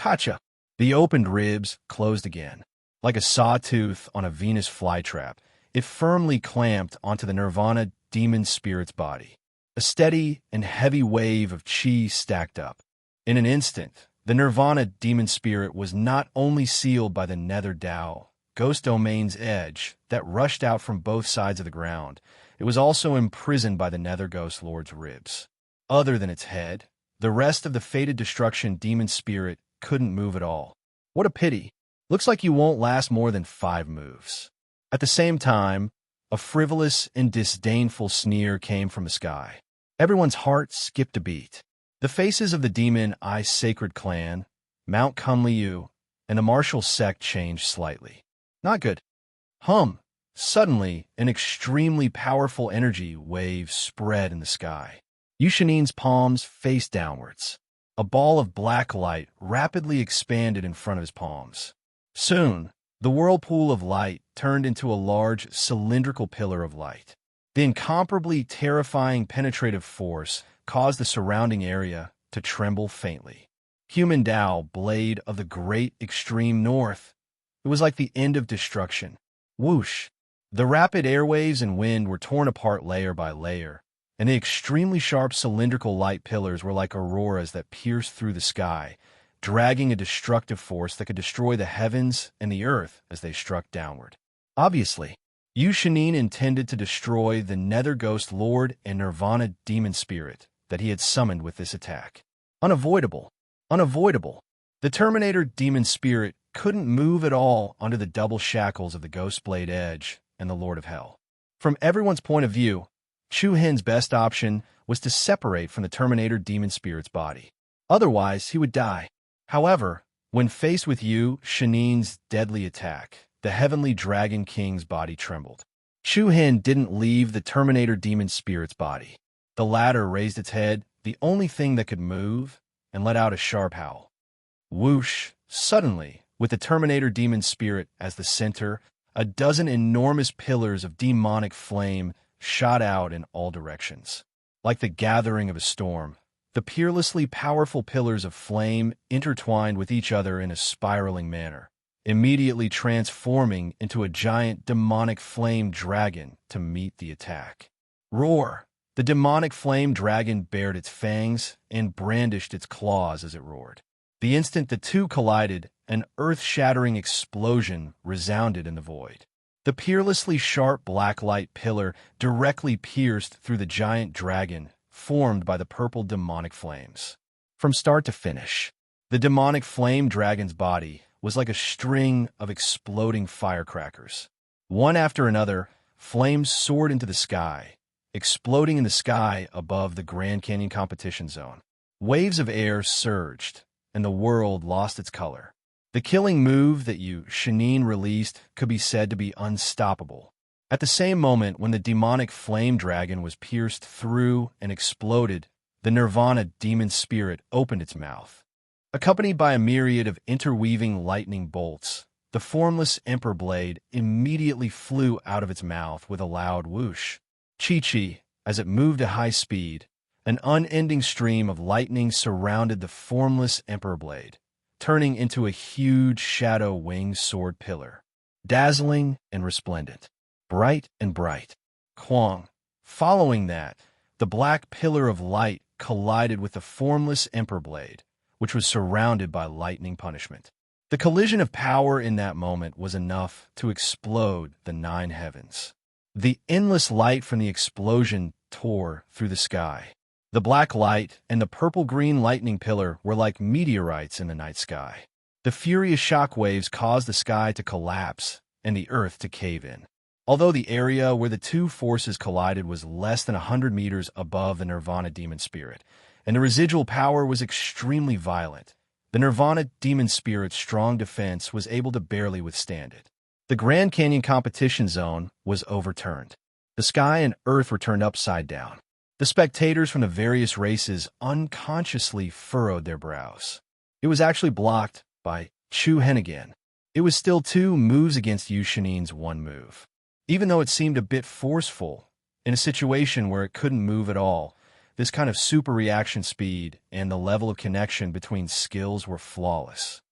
Gotcha! The opened ribs closed again. Like a sawtooth on a Venus flytrap, it firmly clamped onto the Nirvana demon spirit's body. A steady and heavy wave of chi stacked up. In an instant, the Nirvana demon spirit was not only sealed by the Nether Dao, ghost domain's edge, that rushed out from both sides of the ground, it was also imprisoned by the Nether Ghost Lord's ribs. Other than its head, the rest of the fated destruction demon spirit couldn't move at all. What a pity. Looks like you won't last more than 5 moves. At the same time, a frivolous and disdainful sneer came from the sky. Everyone's heart skipped a beat. The faces of the demon I Sacred Clan, Mount Kunliu, and the martial sect changed slightly. Not good. Suddenly, an extremely powerful energy wave spread in the sky. Yushanin's palms faced downwards. A ball of black light rapidly expanded in front of his palms. Soon, the whirlpool of light turned into a large cylindrical pillar of light. The incomparably terrifying penetrative force caused the surrounding area to tremble faintly. Human Tao, blade of the great extreme north. It was like the end of destruction. Whoosh! The rapid airwaves and wind were torn apart layer by layer, and the extremely sharp cylindrical light pillars were like auroras that pierced through the sky, dragging a destructive force that could destroy the heavens and the earth as they struck downward. Obviously, Yu Shanin intended to destroy the Nether Ghost Lord and Nirvana demon spirit that he had summoned with this attack. Unavoidable. Unavoidable. The Terminator demon spirit couldn't move at all under the double shackles of the Ghost Blade Edge and the Lord of Hell. From everyone's point of view, Chu-Hen's best option was to separate from the Terminator demon spirit's body. Otherwise, he would die. However, when faced with Yu Shanin's deadly attack, the Heavenly Dragon King's body trembled. Chu-Hen didn't leave the Terminator demon spirit's body. The latter raised its head, the only thing that could move, and let out a sharp howl. Whoosh! Suddenly, with the Terminator demon spirit as the center, a dozen enormous pillars of demonic flame shot out in all directions. Like the gathering of a storm, the peerlessly powerful pillars of flame intertwined with each other in a spiraling manner, immediately transforming into a giant demonic flame dragon to meet the attack. Roar! The demonic flame dragon bared its fangs and brandished its claws as it roared. The instant the two collided, an earth-shattering explosion resounded in the void. The peerlessly sharp black light pillar directly pierced through the giant dragon formed by the purple demonic flames. From start to finish, the demonic flame dragon's body was like a string of exploding firecrackers. One after another, flames soared into the sky, exploding in the sky above the Grand Canyon competition zone. Waves of air surged, and the world lost its color. The killing move that Shanine released could be said to be unstoppable. At the same moment when the demonic flame dragon was pierced through and exploded, the Nirvana demon spirit opened its mouth. Accompanied by a myriad of interweaving lightning bolts, the formless emperor blade immediately flew out of its mouth with a loud whoosh. Chi-Chi, as it moved at high speed, an unending stream of lightning surrounded the formless emperor blade, turning into a huge shadow-winged sword pillar, dazzling and resplendent, bright and bright. Kwang. Following that, the black pillar of light collided with the formless emperor blade, which was surrounded by lightning punishment. The collision of power in that moment was enough to explode the 9 heavens. The endless light from the explosion tore through the sky. The black light and the purple-green lightning pillar were like meteorites in the night sky. The furious shock waves caused the sky to collapse and the earth to cave in. Although the area where the two forces collided was less than 100 meters above the Nirvana demon spirit, and the residual power was extremely violent, the Nirvana demon spirit's strong defense was able to barely withstand it. The Grand Canyon competition zone was overturned. The sky and earth were turned upside down. The spectators from the various races unconsciously furrowed their brows. It was actually blocked by Chu Hen again. It was still 2 moves against Yu Shanine's 1 move. Even though it seemed a bit forceful, in a situation where it couldn't move at all, this kind of super reaction speed and the level of connection between skills were flawless.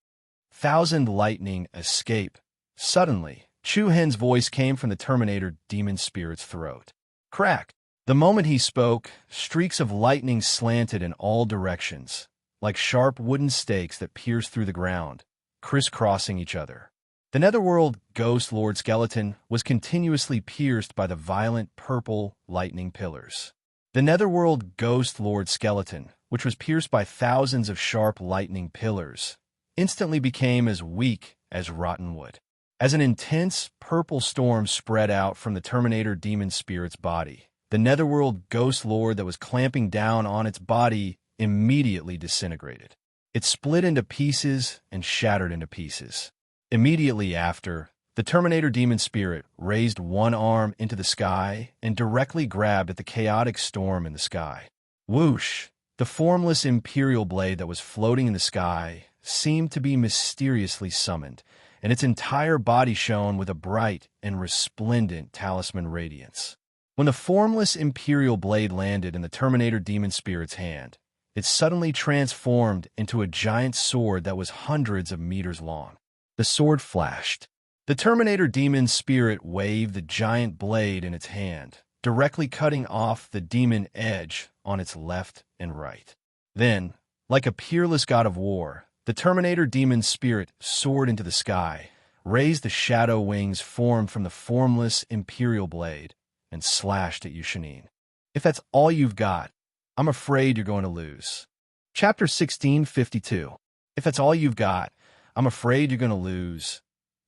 Thousand lightning escape. Suddenly, Chu Hen's voice came from the Terminator demon spirit's throat. Crack! The moment he spoke, streaks of lightning slanted in all directions, like sharp wooden stakes that pierced through the ground, crisscrossing each other. The Netherworld Ghost Lord skeleton was continuously pierced by the violent purple lightning pillars. The Netherworld Ghost Lord skeleton, which was pierced by thousands of sharp lightning pillars, instantly became as weak as rotten wood. As an intense purple storm spread out from the Terminator demon spirit's body, the Netherworld Ghost Lord that was clamping down on its body immediately disintegrated. It split into pieces and shattered into pieces. Immediately after, the Terminator demon spirit raised one arm into the sky and directly grabbed at the chaotic storm in the sky. Whoosh! The formless imperial blade that was floating in the sky seemed to be mysteriously summoned, and its entire body shone with a bright and resplendent talisman radiance. When the formless imperial blade landed in the Terminator demon spirit's hand, it suddenly transformed into a giant sword that was hundreds of meters long. The sword flashed. The Terminator demon spirit waved the giant blade in its hand, directly cutting off the demon edge on its left and right. Then, like a peerless god of war, the Terminator demon spirit soared into the sky, raised the shadow wings formed from the formless imperial blade, and slashed at Yu Shanine. If that's all you've got, I'm afraid you're going to lose. Chapter 1652. If that's all you've got, I'm afraid you're going to lose.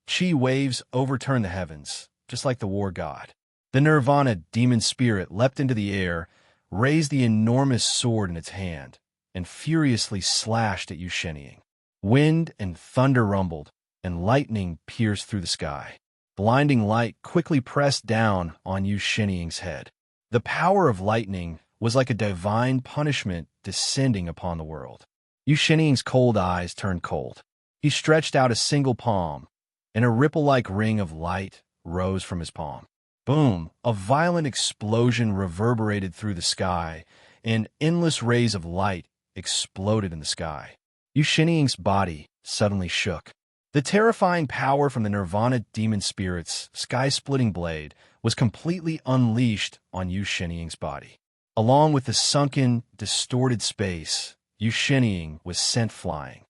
Chi waves overturned the heavens, just like the war god. The Nirvana demon spirit leapt into the air, raised the enormous sword in its hand, and furiously slashed at Yu Shanine. Wind and thunder rumbled, and lightning pierced through the sky. Blinding light quickly pressed down on Yu Shanine's head. The power of lightning was like a divine punishment descending upon the world. Yu Shanine's cold eyes turned cold. He stretched out a single palm, and a ripple-like ring of light rose from his palm. Boom! A violent explosion reverberated through the sky, and endless rays of light exploded in the sky. Yu Shanine's body suddenly shook. The terrifying power from the Nirvana demon spirit's sky-splitting blade was completely unleashed on Yu Sheniying's body. Along with the sunken, distorted space, Yu Sheniying was sent flying.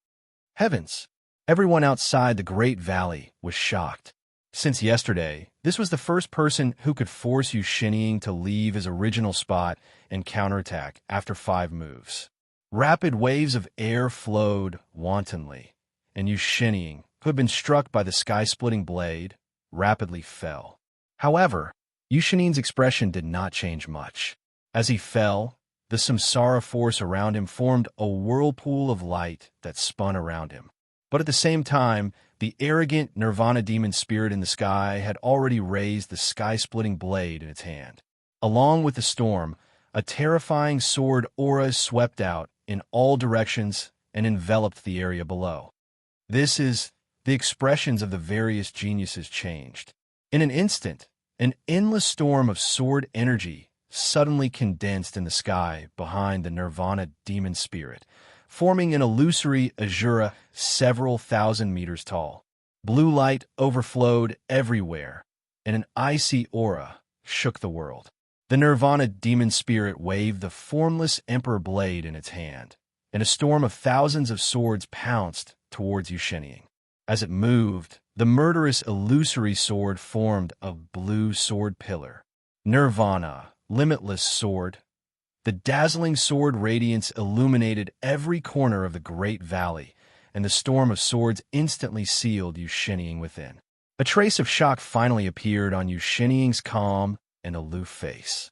Heavens! Everyone outside the Great Valley was shocked. Since yesterday, this was the first person who could force Yu Sheniying to leave his original spot and counterattack after 5 moves. Rapid waves of air flowed wantonly, and Yu Sheniying, who had been struck by the sky-splitting blade, rapidly fell. However, Yu Sheniying's expression did not change much. As he fell, the samsara force around him formed a whirlpool of light that spun around him. But at the same time, the arrogant Nirvana demon spirit in the sky had already raised the sky-splitting blade in its hand. Along with the storm, a terrifying sword aura swept out in all directions and enveloped the area below. The expressions of the various geniuses changed. In an instant, an endless storm of sword energy suddenly condensed in the sky behind the Nirvana demon spirit, forming an illusory azura several thousand meters tall. Blue light overflowed everywhere, and an icy aura shook the world. The Nirvana demon spirit waved the formless emperor blade in its hand, and a storm of thousands of swords pounced towards Yu Sheniying. As it moved, the murderous illusory sword formed a blue sword pillar. Nirvana, limitless sword. The dazzling sword radiance illuminated every corner of the Great Valley, and the storm of swords instantly sealed Yu Sheniying within. A trace of shock finally appeared on Yu Sheniying's calm and aloof face.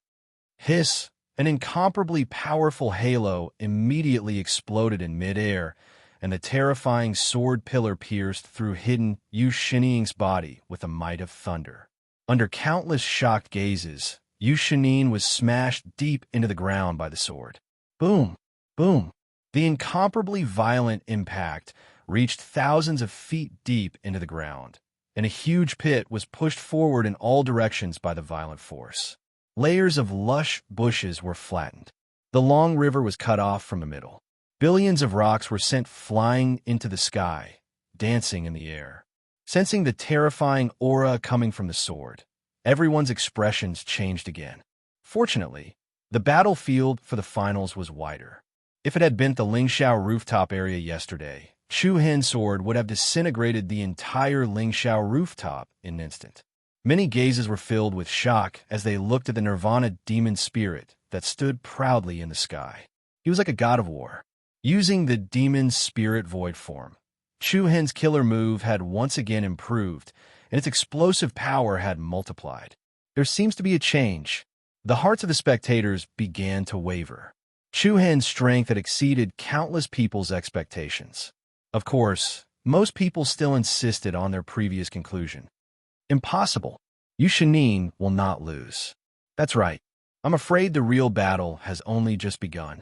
Hiss! An incomparably powerful halo immediately exploded in midair, and the terrifying sword pillar pierced through hidden Yu Sheniying's body with the might of thunder. Under countless shocked gazes, Yu Sheniying was smashed deep into the ground by the sword. Boom! Boom! The incomparably violent impact reached thousands of feet deep into the ground, and a huge pit was pushed forward in all directions by the violent force. Layers of lush bushes were flattened. The long river was cut off from the middle. Billions of rocks were sent flying into the sky, dancing in the air. Sensing the terrifying aura coming from the sword, everyone's expressions changed again. Fortunately, the battlefield for the finals was wider. If it had been the Lingxiao rooftop area yesterday, Chu Hen's sword would have disintegrated the entire Lingxiao rooftop in an instant. Many gazes were filled with shock as they looked at the Nirvana demon spirit that stood proudly in the sky. He was like a god of war. Using the demon spirit void form, Chu Hen's killer move had once again improved, and its explosive power had multiplied. There seems to be a change. The hearts of the spectators began to waver. Chu Hen's strength had exceeded countless people's expectations. Of course, most people still insisted on their previous conclusion. Impossible. Yu Sheniying will not lose. That's right. I'm afraid the real battle has only just begun.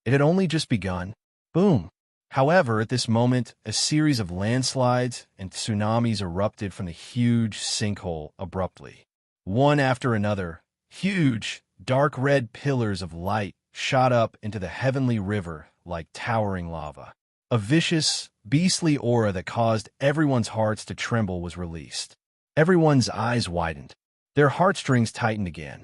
It had only just begun. Boom. However, at this moment, a series of landslides and tsunamis erupted from the huge sinkhole abruptly. One after another, huge, dark red pillars of light shot up into the heavenly river like towering lava. A vicious, beastly aura that caused everyone's hearts to tremble was released. Everyone's eyes widened. Their heartstrings tightened again.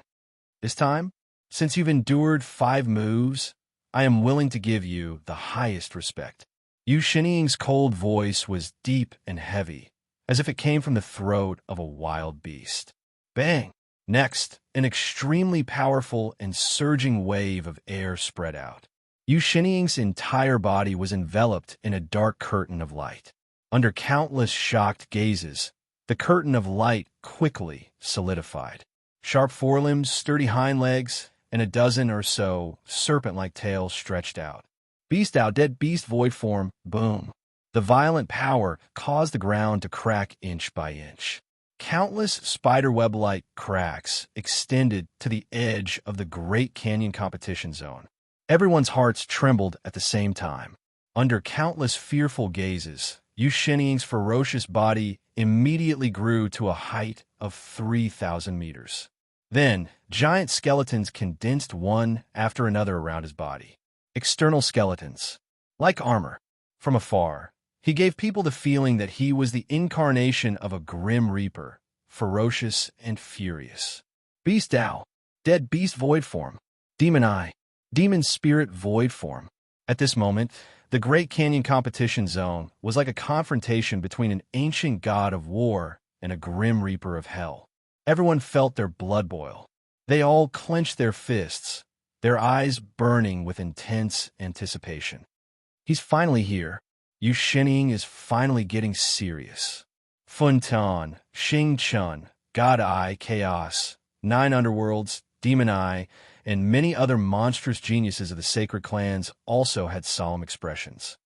This time, since you've endured 5 moves, I am willing to give you the highest respect. Yu Sheniying's cold voice was deep and heavy, as if it came from the throat of a wild beast. Bang! Next, an extremely powerful and surging wave of air spread out. Yu Sheniying's entire body was enveloped in a dark curtain of light. Under countless shocked gazes, the curtain of light quickly solidified. Sharp forelimbs, sturdy hind legs, and a dozen or so serpent-like tails stretched out. Beast out, dead beast void form, boom. The violent power caused the ground to crack inch by inch. Countless spiderweb-like cracks extended to the edge of the Great Canyon competition zone. Everyone's hearts trembled at the same time. Under countless fearful gazes, Yu Sheniying's ferocious body immediately grew to a height of 3,000 meters. Then, giant skeletons condensed one after another around his body. External skeletons. Like armor. From afar, He gave people the feeling that he was the incarnation of a grim reaper, ferocious and furious. Beast Tao, dead beast void form. Demon Eye, demon spirit void form. At this moment, the Great Canyon competition zone was like a confrontation between an ancient god of war and a grim reaper of hell. Everyone felt their blood boil. They all clenched their fists, their eyes burning with intense anticipation. He's finally here. Yu Shining is finally getting serious. Fun Tan, Xing Chun, God Eye, Chaos, 9 Underworlds, Demon Eye, and many other monstrous geniuses of the sacred clans also had solemn expressions.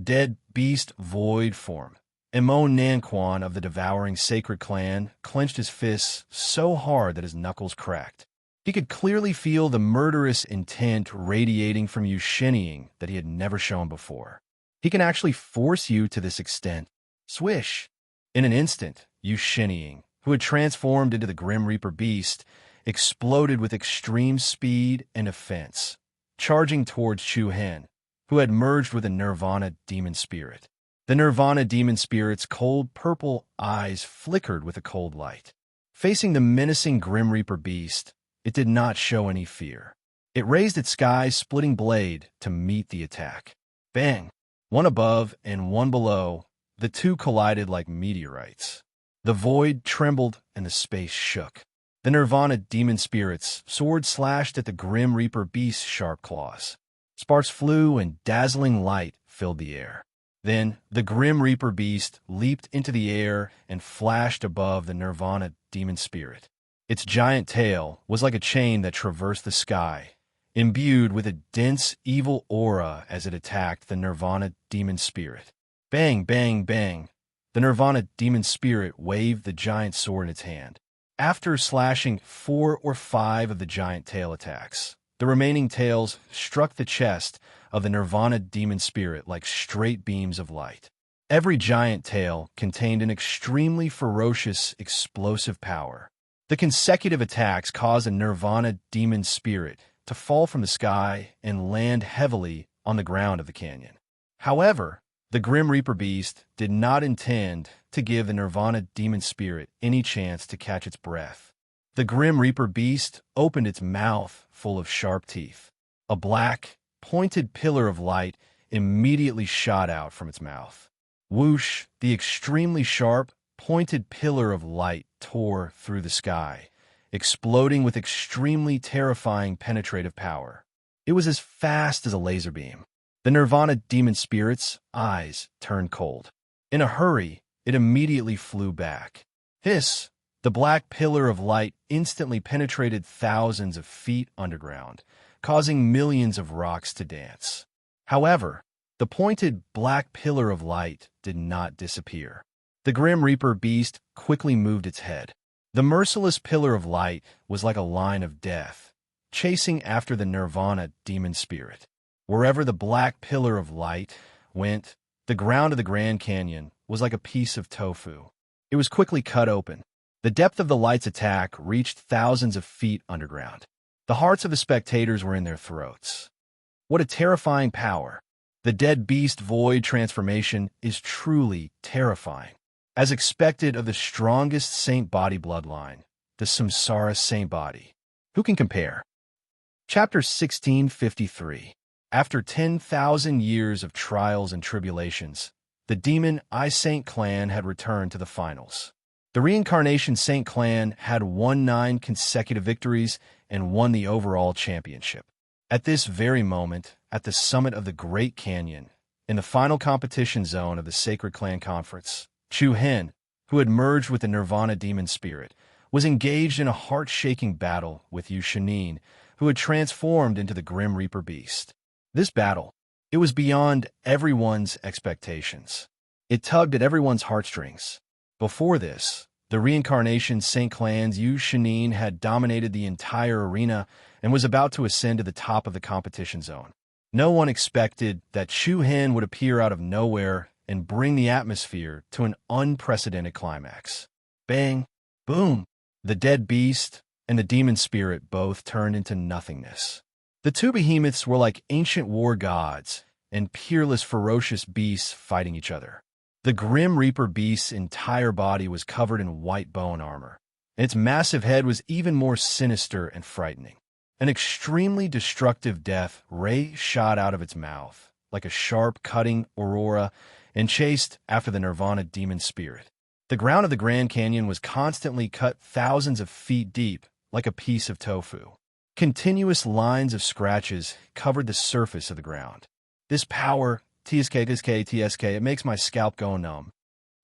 Dead Beast Void Form. Emo Nanquan of the Devouring Sacred Clan clenched his fists so hard that his knuckles cracked. He could clearly feel the murderous intent radiating from Yu Shining that he had never shown before. He can actually force you to this extent. Swish! In an instant, Yu Shining, who had transformed into the Grim Reaper beast, exploded with extreme speed and offense, charging towards Chu Hen, who had merged with a Nirvana demon spirit. The Nirvana demon spirit's cold purple eyes flickered with a cold light. Facing the menacing Grim Reaper beast, it did not show any fear. It raised its sky-splitting blade to meet the attack. Bang! One above and one below, the two collided like meteorites. The void trembled and the space shook. The Nirvana demon spirit's sword slashed at the Grim Reaper beast's sharp claws. Sparks flew and dazzling light filled the air. Then the Grim Reaper beast leaped into the air and flashed above the Nirvana demon spirit. Its giant tail was like a chain that traversed the sky, imbued with a dense, evil aura as it attacked the Nirvana demon spirit. Bang, bang, bang. The Nirvana demon spirit waved the giant sword in its hand. After slashing 4 or 5 of the giant tail attacks, the remaining tails struck the chest of the Nirvana demon spirit like straight beams of light. Every giant tail contained an extremely ferocious, explosive power. The consecutive attacks caused the Nirvana demon spirit to fall from the sky and land heavily on the ground of the canyon. However, the Grim Reaper beast did not intend to give the Nirvana demon spirit any chance to catch its breath. The Grim Reaper beast opened its mouth full of sharp teeth. A black, pointed pillar of light immediately shot out from its mouth. Whoosh! The extremely sharp, pointed pillar of light tore through the sky, exploding with extremely terrifying penetrative power. It was as fast as a laser beam. The Nirvana demon spirit's eyes turned cold. In a hurry, it immediately flew back. Hiss! The black pillar of light instantly penetrated thousands of feet underground, causing millions of rocks to dance. However, the pointed black pillar of light did not disappear. The Grim Reaper beast quickly moved its head. The merciless pillar of light was like a line of death, chasing after the Nirvana demon spirit. Wherever the black pillar of light went, the ground of the Grand Canyon was like a piece of tofu. It was quickly cut open. The depth of the light's attack reached thousands of feet underground. The hearts of the spectators were in their throats. What a terrifying power! The dead beast void transformation is truly terrifying. As expected of the strongest Saint Body bloodline, the Samsara Saint Body. Who can compare? Chapter 1653. After 10,000 years of trials and tribulations, the Demon I Saint clan had returned to the finals. The Reincarnation Saint clan had won 9 consecutive victories and won the overall championship. At this very moment, at the summit of the Great Canyon, in the final competition zone of the Sacred Clan Conference, Chu Hen, who had merged with the Nirvana demon spirit, was engaged in a heart-shaking battle with Yu Shining, who had transformed into the Grim Reaper beast. This battle, it was beyond everyone's expectations. It tugged at everyone's heartstrings. Before this, the Reincarnation Saint Clan's Yu Shining had dominated the entire arena and was about to ascend to the top of the competition zone. No one expected that Chu Hen would appear out of nowhere and bring the atmosphere to an unprecedented climax. Bang! Boom! The dead beast and the demon spirit both turned into nothingness. The two behemoths were like ancient war gods, and peerless, ferocious beasts fighting each other. The Grim Reaper beast's entire body was covered in white bone armor, and its massive head was even more sinister and frightening. An extremely destructive death ray shot out of its mouth, like a sharp, cutting aurora, and chased after the Nirvana demon spirit. The ground of the Grand Canyon was constantly cut thousands of feet deep, like a piece of tofu. Continuous lines of scratches covered the surface of the ground. This power, TSK, it makes my scalp go numb.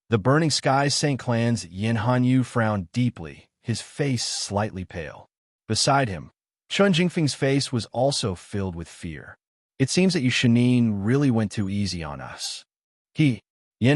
The Burning Skies St. Clan's Yin Hanyu frowned deeply, his face slightly pale. Beside him, Chun Jingfeng's face was also filled with fear. It seems that you Shanin really went too easy on us. Yin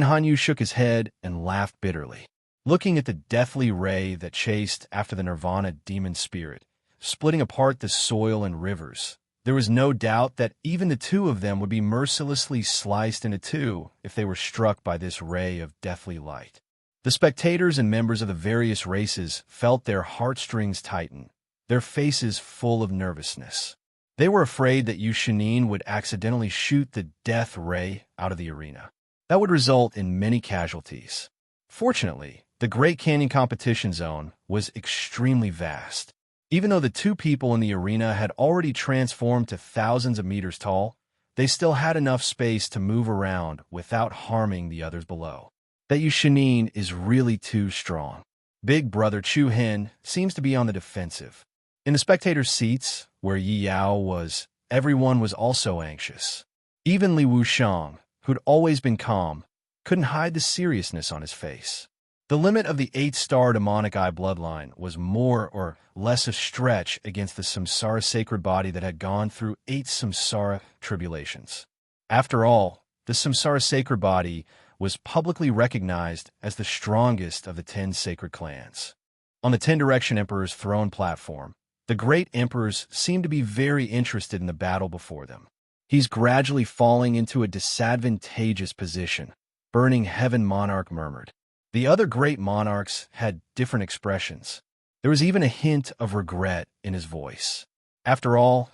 Hanyu shook his head and laughed bitterly. Looking at the deathly ray that chased after the Nirvana demon spirit, splitting apart the soil and rivers, there was no doubt that even the two of them would be mercilessly sliced into two if they were struck by this ray of deathly light. The spectators and members of the various races felt their heartstrings tighten, their faces full of nervousness. They were afraid that Yushinin would accidentally shoot the death ray out of the arena. That would result in many casualties. Fortunately, the Great Canyon competition zone was extremely vast. Even though the two people in the arena had already transformed to thousands of meters tall, they still had enough space to move around without harming the others below. That Yushinin is really too strong. Big brother Chu Hen seems to be on the defensive. In the spectators' seats, where Yi Yao was, everyone was also anxious. Even Li Wushang, who'd always been calm, couldn't hide the seriousness on his face. The limit of the 8-star demonic eye bloodline was more or less a stretch against the samsara sacred body that had gone through 8 samsara tribulations. After all, the samsara sacred body was publicly recognized as the strongest of the 10 sacred clans. On the 10-direction Emperor's throne platform, the great emperors seemed to be very interested in the battle before them. He's gradually falling into a disadvantageous position, Burning Heaven Monarch murmured. The other great monarchs had different expressions. There was even a hint of regret in his voice. After all,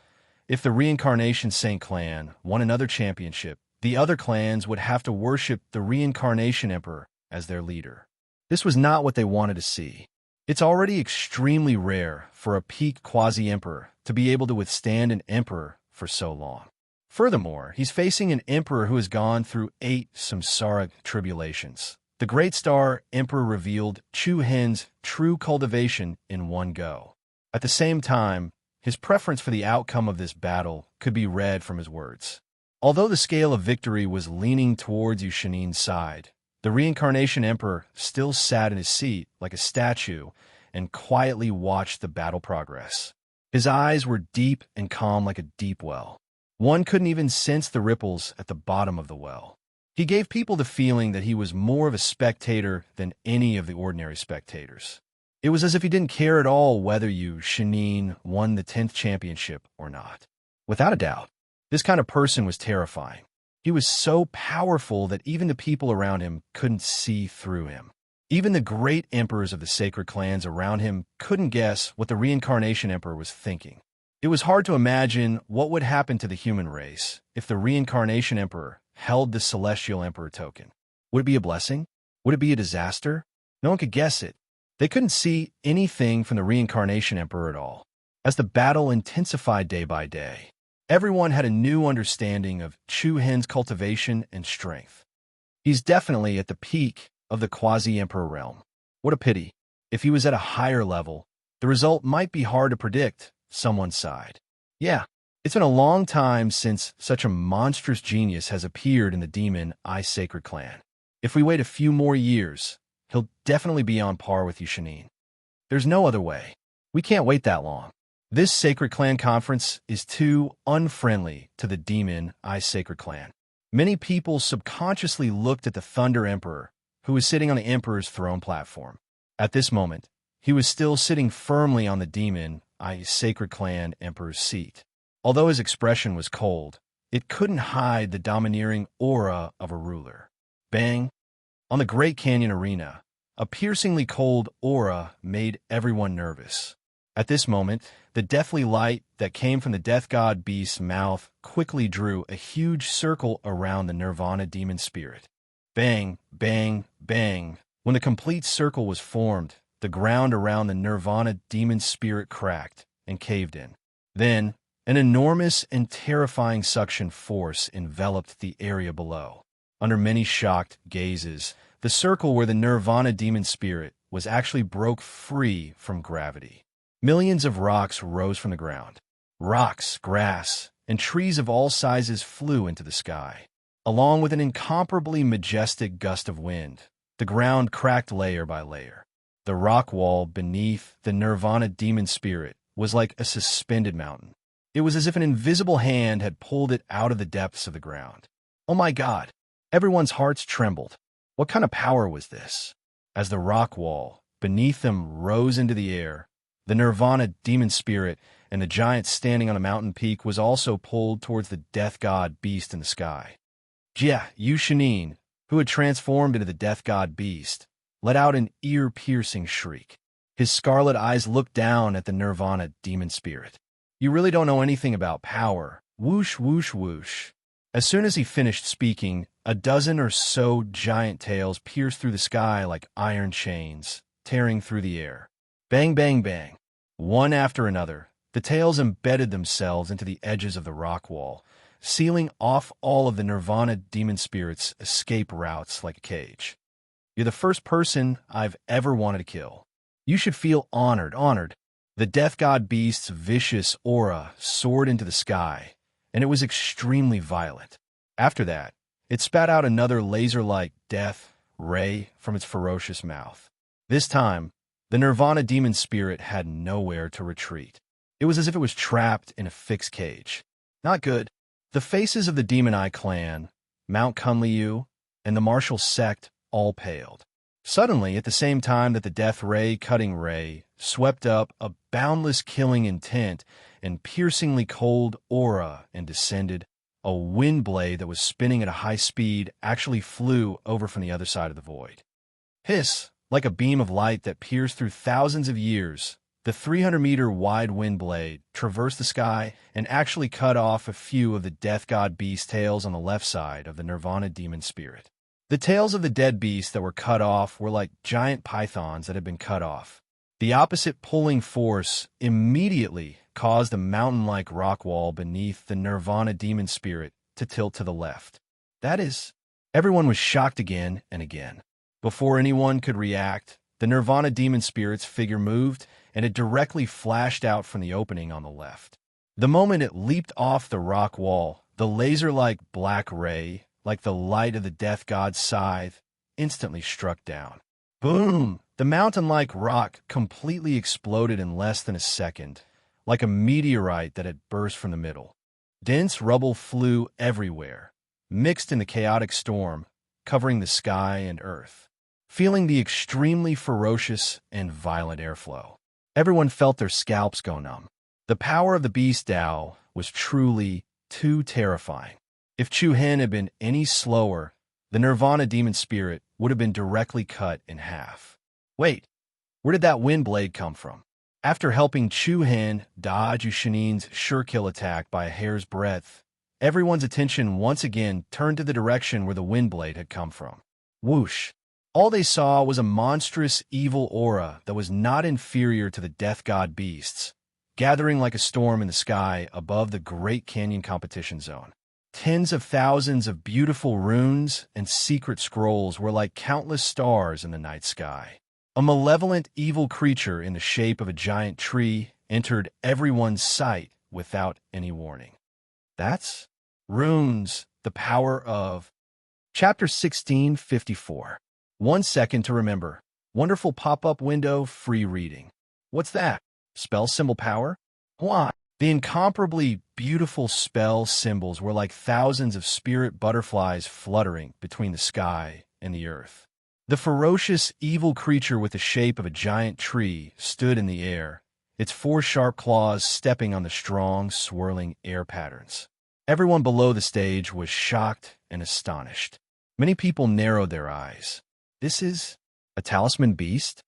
if the Reincarnation Saint clan won another championship, the other clans would have to worship the Reincarnation Emperor as their leader. This was not what they wanted to see. It's already extremely rare for a peak quasi-emperor to be able to withstand an emperor for so long. Furthermore, he's facing an emperor who has gone through 8 samsara tribulations. The Great Star Emperor revealed Chu Hen's true cultivation in one go. At the same time, his preference for the outcome of this battle could be read from his words. Although the scale of victory was leaning towards Yushinin's side, the Reincarnation Emperor still sat in his seat like a statue and quietly watched the battle progress. His eyes were deep and calm like a deep well. One couldn't even sense the ripples at the bottom of the well. He gave people the feeling that he was more of a spectator than any of the ordinary spectators. It was as if he didn't care at all whether Shinin won the 10th championship or not. Without a doubt, this kind of person was terrifying. He was so powerful that even the people around him couldn't see through him. Even the great emperors of the sacred clans around him couldn't guess what the Reincarnation Emperor was thinking. It was hard to imagine what would happen to the human race if the Reincarnation Emperor held the Celestial Emperor token. Would it be a blessing? Would it be a disaster? No one could guess it. They couldn't see anything from the Reincarnation Emperor at all. As the battle intensified day by day, everyone had a new understanding of Chu Hen's cultivation and strength. He's definitely at the peak of the quasi-emperor realm. What a pity. If he was at a higher level, the result might be hard to predict, someone sighed. Yeah. It's been a long time since such a monstrous genius has appeared in the Demon Eye Sacred Clan. If we wait a few more years, he'll definitely be on par with Yushinin. There's no other way. We can't wait that long. This Sacred Clan conference is too unfriendly to the Demon Eye Sacred Clan. Many people subconsciously looked at the Thunder Emperor, who was sitting on the Emperor's throne platform. At this moment, he was still sitting firmly on the Demon Eye Sacred Clan Emperor's seat. Although his expression was cold, it couldn't hide the domineering aura of a ruler. Bang! On the Great Canyon Arena, a piercingly cold aura made everyone nervous. At this moment, the deathly light that came from the death god beast's mouth quickly drew a huge circle around the Nirvana demon spirit. Bang, bang, bang. When the complete circle was formed, the ground around the Nirvana demon spirit cracked and caved in. Then, an enormous and terrifying suction force enveloped the area below. Under many shocked gazes, the circle where the Nirvana demon spirit was actually broke free from gravity. Millions of rocks rose from the ground. Rocks, grass, and trees of all sizes flew into the sky. Along with an incomparably majestic gust of wind, the ground cracked layer by layer. The rock wall beneath the Nirvana demon spirit was like a suspended mountain. It was as if an invisible hand had pulled it out of the depths of the ground. Oh my God! Everyone's hearts trembled. What kind of power was this? As the rock wall beneath them rose into the air, the Nirvana demon spirit and the giant standing on a mountain peak was also pulled towards the death god beast in the sky. Jia Yushinin, who had transformed into the death god beast, let out an ear-piercing shriek. His scarlet eyes looked down at the Nirvana demon spirit. You really don't know anything about power. Whoosh, whoosh, whoosh. As soon as he finished speaking, a dozen or so giant tails pierced through the sky like iron chains, tearing through the air. Bang, bang, bang. One after another, the tails embedded themselves into the edges of the rock wall, sealing off all of the Nirvana demon spirit's escape routes like a cage. You're the first person I've ever wanted to kill. You should feel honored. The death god beast's vicious aura soared into the sky, and it was extremely violent. After that, it spat out another laser-like death ray from its ferocious mouth. This time, the Nirvana demon spirit had nowhere to retreat. It was as if it was trapped in a fixed cage. Not good. The faces of the Demon Eye clan, Mount Kunliu, and the martial sect all paled. Suddenly, at the same time that the death ray cutting ray swept up a boundless killing intent and piercingly cold aura and descended, a wind blade that was spinning at a high speed actually flew over from the other side of the void. Hiss! Like a beam of light that pierced through thousands of years, the 300-meter wide wind blade traversed the sky and actually cut off a few of the death god beast tails on the left side of the Nirvana demon spirit. The tails of the dead beasts that were cut off were like giant pythons that had been cut off. The opposite pulling force immediately caused the mountain-like rock wall beneath the Nirvana demon spirit to tilt to the left. That is, everyone was shocked again and again. Before anyone could react, the Nirvana demon spirit's figure moved, and it directly flashed out from the opening on the left. The moment it leaped off the rock wall, the laser-like black ray, like the light of the death god's scythe, instantly struck down. Boom! The mountain-like rock completely exploded in less than a second, like a meteorite that had burst from the middle. Dense rubble flew everywhere, mixed in the chaotic storm, covering the sky and earth. Feeling the extremely ferocious and violent airflow, everyone felt their scalps go numb. The power of the beast Dao was truly too terrifying. If Chu Hen had been any slower, the Nirvana demon spirit would have been directly cut in half. Wait, where did that wind blade come from? After helping Chu Hen dodge Yushinin's sure-kill attack by a hair's breadth, everyone's attention once again turned to the direction where the wind blade had come from. Whoosh! All they saw was a monstrous evil aura that was not inferior to the death god beasts, gathering like a storm in the sky above the Great Canyon competition zone. Tens of thousands of beautiful runes and secret scrolls were like countless stars in the night sky. A malevolent evil creature in the shape of a giant tree entered everyone's sight without any warning. That's runes, the power of... Chapter 1654. 1 second to remember. Wonderful pop-up window, free reading. What's that? Spell symbol power? Why? The incomparably beautiful spell symbols were like thousands of spirit butterflies fluttering between the sky and the earth. The ferocious, evil creature with the shape of a giant tree stood in the air, its 4 sharp claws stepping on the strong, swirling air patterns. Everyone below the stage was shocked and astonished. Many people narrowed their eyes. This is a talisman beast?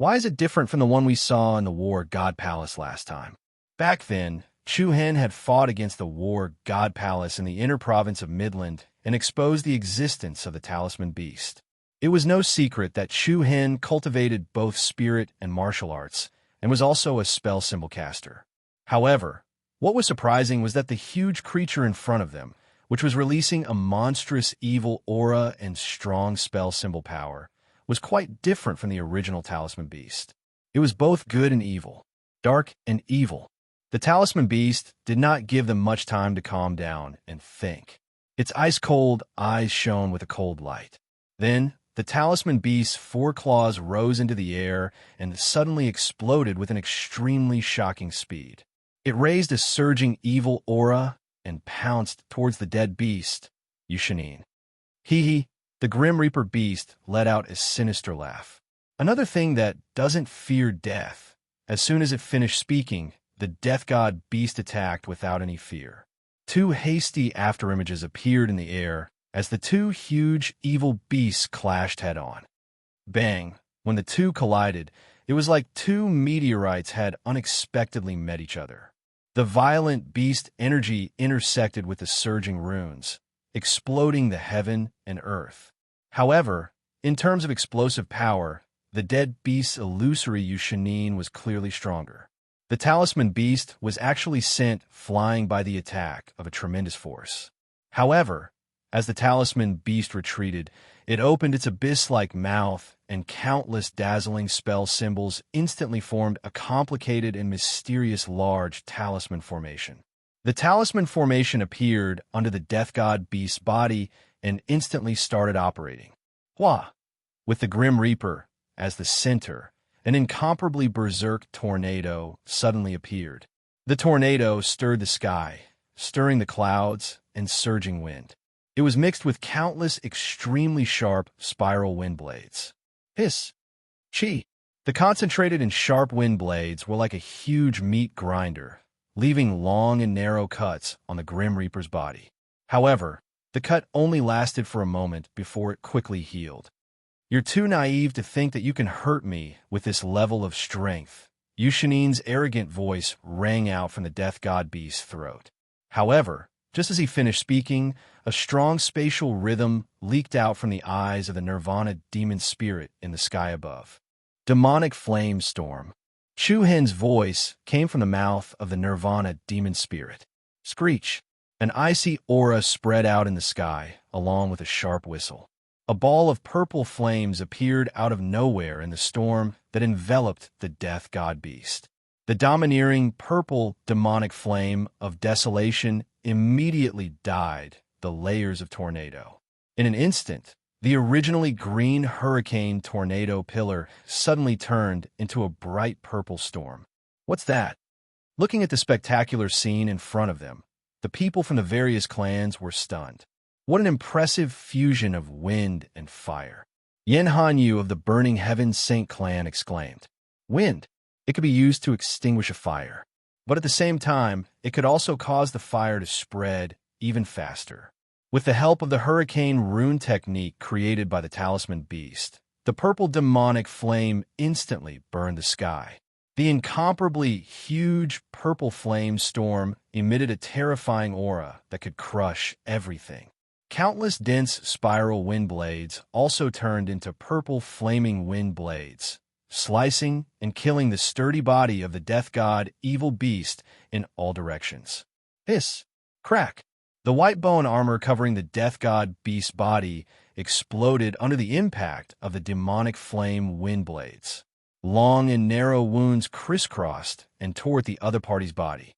Why is it different from the one we saw in the War God Palace last time? Back then, Chu Hen had fought against the War God Palace in the inner province of Midland and exposed the existence of the talisman beast. It was no secret that Chu Hen cultivated both spirit and martial arts, and was also a spell symbol caster. However, what was surprising was that the huge creature in front of them, which was releasing a monstrous evil aura and strong spell symbol power, was quite different from the original talisman beast. It was both good and evil, dark and evil. The talisman beast did not give them much time to calm down and think. Its ice-cold eyes shone with a cold light. Then, the talisman beast's four claws rose into the air and suddenly exploded with an extremely shocking speed. It raised a surging evil aura and pounced towards the dead beast, Yushanin. Hee, the Grim Reaper beast let out a sinister laugh. Another thing that doesn't fear death. As soon as it finished speaking, the death god beast attacked without any fear. Two hasty afterimages appeared in the air as the two huge evil beasts clashed head-on. Bang! When the two collided, it was like two meteorites had unexpectedly met each other. The violent beast energy intersected with the surging runes, exploding the heaven and earth. However, in terms of explosive power, the dead beast's illusory Yushanin was clearly stronger. The talisman beast was actually sent flying by the attack of a tremendous force. However, as the talisman beast retreated, it opened its abyss-like mouth, and countless dazzling spell symbols instantly formed a complicated and mysterious large talisman formation. The talisman formation appeared under the death god beast's body and instantly started operating. Hua! With the Grim Reaper as the center, an incomparably berserk tornado suddenly appeared. The tornado stirred the sky, stirring the clouds and surging wind. It was mixed with countless extremely sharp spiral wind blades. Hiss! Chi! The concentrated and sharp wind blades were like a huge meat grinder, leaving long and narrow cuts on the Grim Reaper's body. However, the cut only lasted for a moment before it quickly healed. You're too naive to think that you can hurt me with this level of strength. Yushanin's arrogant voice rang out from the death god beast's throat. However, just as he finished speaking, a strong spatial rhythm leaked out from the eyes of the Nirvana demon spirit in the sky above. Demonic flame storm. Chu Hen's voice came from the mouth of the Nirvana demon spirit. Screech. An icy aura spread out in the sky, along with a sharp whistle. A ball of purple flames appeared out of nowhere in the storm that enveloped the death god beast. The domineering purple demonic flame of desolation immediately dyed the layers of tornado. In an instant, the originally green hurricane tornado pillar suddenly turned into a bright purple storm. What's that? Looking at the spectacular scene in front of them, the people from the various clans were stunned. What an impressive fusion of wind and fire. Yen Hanyu of the Burning Heavens Saint clan exclaimed. Wind. It could be used to extinguish a fire. But at the same time, it could also cause the fire to spread even faster. With the help of the hurricane rune technique created by the talisman beast, the purple demonic flame instantly burned the sky. The incomparably huge purple flame storm emitted a terrifying aura that could crush everything. Countless dense spiral wind blades also turned into purple flaming wind blades, slicing and killing the sturdy body of the death god evil beast in all directions. Hiss! Crack! The white bone armor covering the death god beast's body exploded under the impact of the demonic flame wind blades. Long and narrow wounds crisscrossed and tore at the other party's body.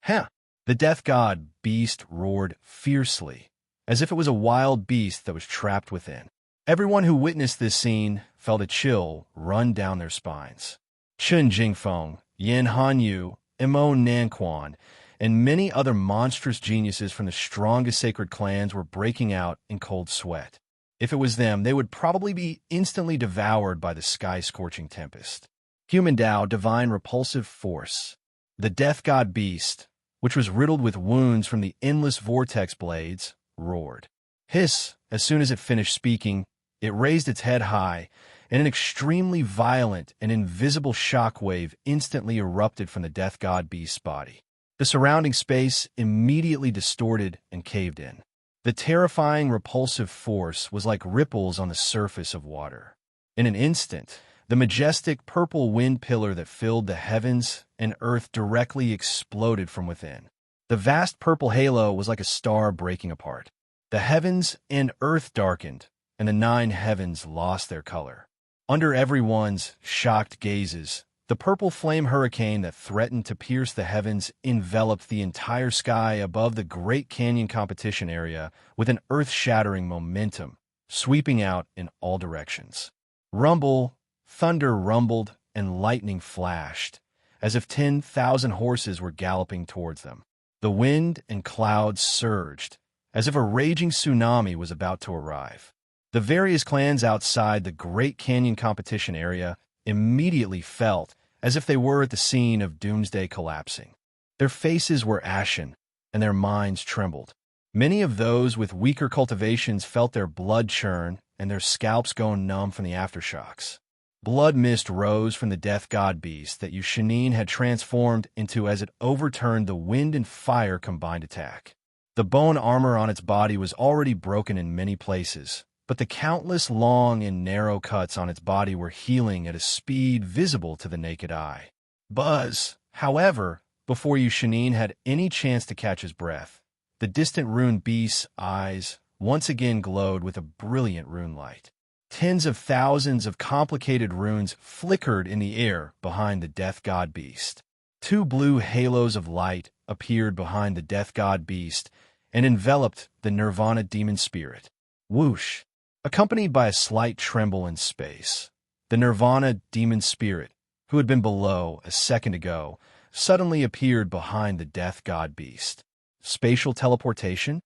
Huh! The death god beast roared fiercely, as if it was a wild beast that was trapped within. Everyone who witnessed this scene felt a chill run down their spines. Chun Jingfeng, Yan Hanyu, Imo Nanquan, and many other monstrous geniuses from the strongest sacred clans were breaking out in cold sweat. If it was them, they would probably be instantly devoured by the sky-scorching tempest. Human Tao, divine repulsive force. The death god beast, which was riddled with wounds from the endless vortex blades, roared. Hiss! As soon as it finished speaking, it raised its head high, and an extremely violent and invisible shockwave instantly erupted from the death god beast's body. The surrounding space immediately distorted and caved in. The terrifying, repulsive force was like ripples on the surface of water. In an instant, the majestic purple wind pillar that filled the heavens and earth directly exploded from within. The vast purple halo was like a star breaking apart. The heavens and earth darkened, and the 9 heavens lost their color. Under everyone's shocked gazes, the purple flame hurricane that threatened to pierce the heavens enveloped the entire sky above the Great Canyon competition area with an earth-shattering momentum, sweeping out in all directions. Rumble, thunder rumbled, and lightning flashed, as if 10,000 horses were galloping towards them. The wind and clouds surged, as if a raging tsunami was about to arrive. The various clans outside the Great Canyon competition area immediately felt as if they were at the scene of doomsday collapsing. Their faces were ashen, and their minds trembled. Many of those with weaker cultivations felt their blood churn and their scalps go numb from the aftershocks. Blood mist rose from the death god beast that Yushinin had transformed into as it overturned the wind and fire combined attack. The bone armor on its body was already broken in many places, but the countless long and narrow cuts on its body were healing at a speed visible to the naked eye. Buzz, however, before Yushinin had any chance to catch his breath, the distant rune beast's eyes once again glowed with a brilliant rune light. Tens of thousands of complicated runes flickered in the air behind the death god beast. 2 blue halos of light appeared behind the death god beast and enveloped the Nirvana demon spirit. Whoosh! Accompanied by a slight tremble in space, the Nirvana demon spirit, who had been below a second ago, suddenly appeared behind the death god beast. Spatial teleportation?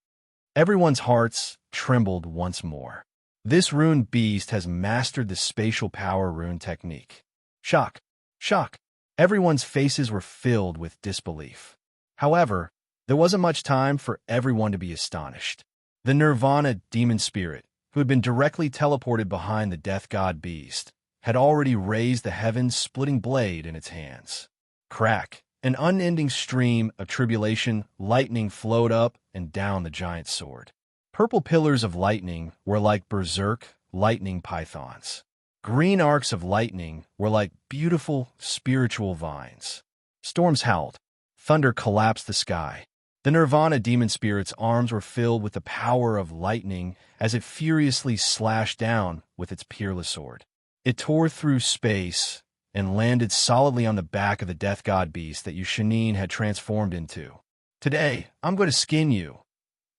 Everyone's hearts trembled once more. This rune beast has mastered the spatial power rune technique. Shock! Shock! Everyone's faces were filled with disbelief. However, there wasn't much time for everyone to be astonished. The Nirvana demon spirit, who had been directly teleported behind the death god beast, had already raised the heaven-splitting blade in its hands. Crack! An unending stream of tribulation lightning flowed up and down the giant sword. Purple pillars of lightning were like berserk lightning pythons. Green arcs of lightning were like beautiful spiritual vines. Storms howled. Thunder collapsed the sky. The Nirvana demon spirit's arms were filled with the power of lightning as it furiously slashed down with its peerless sword. It tore through space and landed solidly on the back of the death god beast that Yushinin had transformed into. Today, I'm going to skin you.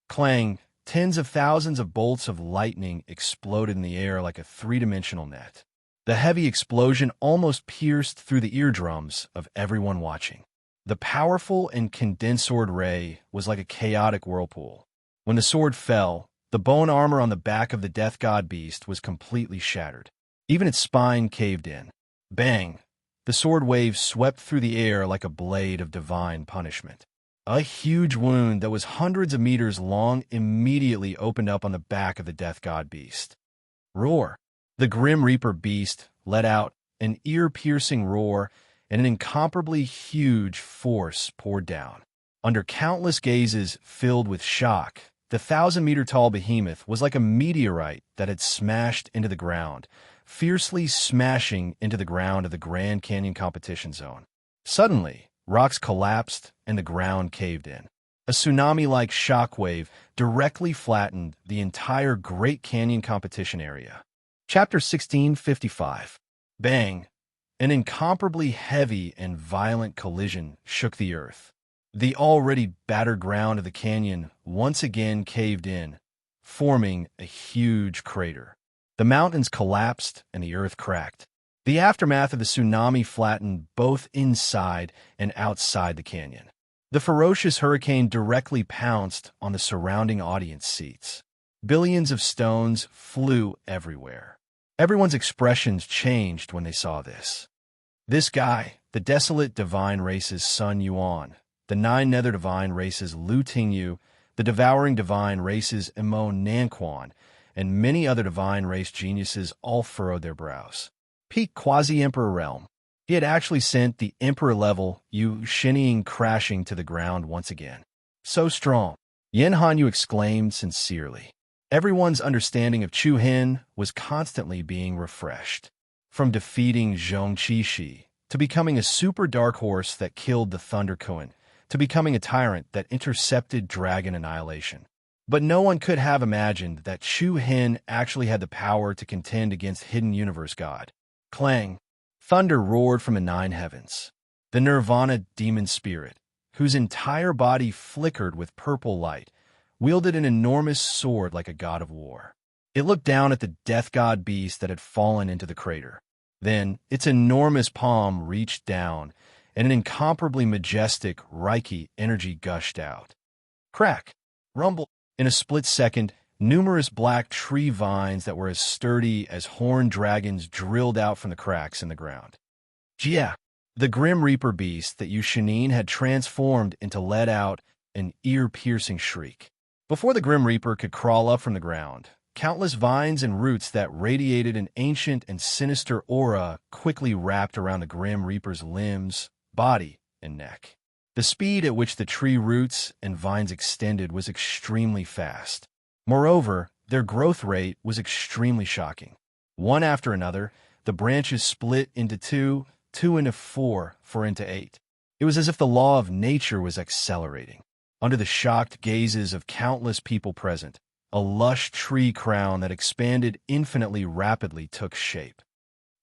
Clang! Tens of thousands of bolts of lightning exploded in the air like a 3-dimensional net. The heavy explosion almost pierced through the eardrums of everyone watching. The powerful and condensed sword ray was like a chaotic whirlpool. When the sword fell, the bone armor on the back of the death god beast was completely shattered. Even its spine caved in. Bang! The sword wave swept through the air like a blade of divine punishment. A huge wound that was hundreds of meters long immediately opened up on the back of the death god beast. Roar! The Grim Reaper beast let out an ear-piercing roar, and an incomparably huge force poured down. Under countless gazes filled with shock, the 1,000-meter-tall behemoth was like a meteorite that had smashed into the ground, fiercely smashing into the ground of the Grand Canyon competition zone. Suddenly, rocks collapsed and the ground caved in. A tsunami-like shockwave directly flattened the entire Great Canyon competition area. Chapter 1655. Bang! An incomparably heavy and violent collision shook the earth. The already battered ground of the canyon once again caved in, forming a huge crater. The mountains collapsed and the earth cracked. The aftermath of the tsunami flattened both inside and outside the canyon. The ferocious hurricane directly pounced on the surrounding audience seats. Billions of stones flew everywhere. Everyone's expressions changed when they saw this. This guy, the desolate divine race's Sun Yuan, the 9 nether divine race's Lu Tingyu, the devouring divine race's Emo Nanquan, and many other divine race geniuses all furrowed their brows. Peak quasi-emperor realm. He had actually sent the emperor-level Yu shinnying crashing to the ground once again. So strong. Yen Hanyu exclaimed sincerely. Everyone's understanding of Chu Hin was constantly being refreshed. From defeating Zhong Qishi, to becoming a super dark horse that killed the Thunder Kuan, to becoming a tyrant that intercepted dragon annihilation. But no one could have imagined that Chu Hin actually had the power to contend against Hidden Universe God. Clang! Thunder roared from the nine heavens. The Nirvana demon spirit, whose entire body flickered with purple light, wielded an enormous sword like a god of war. It looked down at the death god beast that had fallen into the crater. Then, its enormous palm reached down, and an incomparably majestic Reiki energy gushed out. Crack! Rumble! In a split second, numerous black tree vines that were as sturdy as horned dragons drilled out from the cracks in the ground. Jia! The Grim Reaper beast that Yu Shinin had transformed into let out an ear-piercing shriek. Before the Grim Reaper could crawl up from the ground, countless vines and roots that radiated an ancient and sinister aura quickly wrapped around the Grim Reaper's limbs, body, and neck. The speed at which the tree roots and vines extended was extremely fast. Moreover, their growth rate was extremely shocking. One after another, the branches split into two into four into eight. It was as if the law of nature was accelerating. Under the shocked gazes of countless people present, a lush tree crown that expanded infinitely rapidly took shape.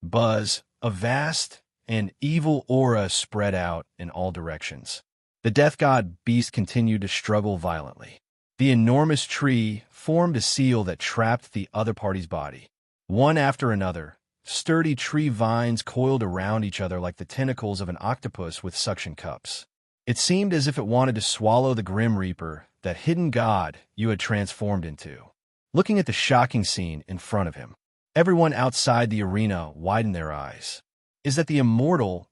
Buzz, a vast and evil aura spread out in all directions. The death god beast continued to struggle violently. The enormous tree formed a seal that trapped the other party's body. One after another, sturdy tree vines coiled around each other like the tentacles of an octopus with suction cups. It seemed as if it wanted to swallow the Grim Reaper, that hidden god you had transformed into. Looking at the shocking scene in front of him, everyone outside the arena widened their eyes. Is that the immortal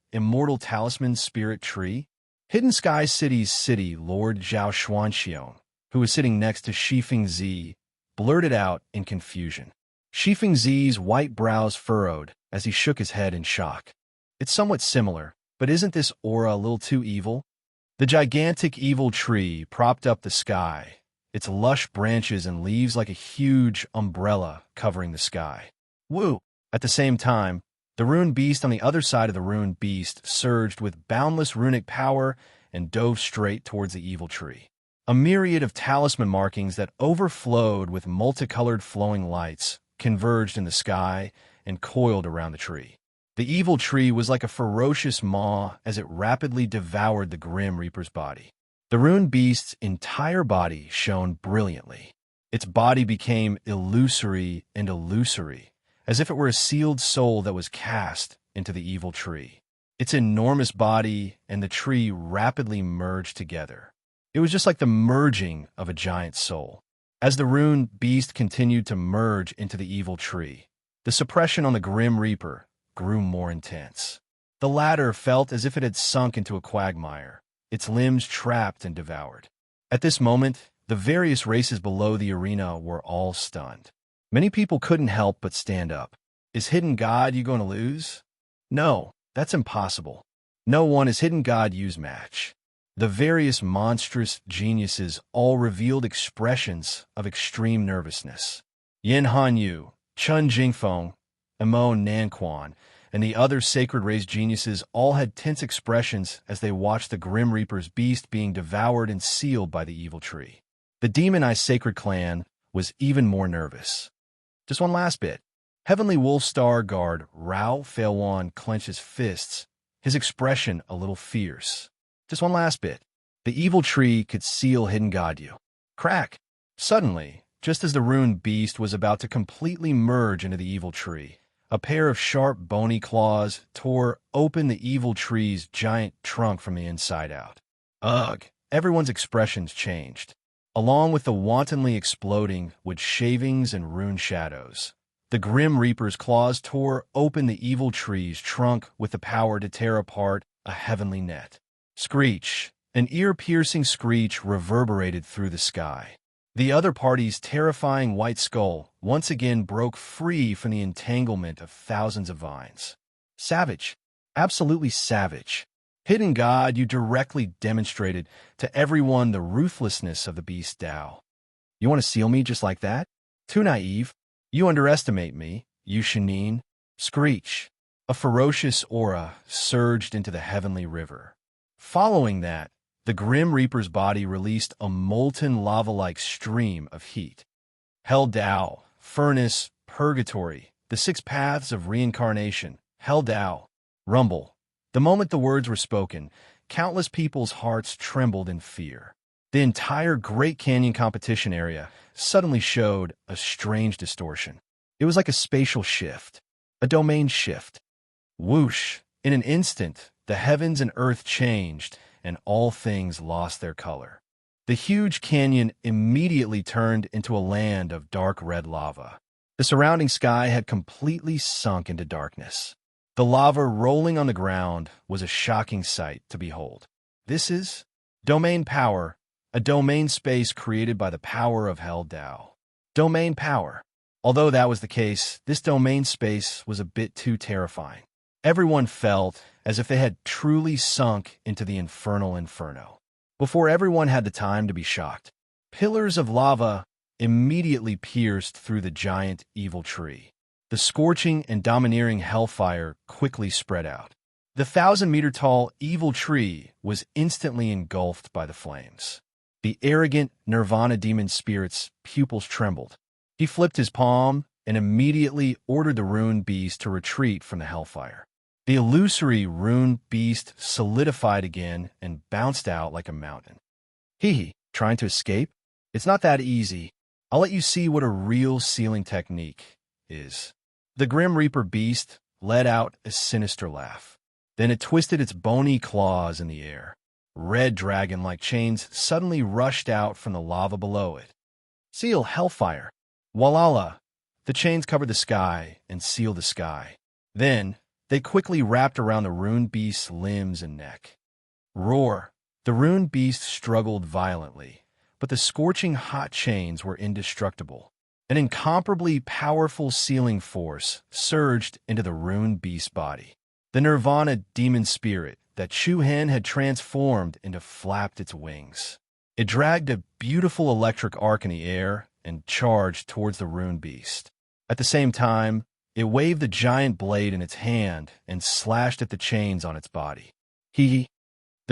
talisman spirit tree? Hidden Sky City's city lord Zhao Xuanxiong, who was sitting next to Shifeng Zi, blurted out in confusion. Shifeng Zi's white brows furrowed as he shook his head in shock. It's somewhat similar, but isn't this aura a little too evil? The gigantic evil tree propped up the sky, its lush branches and leaves like a huge umbrella covering the sky. Woo! At the same time, the ruined beast on the other side of the ruined beast surged with boundless runic power and dove straight towards the evil tree. A myriad of talisman markings that overflowed with multicolored flowing lights converged in the sky and coiled around the tree. The evil tree was like a ferocious maw as it rapidly devoured the Grim Reaper's body. The ruined beast's entire body shone brilliantly. Its body became illusory and illusory, as if it were a sealed soul that was cast into the evil tree. Its enormous body and the tree rapidly merged together. It was just like the merging of a giant soul. As the ruined beast continued to merge into the evil tree, the suppression on the Grim Reaper grew more intense. The latter felt as if it had sunk into a quagmire, its limbs trapped and devoured. At this moment, the various races below the arena were all stunned. Many people couldn't help but stand up. Is Hidden God you going to lose? No, that's impossible. No one is Hidden God Yu's match. The various monstrous geniuses all revealed expressions of extreme nervousness. Yin Hanyu, Chun Jingfeng, Emo Nanquan, and the other sacred race geniuses all had tense expressions as they watched the Grim Reaper's beast being devoured and sealed by the evil tree. The demonized sacred clan was even more nervous. Just one last bit. Heavenly Wolf Star Guard Rao Failwan clenches fists, his expression a little fierce. Just one last bit. The evil tree could seal Hidden God Yu. Crack! Suddenly, just as the ruined beast was about to completely merge into the evil tree, a pair of sharp, bony claws tore open the evil tree's giant trunk from the inside out. Ugh! Everyone's expressions changed. Along with the wantonly exploding wood shavings and rune shadows, the Grim Reaper's claws tore open the evil tree's trunk with the power to tear apart a heavenly net. Screech! An ear-piercing screech reverberated through the sky. The other party's terrifying white skull once again broke free from the entanglement of thousands of vines. Savage. Absolutely savage. Hidden God, you directly demonstrated to everyone the ruthlessness of the beast Tao. You want to seal me just like that? Too naive. You underestimate me, you Shanine. Screech. A ferocious aura surged into the heavenly river. Following that, the Grim Reaper's body released a molten lava-like stream of heat. Hell Tao, furnace, purgatory, the 6 paths of reincarnation, Hell Tao, rumble. The moment the words were spoken, countless people's hearts trembled in fear. The entire Great Canyon competition area suddenly showed a strange distortion. It was like a spatial shift, a domain shift. Whoosh! In an instant, the heavens and earth changed, and all things lost their color. The huge canyon immediately turned into a land of dark red lava. The surrounding sky had completely sunk into darkness. The lava rolling on the ground was a shocking sight to behold. This is domain power, a domain space created by the power of Hell Tao. Domain power. Although that was the case, this domain space was a bit too terrifying. Everyone felt as if they had truly sunk into the infernal inferno. Before everyone had the time to be shocked, pillars of lava immediately pierced through the giant evil tree. The scorching and domineering hellfire quickly spread out. The 1,000-meter-tall evil tree was instantly engulfed by the flames. The arrogant Nirvana demon spirit's pupils trembled. He flipped his palm and immediately ordered the ruined beast to retreat from the hellfire. The illusory ruined beast solidified again and bounced out like a mountain. Hee, trying to escape? It's not that easy. I'll let you see what a real sealing technique is. The Grim Reaper beast let out a sinister laugh. Then it twisted its bony claws in the air. Red dragon-like chains suddenly rushed out from the lava below it. Seal hellfire. Walala! The chains covered the sky and sealed the sky. Then, they quickly wrapped around the ruined beast's limbs and neck. Roar! The ruined beast struggled violently, but the scorching hot chains were indestructible. An incomparably powerful sealing force surged into the ruined beast's body. The Nirvana demon spirit that Shu-Hen had transformed into flapped its wings. It dragged a beautiful electric arc in the air and charged towards the ruined beast. At the same time, it waved the giant blade in its hand and slashed at the chains on its body. The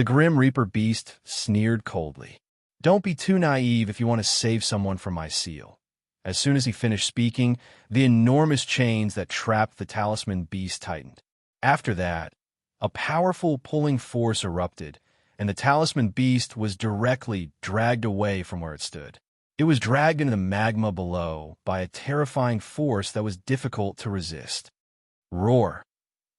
Grim Reaper beast sneered coldly. Don't be too naive if you want to save someone from my seal. As soon as he finished speaking, the enormous chains that trapped the talisman beast tightened. After that, a powerful pulling force erupted, and the talisman beast was directly dragged away from where it stood. It was dragged into the magma below by a terrifying force that was difficult to resist. Roar!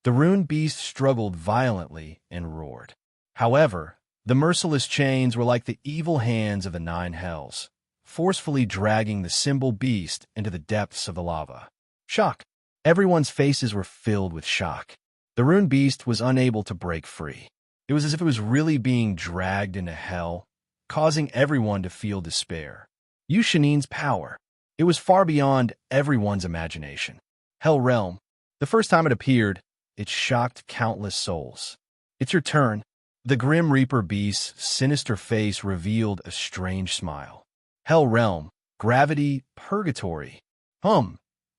The ruined beast struggled violently and roared. However, the merciless chains were like the evil hands of the 9 hells, forcefully dragging the symbol beast into the depths of the lava. Shock! Everyone's faces were filled with shock. The ruined beast was unable to break free. It was as if it was really being dragged into hell, causing everyone to feel despair. Yushanine's power. It was far beyond everyone's imagination. Hell Realm. The first time it appeared, it shocked countless souls. It's your turn. The Grim Reaper beast's sinister face revealed a strange smile. Hell Realm. Gravity. Purgatory. In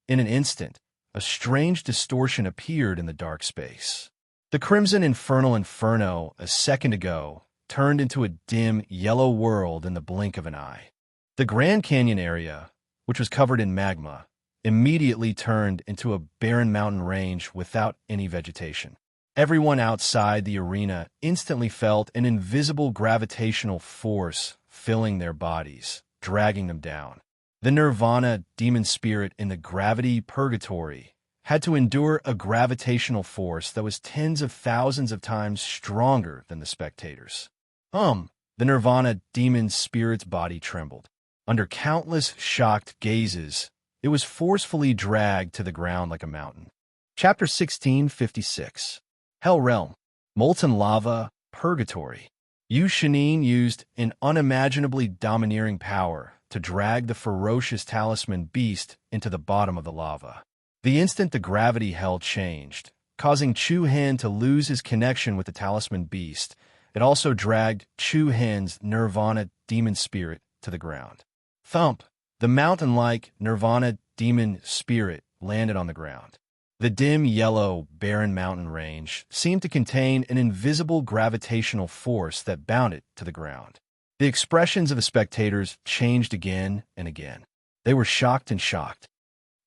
an instant, a strange distortion appeared in the dark space. The crimson infernal inferno, a second ago, turned into a dim yellow world in the blink of an eye. The Grand Canyon area, which was covered in magma, immediately turned into a barren mountain range without any vegetation. Everyone outside the arena instantly felt an invisible gravitational force filling their bodies, dragging them down. The Nirvana demon spirit in the gravity purgatory had to endure a gravitational force that was tens of thousands of times stronger than the spectators. The Nirvana demon spirit's body trembled. Under countless shocked gazes, it was forcefully dragged to the ground like a mountain. Chapter 1656. Hell Realm. Molten Lava. Purgatory. Shanine used an unimaginably domineering power to drag the ferocious talisman beast into the bottom of the lava. The instant the gravity held changed, causing Chu Hen to lose his connection with the talisman beast, it also dragged Chu Hen's Nirvana demon spirit to the ground. Thump! The mountain-like Nirvana demon spirit landed on the ground. The dim yellow, barren mountain range seemed to contain an invisible gravitational force that bound it to the ground. The expressions of the spectators changed again and again. They were shocked and shocked.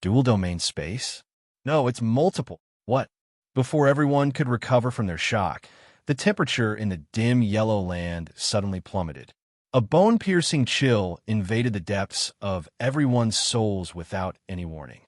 Dual domain space? No, it's multiple. What? Before everyone could recover from their shock, the temperature in the dim yellow land suddenly plummeted. A bone-piercing chill invaded the depths of everyone's souls without any warning.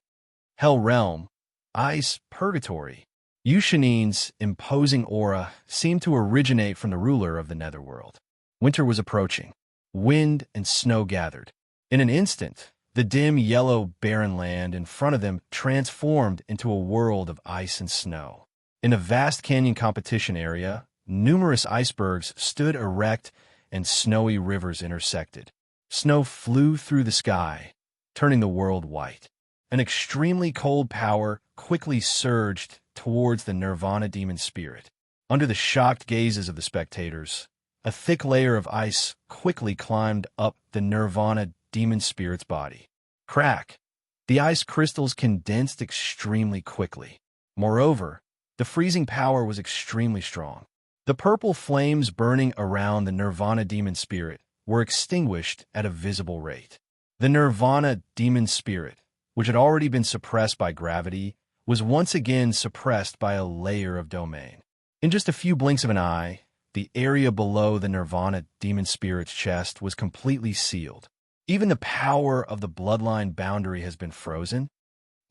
Hell Realm, Ice, Purgatory. Yushanine's imposing aura seemed to originate from the ruler of the netherworld. Winter was approaching. Wind and snow gathered. In an instant, the dim yellow barren land in front of them transformed into a world of ice and snow. In a vast canyon competition area, numerous icebergs stood erect and snowy rivers intersected. Snow flew through the sky, turning the world white. An extremely cold power quickly surged towards the Nirvana demon spirit. Under the shocked gazes of the spectators, a thick layer of ice quickly climbed up the Nirvana demon spirit's body. Crack! The ice crystals condensed extremely quickly. Moreover, the freezing power was extremely strong. The purple flames burning around the Nirvana demon spirit were extinguished at a visible rate. The Nirvana demon spirit, which had already been suppressed by gravity, was once again suppressed by a layer of domain. In just a few blinks of an eye, the area below the Nirvana demon spirit's chest was completely sealed. Even the power of the bloodline boundary has been frozen.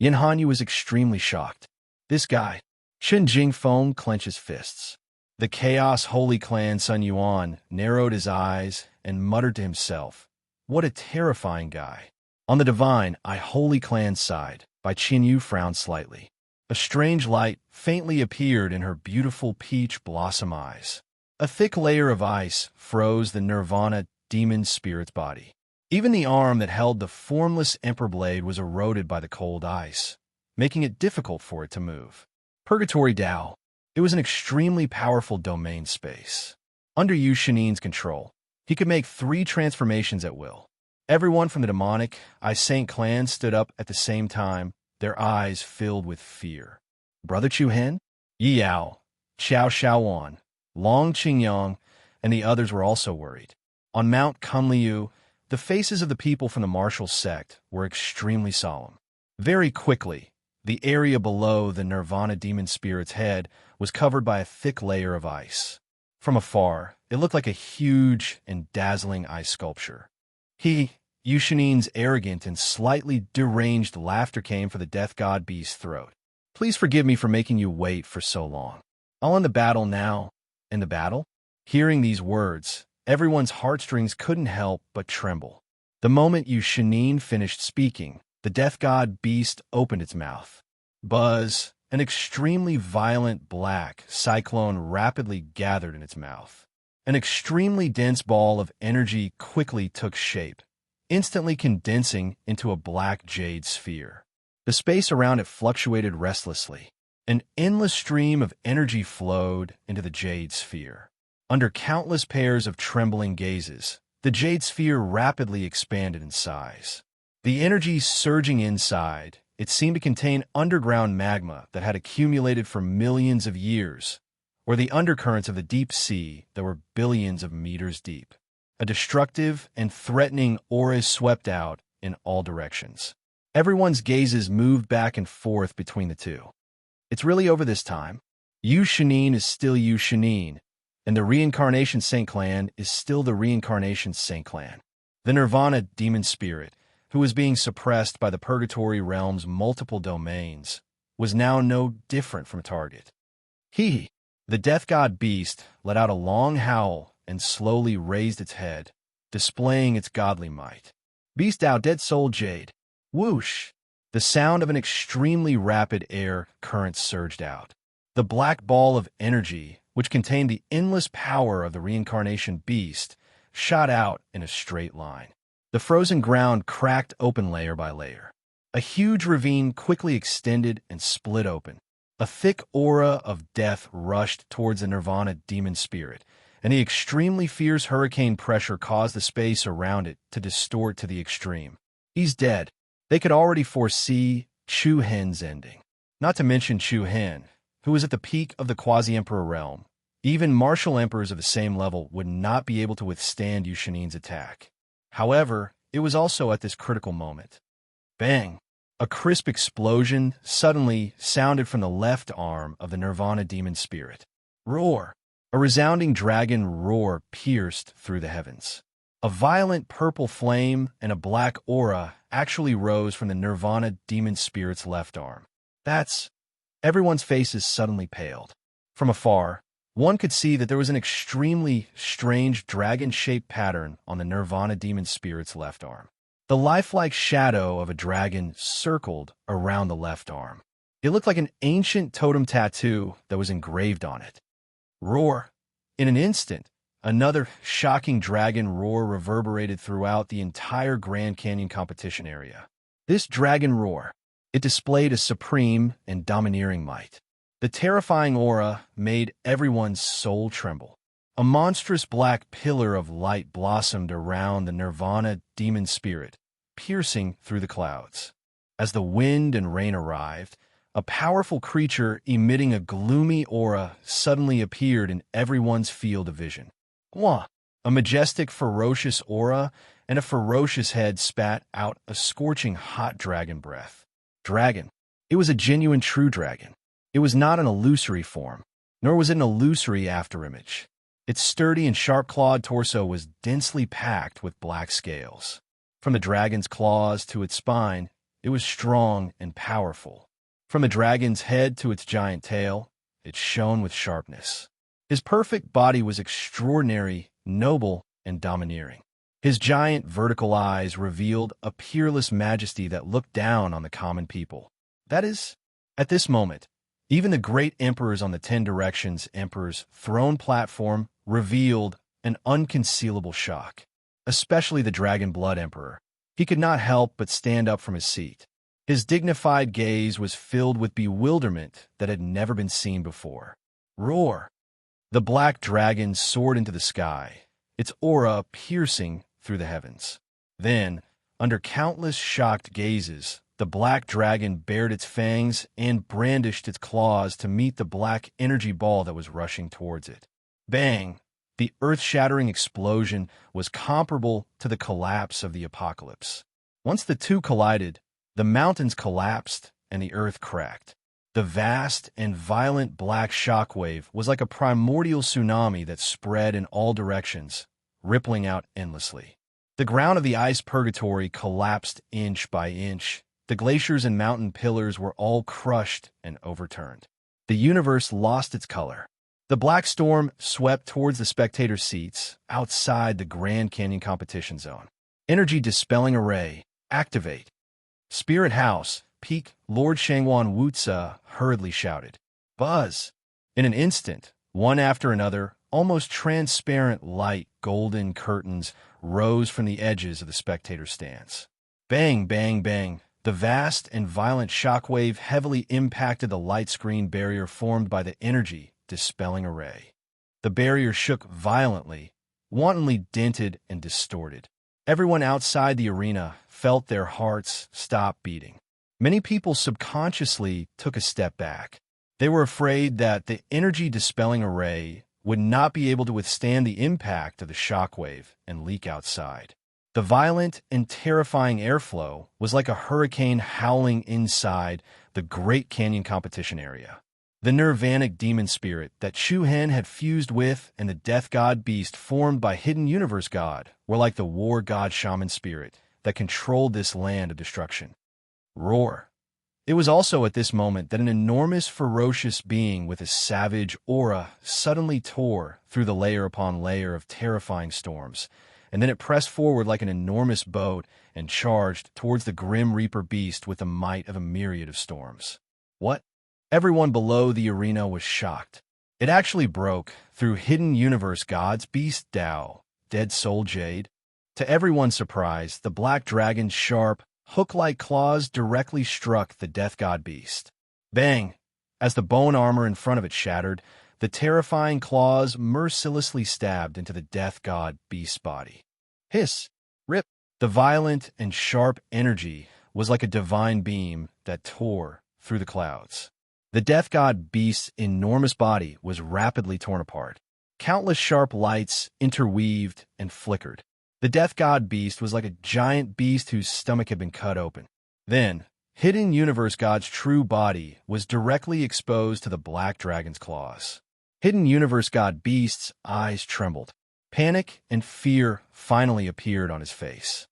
Yin Hanyu was extremely shocked. This guy, Chen Jingfeng, clenched his fists. The Chaos Holy Clan Sun Yuan narrowed his eyes and muttered to himself, "What a terrifying guy." On the Divine I Holy Clan's side, Bai Qinyu frowned slightly. A strange light faintly appeared in her beautiful peach blossom eyes. A thick layer of ice froze the Nirvana demon spirit's body. Even the arm that held the formless Emperor Blade was eroded by the cold ice, making it difficult for it to move. Purgatory Dao. It was an extremely powerful domain space. Under Yu Shanine's control, he could make 3 transformations at will. Everyone from the demonic I Saint clan stood up at the same time, their eyes filled with fear. Brother Chu Hen, Yi Yao, Xiao Xiaowan, Long Qingyang, and the others were also worried. On Mount Kunliu, the faces of the people from the martial sect were extremely solemn. Very quickly, the area below the Nirvana demon spirit's head was covered by a thick layer of ice. From afar, it looked like a huge and dazzling ice sculpture. Yushanine's arrogant and slightly deranged laughter came from the death god beast's throat. "Please forgive me for making you wait for so long. I'll end the battle now." "In the battle?" Hearing these words, everyone's heartstrings couldn't help but tremble. The moment Yushanine finished speaking, the death god beast opened its mouth. Buzz! An extremely violent black cyclone rapidly gathered in its mouth. An extremely dense ball of energy quickly took shape, instantly condensing into a black jade sphere. The space around it fluctuated restlessly. An endless stream of energy flowed into the jade sphere. Under countless pairs of trembling gazes, the jade sphere rapidly expanded in size. The energy surging inside, it seemed to contain underground magma that had accumulated for millions of years, or the undercurrents of the deep sea that were billions of meters deep. A destructive and threatening aura swept out in all directions. Everyone's gazes moved back and forth between the two. It's really over this time. Yu Shanine is still Yu Shanine, and the Reincarnation Saint Clan is still the Reincarnation Saint Clan. The Nirvana demon spirit, who was being suppressed by the Purgatory Realm's multiple domains, was now no different from a target. The death god beast let out a long howl and slowly raised its head, displaying its godly might. "Beast Dao Dead Soul Jade." Whoosh! The sound of an extremely rapid air current surged out. The black ball of energy, which contained the endless power of the reincarnation beast, shot out in a straight line. The frozen ground cracked open layer by layer. A huge ravine quickly extended and split open. A thick aura of death rushed towards the Nirvana demon spirit, and the extremely fierce hurricane pressure caused the space around it to distort to the extreme. He's dead. They could already foresee Chu Hen's ending. Not to mention Chu Hen, who was at the peak of the quasi-emperor realm. Even martial emperors of the same level would not be able to withstand Yu Shanin's attack. However, it was also at this critical moment. Bang! A crisp explosion suddenly sounded from the left arm of the Nirvana demon spirit. Roar! A resounding dragon roar pierced through the heavens. A violent purple flame and a black aura actually rose from the Nirvana demon spirit's left arm. Everyone's faces suddenly paled. From afar, one could see that there was an extremely strange dragon-shaped pattern on the Nirvana demon spirit's left arm. The lifelike shadow of a dragon circled around the left arm. It looked like an ancient totem tattoo that was engraved on it. Roar! In an instant, another shocking dragon roar reverberated throughout the entire Grand Canyon competition area. This dragon roar, it displayed a supreme and domineering might. The terrifying aura made everyone's soul tremble. A monstrous black pillar of light blossomed around the Nirvana demon spirit, piercing through the clouds. As the wind and rain arrived, a powerful creature emitting a gloomy aura suddenly appeared in everyone's field of vision. Wah! A majestic, ferocious aura and a ferocious head spat out a scorching hot dragon breath. Dragon. It was a genuine true dragon. It was not an illusory form, nor was it an illusory afterimage. Its sturdy and sharp-clawed torso was densely packed with black scales. From the dragon's claws to its spine, it was strong and powerful. From the dragon's head to its giant tail, it shone with sharpness. His perfect body was extraordinary, noble, and domineering. His giant vertical eyes revealed a peerless majesty that looked down on the common people. That is, at this moment, even the great emperors on the 10 Directions Emperor's throne platform revealed an unconcealable shock, especially the Dragon Blood Emperor. He could not help but stand up from his seat. His dignified gaze was filled with bewilderment that had never been seen before. Roar! The black dragon soared into the sky, its aura piercing through the heavens. Then, under countless shocked gazes, the black dragon bared its fangs and brandished its claws to meet the black energy ball that was rushing towards it. Bang! The earth-shattering explosion was comparable to the collapse of the apocalypse. Once the two collided, the mountains collapsed and the earth cracked. The vast and violent black shockwave was like a primordial tsunami that spread in all directions, rippling out endlessly. The ground of the ice purgatory collapsed inch by inch. The glaciers and mountain pillars were all crushed and overturned. The universe lost its color. The black storm swept towards the spectator seats outside the Grand Canyon competition zone. Energy dispelling array, activate. Spirit House, peak Lord Shangwan Wutsa hurriedly shouted. Buzz! In an instant, one after another, almost transparent light golden curtains rose from the edges of the spectator stands. Bang, bang, bang. The vast and violent shockwave heavily impacted the light screen barrier formed by the energy dispelling array. The barrier shook violently, wantonly dented and distorted. Everyone outside the arena felt their hearts stop beating. Many people subconsciously took a step back. They were afraid that the energy dispelling array would not be able to withstand the impact of the shockwave and leak outside. The violent and terrifying airflow was like a hurricane howling inside the Great Canyon competition area. The Nirvanic demon spirit that Chu Hen had fused with and the death god beast formed by Hidden Universe God were like the war god shaman spirit that controlled this land of destruction. Roar! It was also at this moment that an enormous ferocious being with a savage aura suddenly tore through the layer upon layer of terrifying storms, and then it pressed forward like an enormous boat and charged towards the Grim Reaper beast with the might of a myriad of storms. What? Everyone below the arena was shocked. It actually broke through Hidden Universe God's beast Tao, Dead Soul Jade. To everyone's surprise, the black dragon's sharp, hook-like claws directly struck the death god beast. Bang! As the bone armor in front of it shattered, the terrifying claws mercilessly stabbed into the death god beast's body. Hiss! Rip! The violent and sharp energy was like a divine beam that tore through the clouds. The death god beast's enormous body was rapidly torn apart. Countless sharp lights interweaved and flickered. The death god beast was like a giant beast whose stomach had been cut open. Then, hidden universe god's true body was directly exposed to the black dragon's claws. Hidden universe god beast's eyes trembled. Panic and fear finally appeared on his face.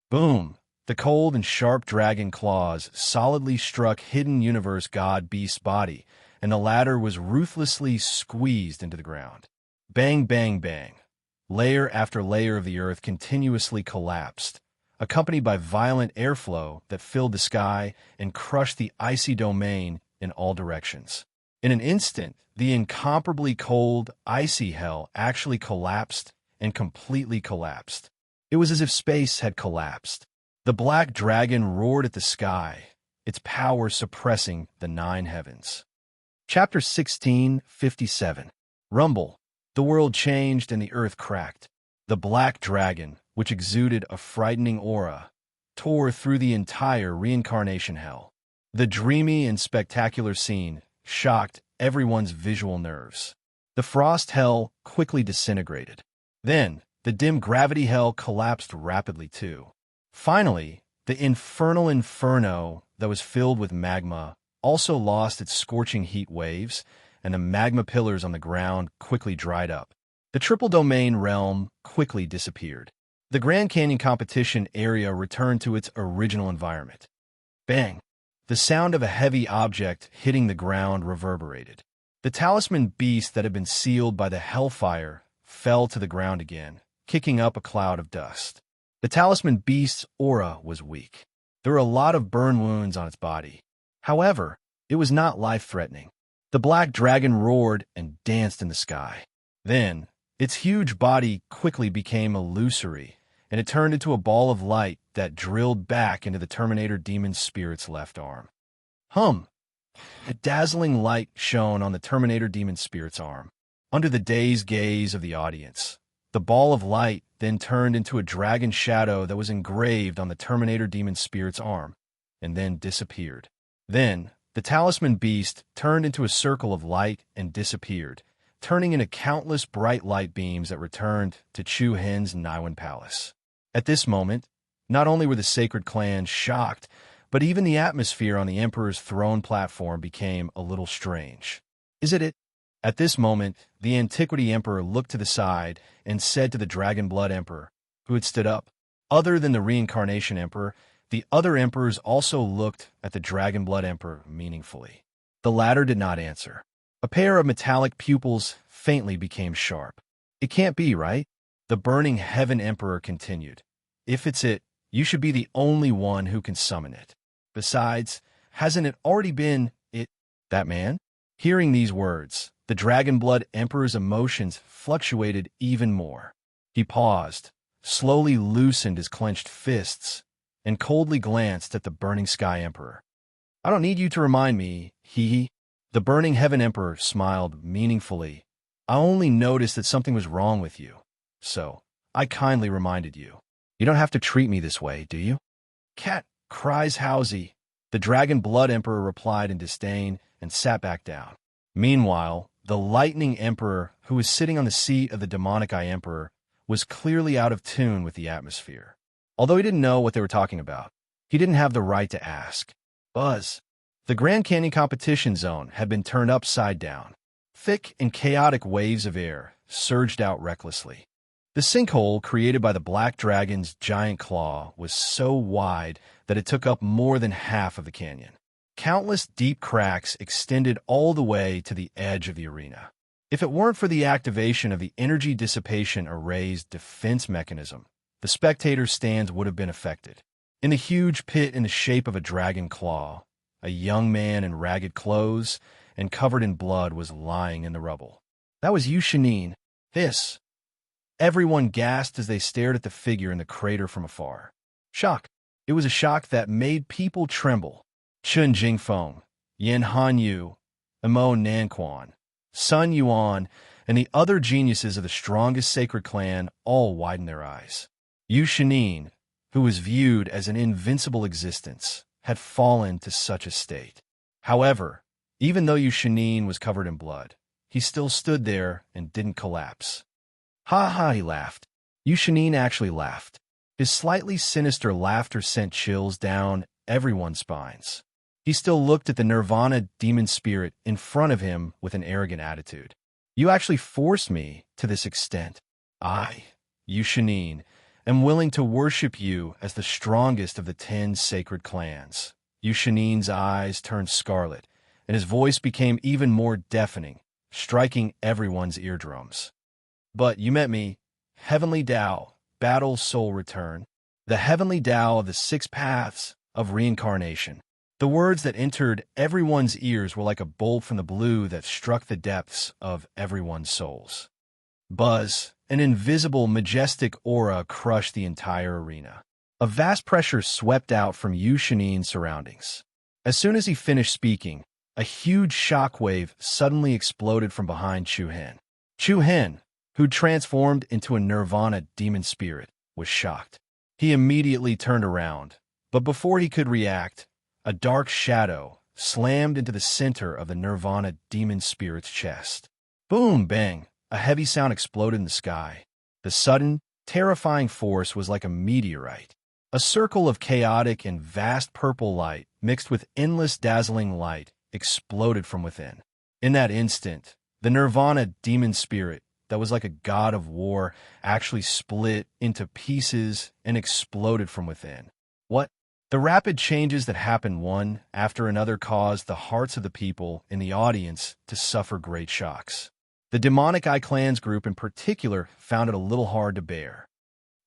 Boom! The cold and sharp dragon claws solidly struck hidden universe god beast's body, and the latter was ruthlessly squeezed into the ground. Bang, bang, bang. Layer after layer of the earth continuously collapsed, accompanied by violent airflow that filled the sky and crushed the icy domain in all directions. In an instant, the incomparably cold, icy hell actually collapsed and completely collapsed. It was as if space had collapsed. The black dragon roared at the sky, its power suppressing the 9 heavens. Chapter 16:57. Rumble. The world changed and the earth cracked. The black dragon, which exuded a frightening aura, tore through the entire reincarnation hell. The dreamy and spectacular scene shocked everyone's visual nerves. The frost hell quickly disintegrated. Then, the dim gravity hell collapsed rapidly too. Finally, the infernal inferno that was filled with magma also lost its scorching heat waves, and the magma pillars on the ground quickly dried up. The triple domain realm quickly disappeared. The Grand Canyon competition area returned to its original environment. Bang! The sound of a heavy object hitting the ground reverberated. The talisman beast that had been sealed by the hellfire fell to the ground again, kicking up a cloud of dust. The talisman beast's aura was weak. There were a lot of burn wounds on its body. However, it was not life-threatening. The black dragon roared and danced in the sky. Then, its huge body quickly became illusory, and it turned into a ball of light that drilled back into the Terminator demon spirit's left arm. Hum! A dazzling light shone on the Terminator demon spirit's arm. Under the dazed gaze of the audience, the ball of light then turned into a dragon shadow that was engraved on the Terminator demon spirit's arm, and then disappeared. Then, the talisman beast turned into a circle of light and disappeared, turning into countless bright light beams that returned to Chu Hen's Niwen Palace. At this moment, not only were the sacred clans shocked, but even the atmosphere on the Emperor's throne platform became a little strange. Is it? At this moment, the Antiquity Emperor looked to the side and said to the Dragon Blood Emperor, who had stood up. Other than the Reincarnation Emperor, the other emperors also looked at the Dragon Blood Emperor meaningfully. The latter did not answer. A pair of metallic pupils faintly became sharp. It can't be, right? The Burning Heaven Emperor continued. If it's it, you should be the only one who can summon it. Besides, hasn't it already been it, that man? Hearing these words, the Dragon Blood Emperor's emotions fluctuated even more. He paused, slowly loosened his clenched fists, and coldly glanced at the Burning Sky Emperor. I don't need you to remind me, he. The Burning Heaven Emperor smiled meaningfully. I only noticed that something was wrong with you, so I kindly reminded you. You don't have to treat me this way, do you? Cat, cries Housie. The Dragon Blood Emperor replied in disdain and sat back down. Meanwhile, the Lightning Emperor, who was sitting on the seat of the Demonic Eye Emperor, was clearly out of tune with the atmosphere. Although he didn't know what they were talking about, he didn't have the right to ask. Buzz. The Grand Canyon competition zone had been turned upside down. Thick and chaotic waves of air surged out recklessly. The sinkhole created by the Black Dragon's giant claw was so wide that it took up more than half of the canyon. Countless deep cracks extended all the way to the edge of the arena. If it weren't for the activation of the energy dissipation array's defense mechanism, the spectator stands would have been affected. In the huge pit in the shape of a dragon claw, a young man in ragged clothes and covered in blood was lying in the rubble. That was Yu Shinin. This. Everyone gasped as they stared at the figure in the crater from afar. Shock. It was a shock that made people tremble. Chun Jingfeng, Yin Hanyu, Emo Nanquan, Sun Yuan, and the other geniuses of the strongest sacred clan all widened their eyes. Yu Shinin, who was viewed as an invincible existence, had fallen to such a state. However, even though Yu Shinin was covered in blood, he still stood there and didn't collapse. Ha ha, he laughed. Yu Shinin actually laughed. His slightly sinister laughter sent chills down everyone's spines. He still looked at the Nirvana demon spirit in front of him with an arrogant attitude. You actually forced me to this extent. I, Yu Shinin, am willing to worship you as the strongest of the 10 sacred clans. Yu Shinin's eyes turned scarlet, and his voice became even more deafening, striking everyone's eardrums. But you met me, Heavenly Tao, Battle Soul Return, the Heavenly Tao of the 6 paths of reincarnation. The words that entered everyone's ears were like a bolt from the blue that struck the depths of everyone's souls. Buzz, an invisible, majestic aura crushed the entire arena. A vast pressure swept out from Yu Shinin's surroundings. As soon as he finished speaking, a huge shockwave suddenly exploded from behind Chu Hen. Chu Hen, who transformed into a Nirvana demon spirit, was shocked. He immediately turned around, but before he could react, a dark shadow slammed into the center of the Nirvana demon spirit's chest. Boom, bang, a heavy sound exploded in the sky. The sudden, terrifying force was like a meteorite. A circle of chaotic and vast purple light, mixed with endless dazzling light, exploded from within. In that instant, the Nirvana demon spirit, that was like a god of war, actually split into pieces and exploded from within. What? The rapid changes that happened one after another caused the hearts of the people in the audience to suffer great shocks. The demonic Eye Clans group in particular found it a little hard to bear.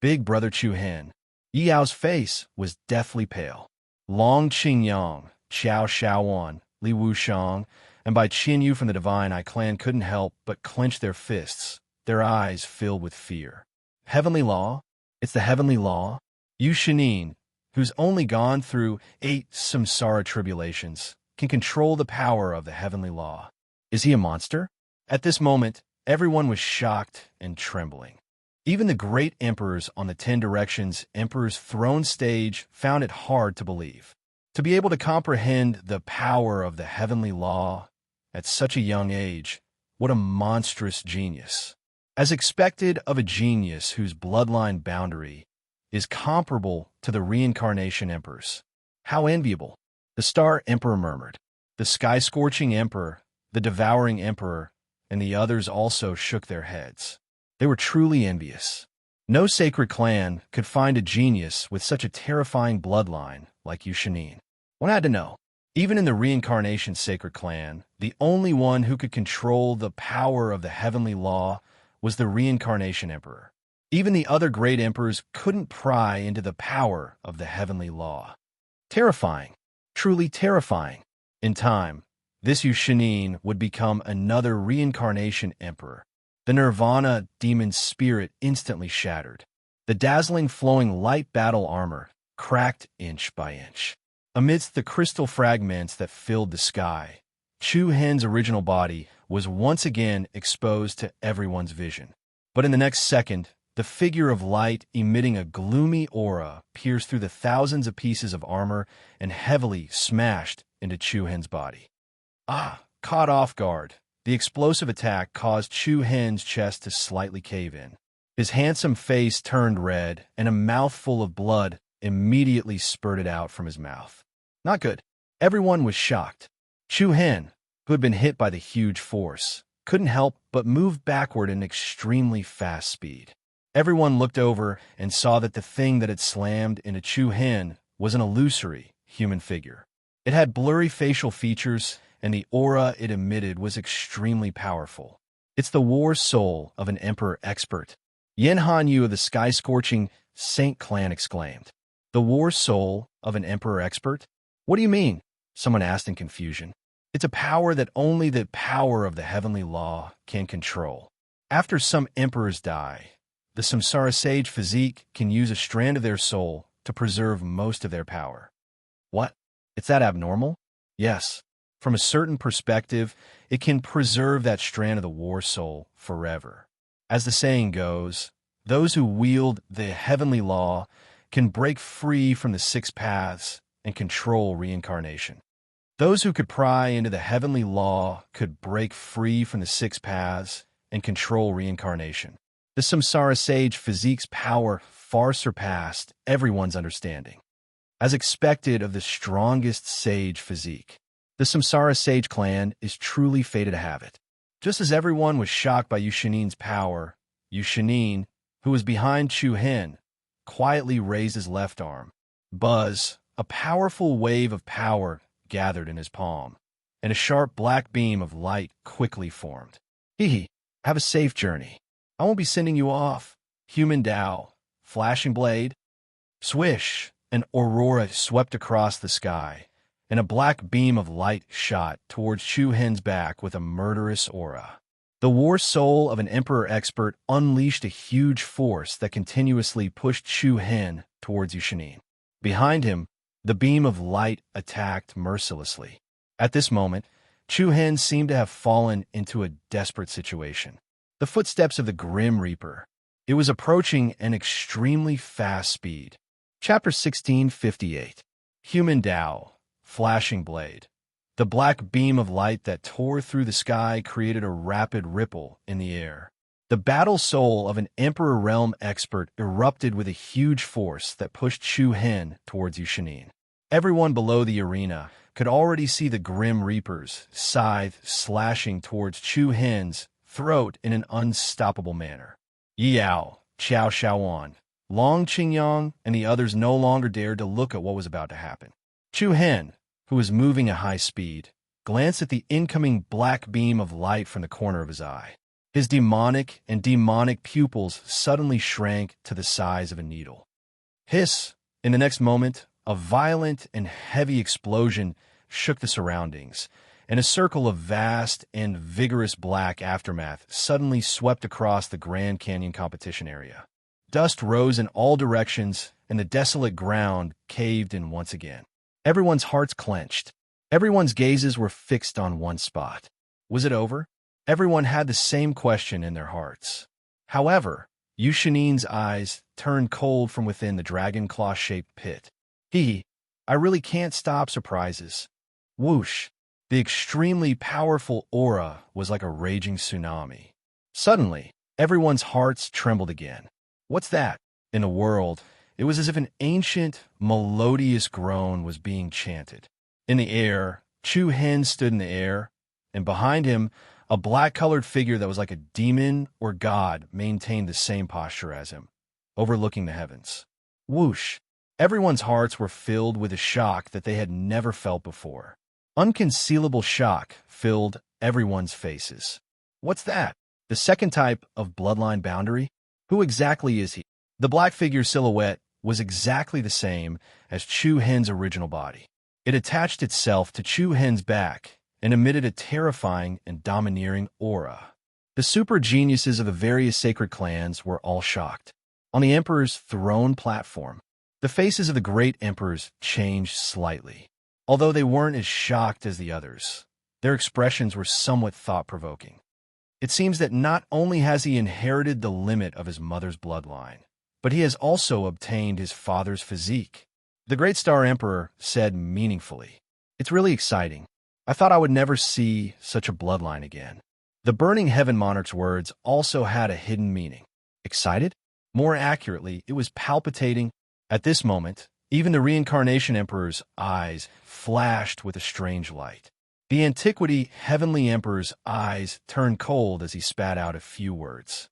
Big Brother Chu Hen, Yi Yao's face was deathly pale. Long Qingyang, Qiao Shaowan, Li Wushang, and Bai Qinyu from the Divine Eye Clan couldn't help but clench their fists, their eyes filled with fear. Heavenly Law? It's the Heavenly Law? Yu Shinin, who's only gone through 8 samsara tribulations, can control the power of the Heavenly Law. Is he a monster? At this moment, everyone was shocked and trembling. Even the great emperors on the 10 Directions Emperor's throne stage found it hard to believe. To be able to comprehend the power of the Heavenly Law at such a young age, what a monstrous genius. As expected of a genius whose bloodline boundary is comparable to the reincarnation emperors. How enviable, the Star Emperor murmured. The Sky-Scorching Emperor, the Devouring Emperor, and the others also shook their heads. They were truly envious. No sacred clan could find a genius with such a terrifying bloodline like Yu Shinin. One had to know. Even in the reincarnation sacred clan, the only one who could control the power of the Heavenly Law was the reincarnation emperor. Even the other great emperors couldn't pry into the power of the Heavenly Law. Terrifying. Truly terrifying. In time, this Yu Shinin would become another reincarnation emperor. The Nirvana demon spirit instantly shattered. The dazzling flowing light battle armor cracked inch by inch. Amidst the crystal fragments that filled the sky, Chu Hen's original body was once again exposed to everyone's vision. But in the next second, the figure of light emitting a gloomy aura pierced through the thousands of pieces of armor and heavily smashed into Chu Hen's body. Caught off guard, the explosive attack caused Chu Hen's chest to slightly cave in. His handsome face turned red, and a mouthful of blood immediately spurted out from his mouth. Not good. Everyone was shocked. Chu Hen, who had been hit by the huge force, couldn't help but move backward in extremely fast speed. Everyone looked over and saw that the thing that had slammed into Chu Hen was an illusory human figure. It had blurry facial features, and the aura it emitted was extremely powerful. It's the war soul of an emperor expert. Yin Hanyu of the Sky-Scorching Saint Clan exclaimed. The war soul of an emperor expert? What do you mean? Someone asked in confusion. It's a power that only the power of the Heavenly Law can control. After some emperors die, The Samsara sage physique can use a strand of their soul to preserve most of their power. What? Is that abnormal? Yes. From a certain perspective, it can preserve that strand of the war soul forever. As the saying goes, those who wield the heavenly law can break free from the six paths and control reincarnation. Those who could pry into the heavenly law could break free from the six paths and control reincarnation. The Samsara sage physique's power far surpassed everyone's understanding. As expected of the strongest sage physique, the Samsara sage clan is truly fated to have it. Just as everyone was shocked by Yushanin's power, Yushanin, who was behind Chu Hen, quietly raised his left arm. Buzz, a powerful wave of power gathered in his palm, and a sharp black beam of light quickly formed. Hee, have a safe journey. I won't be sending you off. Human Tao, flashing blade. Swish, an aurora swept across the sky, and a black beam of light shot towards Chu Hen's back with a murderous aura. The war soul of an emperor expert unleashed a huge force that continuously pushed Chu Hen towards Yushanin. Behind him, the beam of light attacked mercilessly. At this moment, Chu Hen seemed to have fallen into a desperate situation. The footsteps of the Grim Reaper. It was approaching an extremely fast speed. Chapter 1658. Human Tao, flashing blade. The black beam of light that tore through the sky created a rapid ripple in the air. The battle soul of an Emperor Realm expert erupted with a huge force that pushed Chu Hen towards Yushanin. Everyone below the arena could already see the Grim Reaper's scythe slashing towards Chu Hen's throat in an unstoppable manner. Yao, Chao Shaoan, Long Qingyang, and the others no longer dared to look at what was about to happen. Chu Hen, who was moving at high speed, glanced at the incoming black beam of light from the corner of his eye. His demonic pupils suddenly shrank to the size of a needle. Hiss! In the next moment, a violent and heavy explosion shook the surroundings, and a circle of vast and vigorous black aftermath suddenly swept across the Grand Canyon competition area. Dust rose in all directions, and the desolate ground caved in once again. Everyone's hearts clenched. Everyone's gazes were fixed on one spot. Was it over? Everyone had the same question in their hearts. However, Yushanin's eyes turned cold from within the dragon claw-shaped pit. I really can't stop surprises. Whoosh! The extremely powerful aura was like a raging tsunami. Suddenly, everyone's hearts trembled again. What's that? In the world, it was as if an ancient, melodious groan was being chanted. In the air, Chu Hen stood in the air, and behind him, a black-colored figure that was like a demon or god maintained the same posture as him, overlooking the heavens. Whoosh! Everyone's hearts were filled with a shock that they had never felt before. Unconcealable shock filled everyone's faces. What's that? The second type of bloodline boundary? Who exactly is he? The black figure's silhouette was exactly the same as Chu Hen's original body. It attached itself to Chu Hen's back and emitted a terrifying and domineering aura. The super geniuses of the various sacred clans were all shocked. On the Emperor's throne platform, the faces of the great emperors changed slightly. Although they weren't as shocked as the others, their expressions were somewhat thought-provoking. It seems that not only has he inherited the limit of his mother's bloodline, but he has also obtained his father's physique. The Great Star Emperor said meaningfully, "It's really exciting. I thought I would never see such a bloodline again." The Burning Heaven Monarch's words also had a hidden meaning. Excited? More accurately, it was palpitating. At this moment, even the Reincarnation Emperor's eyes flashed with a strange light. The Antiquity Heavenly Emperor's eyes turned cold as he spat out a few words.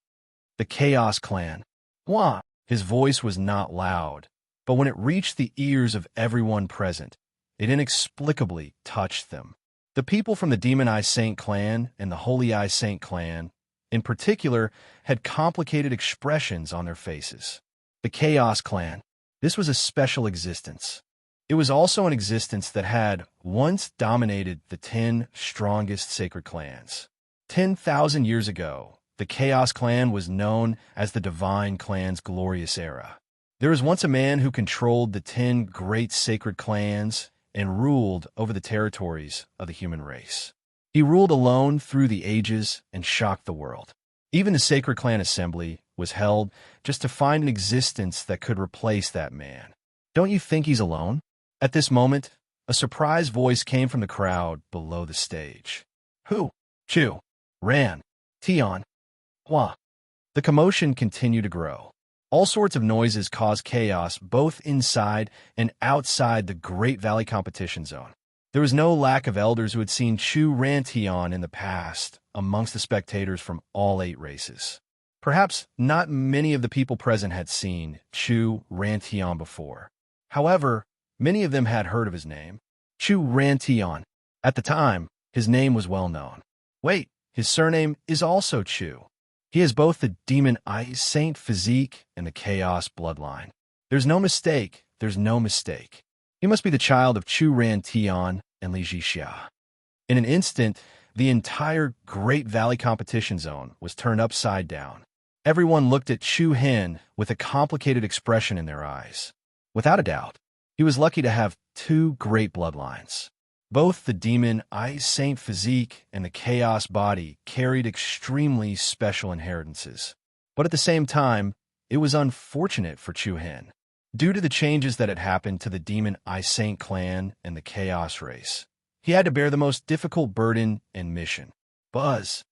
The Chaos Clan. Wah! His voice was not loud, but when it reached the ears of everyone present, it inexplicably touched them. The people from the Demon Eye Saint clan and the Holy Eye Saint clan, in particular, had complicated expressions on their faces. The Chaos Clan. This was a special existence. It was also an existence that had once dominated the 10 strongest sacred clans. 10,000 years ago, the Chaos Clan was known as the Divine Clan's glorious era. There was once a man who controlled the 10 great sacred clans and ruled over the territories of the human race. He ruled alone through the ages and shocked the world. Even the Sacred Clan Assembly was held just to find an existence that could replace that man. Don't you think he's alone? At this moment, a surprised voice came from the crowd below the stage. Who? Chu, Ran, Tion, Hua. The commotion continued to grow. All sorts of noises caused chaos both inside and outside the Great Valley Competition Zone. There was no lack of elders who had seen Chu Ran Tion in the past amongst the spectators from all 8 races. Perhaps not many of the people present had seen Chu Ran Tion before. However, many of them had heard of his name, Chu Ran Tion. At the time, his name was well known. Wait, his surname is also Chu. He has both the demon ice saint physique and the chaos bloodline. There's no mistake, there's no mistake. He must be the child of Chu Ran Tion and Li Jixia. In an instant, the entire Great Valley Competition Zone was turned upside down. Everyone looked at Chu Hen with a complicated expression in their eyes. Without a doubt, he was lucky to have 2 great bloodlines. Both the demon ice saint physique and the chaos body carried extremely special inheritances. But at the same time, it was unfortunate for Chu Hen. Due to the changes that had happened to the demon ice saint clan and the chaos race, he had to bear the most difficult burden and mission. Buzz.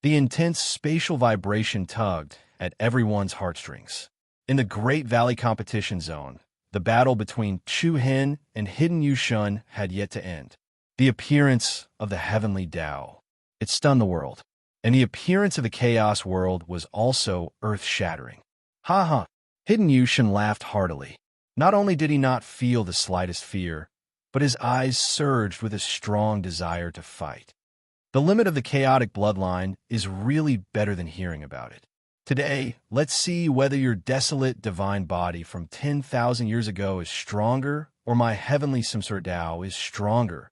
The intense spatial vibration tugged at everyone's heartstrings. In the Great Valley Competition Zone, the battle between Chu Hen and Hidden Yushun had yet to end. The appearance of the heavenly Tao. It stunned the world. And the appearance of the chaos world was also earth-shattering. Ha ha! Hidden Yushun laughed heartily. Not only did he not feel the slightest fear, but his eyes surged with a strong desire to fight. The limit of the chaotic bloodline is really better than hearing about it. Today, let's see whether your desolate divine body from 10,000 years ago is stronger or my heavenly Simsur Tao is stronger.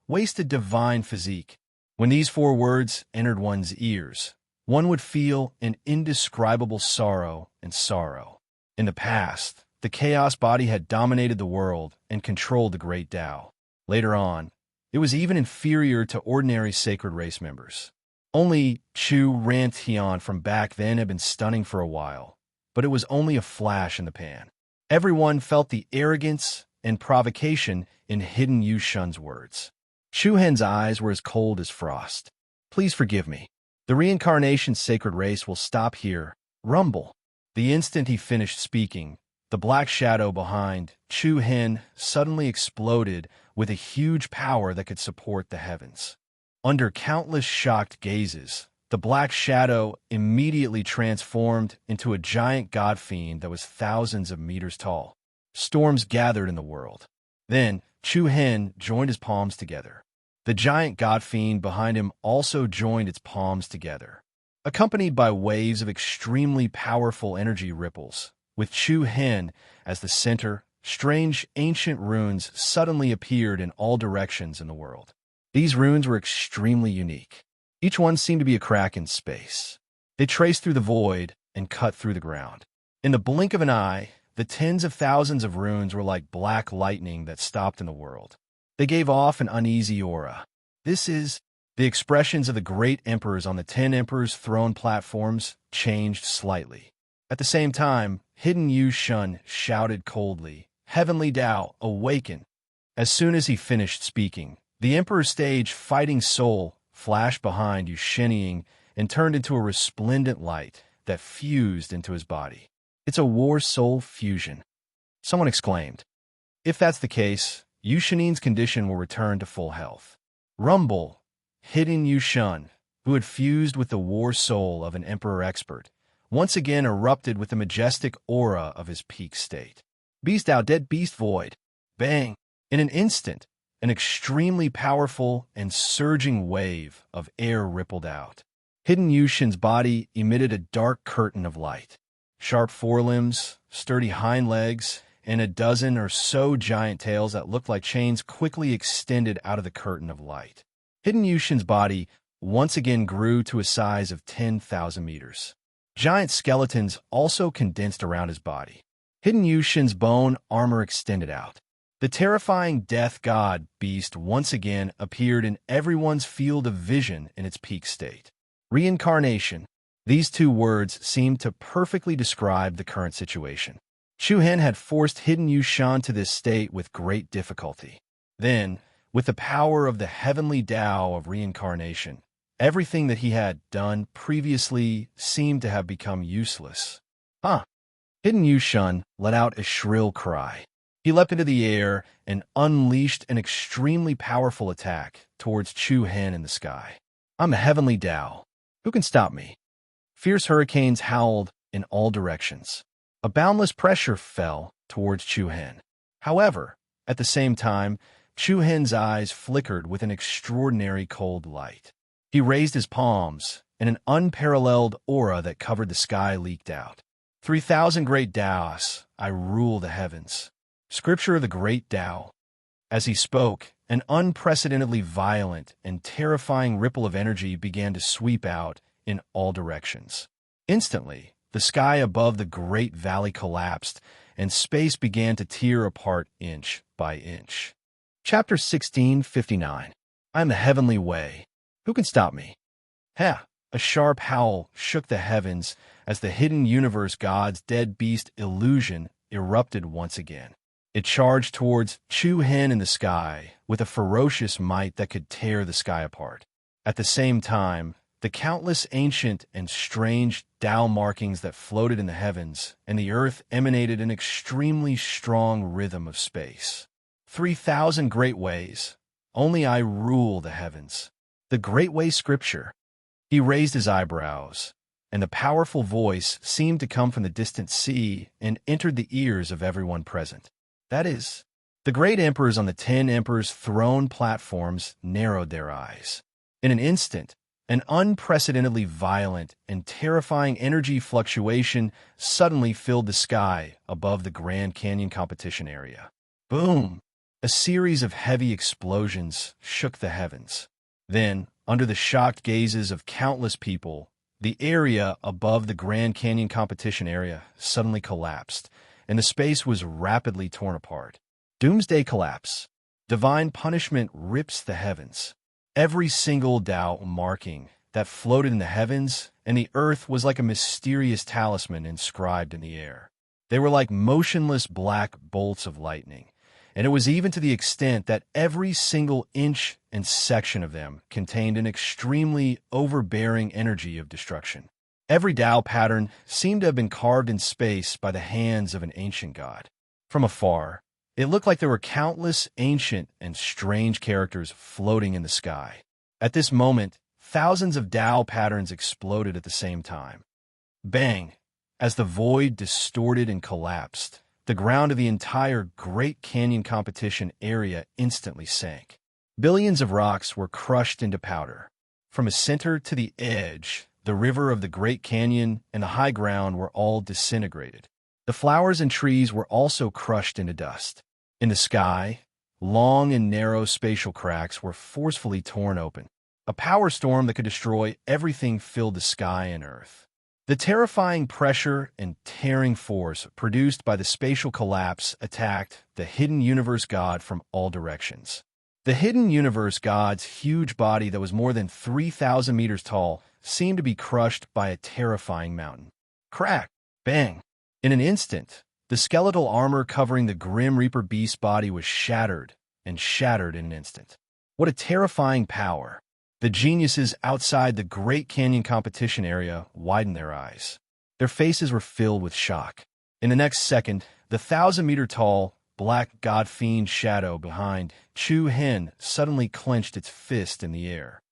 Wasted divine physique. When these 4 words entered one's ears, one would feel an indescribable sorrow and sorrow. In the past, the chaos body had dominated the world and controlled the great Tao. Later on, it was even inferior to ordinary sacred race members. Only Chu Ran Tion from back then had been stunning for a while, but it was only a flash in the pan. Everyone felt the arrogance and provocation in Hidden Yushun's words. Chu Hen's eyes were as cold as frost. Please forgive me. The reincarnation sacred race will stop here. Rumble. The instant he finished speaking, the black shadow behind Chu Hen suddenly exploded with a huge power that could support the heavens. Under countless shocked gazes, the black shadow immediately transformed into a giant god fiend that was thousands of meters tall. Storms gathered in the world. Then, Chu Hen joined his palms together. The giant god fiend behind him also joined its palms together. Accompanied by waves of extremely powerful energy ripples, with Chu Hen as the center, strange ancient runes suddenly appeared in all directions in the world. These runes were extremely unique. Each one seemed to be a crack in space. They traced through the void and cut through the ground. In the blink of an eye, the tens of thousands of runes were like black lightning that stopped in the world. They gave off an uneasy aura. This is the expressions of the great emperors on the 10 emperors' throne platforms changed slightly. At the same time, Hidden Yushun shouted coldly, "Heavenly Tao, awaken!" As soon as he finished speaking, the emperor's stage fighting soul flashed behind Yushiniing and turned into a resplendent light that fused into his body. It's a war soul fusion. Someone exclaimed. If that's the case, Yushinine's condition will return to full health. Rumble, Hidden Yushun, who had fused with the war soul of an emperor expert, once again erupted with the majestic aura of his peak state. Beast out, dead beast void. Bang! In an instant, an extremely powerful and surging wave of air rippled out. Hidden Yushun's body emitted a dark curtain of light. Sharp forelimbs, sturdy hind legs, and a dozen or so giant tails that looked like chains quickly extended out of the curtain of light. Hidden Yushun's body once again grew to a size of 10,000 meters. Giant skeletons also condensed around his body. Hidden Yushin's bone armor extended out. The terrifying death god beast once again appeared in everyone's field of vision in its peak state. Reincarnation. These two words seemed to perfectly describe the current situation. Chu Hen had forced Hidden Yushan to this state with great difficulty. Then, with the power of the heavenly Tao of reincarnation, everything that he had done previously seemed to have become useless. Hidden Yushan let out a shrill cry. He leapt into the air and unleashed an extremely powerful attack towards Chu Hen in the sky. I'm a heavenly Tao. Who can stop me? Fierce hurricanes howled in all directions. A boundless pressure fell towards Chu Hen. However, at the same time, Chu Hen's eyes flickered with an extraordinary cold light. He raised his palms, and an unparalleled aura that covered the sky leaked out. 3,000 great Taos, I rule the heavens. Scripture of the Great Tao. As he spoke, an unprecedentedly violent and terrifying ripple of energy began to sweep out in all directions. Instantly, the sky above the great valley collapsed, and space began to tear apart inch by inch. Chapter 1659. I am the heavenly way. Who can stop me? A sharp howl shook the heavens as the hidden universe god's dead beast illusion erupted once again. It charged towards Chu Hen in the sky with a ferocious might that could tear the sky apart. At the same time, the countless ancient and strange Tao markings that floated in the heavens and the earth emanated an extremely strong rhythm of space. 3,000 great ways. Only I rule the heavens. The Great Way Scripture. He raised his eyebrows, and the powerful voice seemed to come from the distant sea and entered the ears of everyone present. That is, the great emperors on the 10 emperors' throne platforms narrowed their eyes. In an instant, an unprecedentedly violent and terrifying energy fluctuation suddenly filled the sky above the Grand Canyon competition area. Boom! A series of heavy explosions shook the heavens. Then, under the shocked gazes of countless people, the area above the Grand Canyon competition area suddenly collapsed, and the space was rapidly torn apart. Doomsday collapse. Divine punishment rips the heavens. Every single Tao marking that floated in the heavens and the earth was like a mysterious talisman inscribed in the air. They were like motionless black bolts of lightning, and it was even to the extent that every single inch and section of them contained an extremely overbearing energy of destruction. Every Tao pattern seemed to have been carved in space by the hands of an ancient god. From afar, it looked like there were countless ancient and strange characters floating in the sky. At this moment, thousands of Tao patterns exploded at the same time. Bang! As the void distorted and collapsed, the ground of the entire Great Canyon competition area instantly sank. Billions of rocks were crushed into powder. From its center to the edge, the river of the Great Canyon and the high ground were all disintegrated. The flowers and trees were also crushed into dust. In the sky, long and narrow spatial cracks were forcefully torn open. A power storm that could destroy everything filled the sky and earth. The terrifying pressure and tearing force produced by the spatial collapse attacked the hidden universe god from all directions. The hidden universe god's huge body that was more than 3,000 meters tall seemed to be crushed by a terrifying mountain. Crack! Bang! In an instant, the skeletal armor covering the Grim Reaper beast's body was shattered and shattered in an instant. What a terrifying power! The geniuses outside the Great Canyon competition area widened their eyes. Their faces were filled with shock. In the next second, the 1,000-meter-tall, black god-fiend shadow behind Chu Hen suddenly clenched its fist in the air.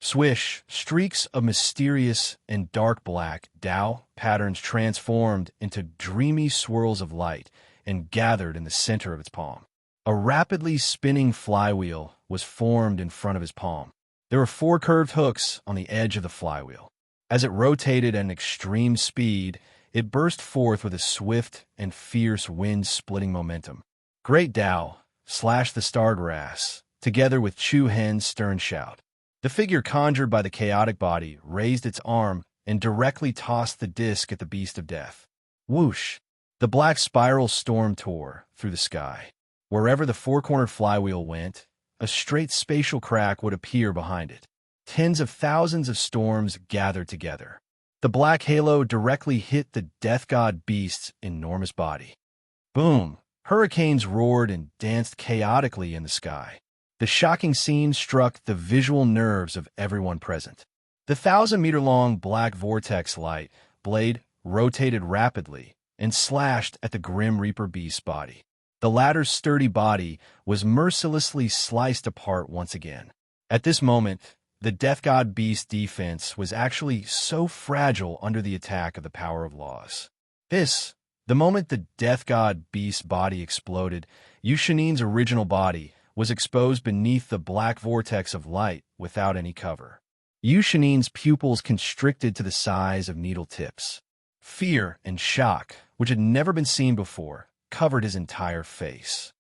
Swish, streaks of mysterious and dark black Tao patterns transformed into dreamy swirls of light and gathered in the center of its palm. A rapidly spinning flywheel was formed in front of his palm. There were 4 curved hooks on the edge of the flywheel. As it rotated at an extreme speed, it burst forth with a swift and fierce wind-splitting momentum. Great Tao slashed the star grass, together with Chu Hen's stern shout. The figure conjured by the chaotic body raised its arm and directly tossed the disc at the beast of death. Whoosh! The black spiral storm tore through the sky. Wherever the four-cornered flywheel went, a straight spatial crack would appear behind it. Tens of thousands of storms gathered together. The black halo directly hit the death god beast's enormous body. Boom! Hurricanes roared and danced chaotically in the sky. The shocking scene struck the visual nerves of everyone present. The 1,000-meter-long black vortex light blade rotated rapidly and slashed at the Grim Reaper beast's body. The latter's sturdy body was mercilessly sliced apart once again. At this moment, the Death God Beast's defense was actually so fragile under the attack of the power of laws. The moment the Death God Beast's body exploded, Yushanine's original body was exposed beneath the black vortex of light without any cover. Yushanine's pupils constricted to the size of needle tips. Fear and shock, which had never been seen before, covered his entire face.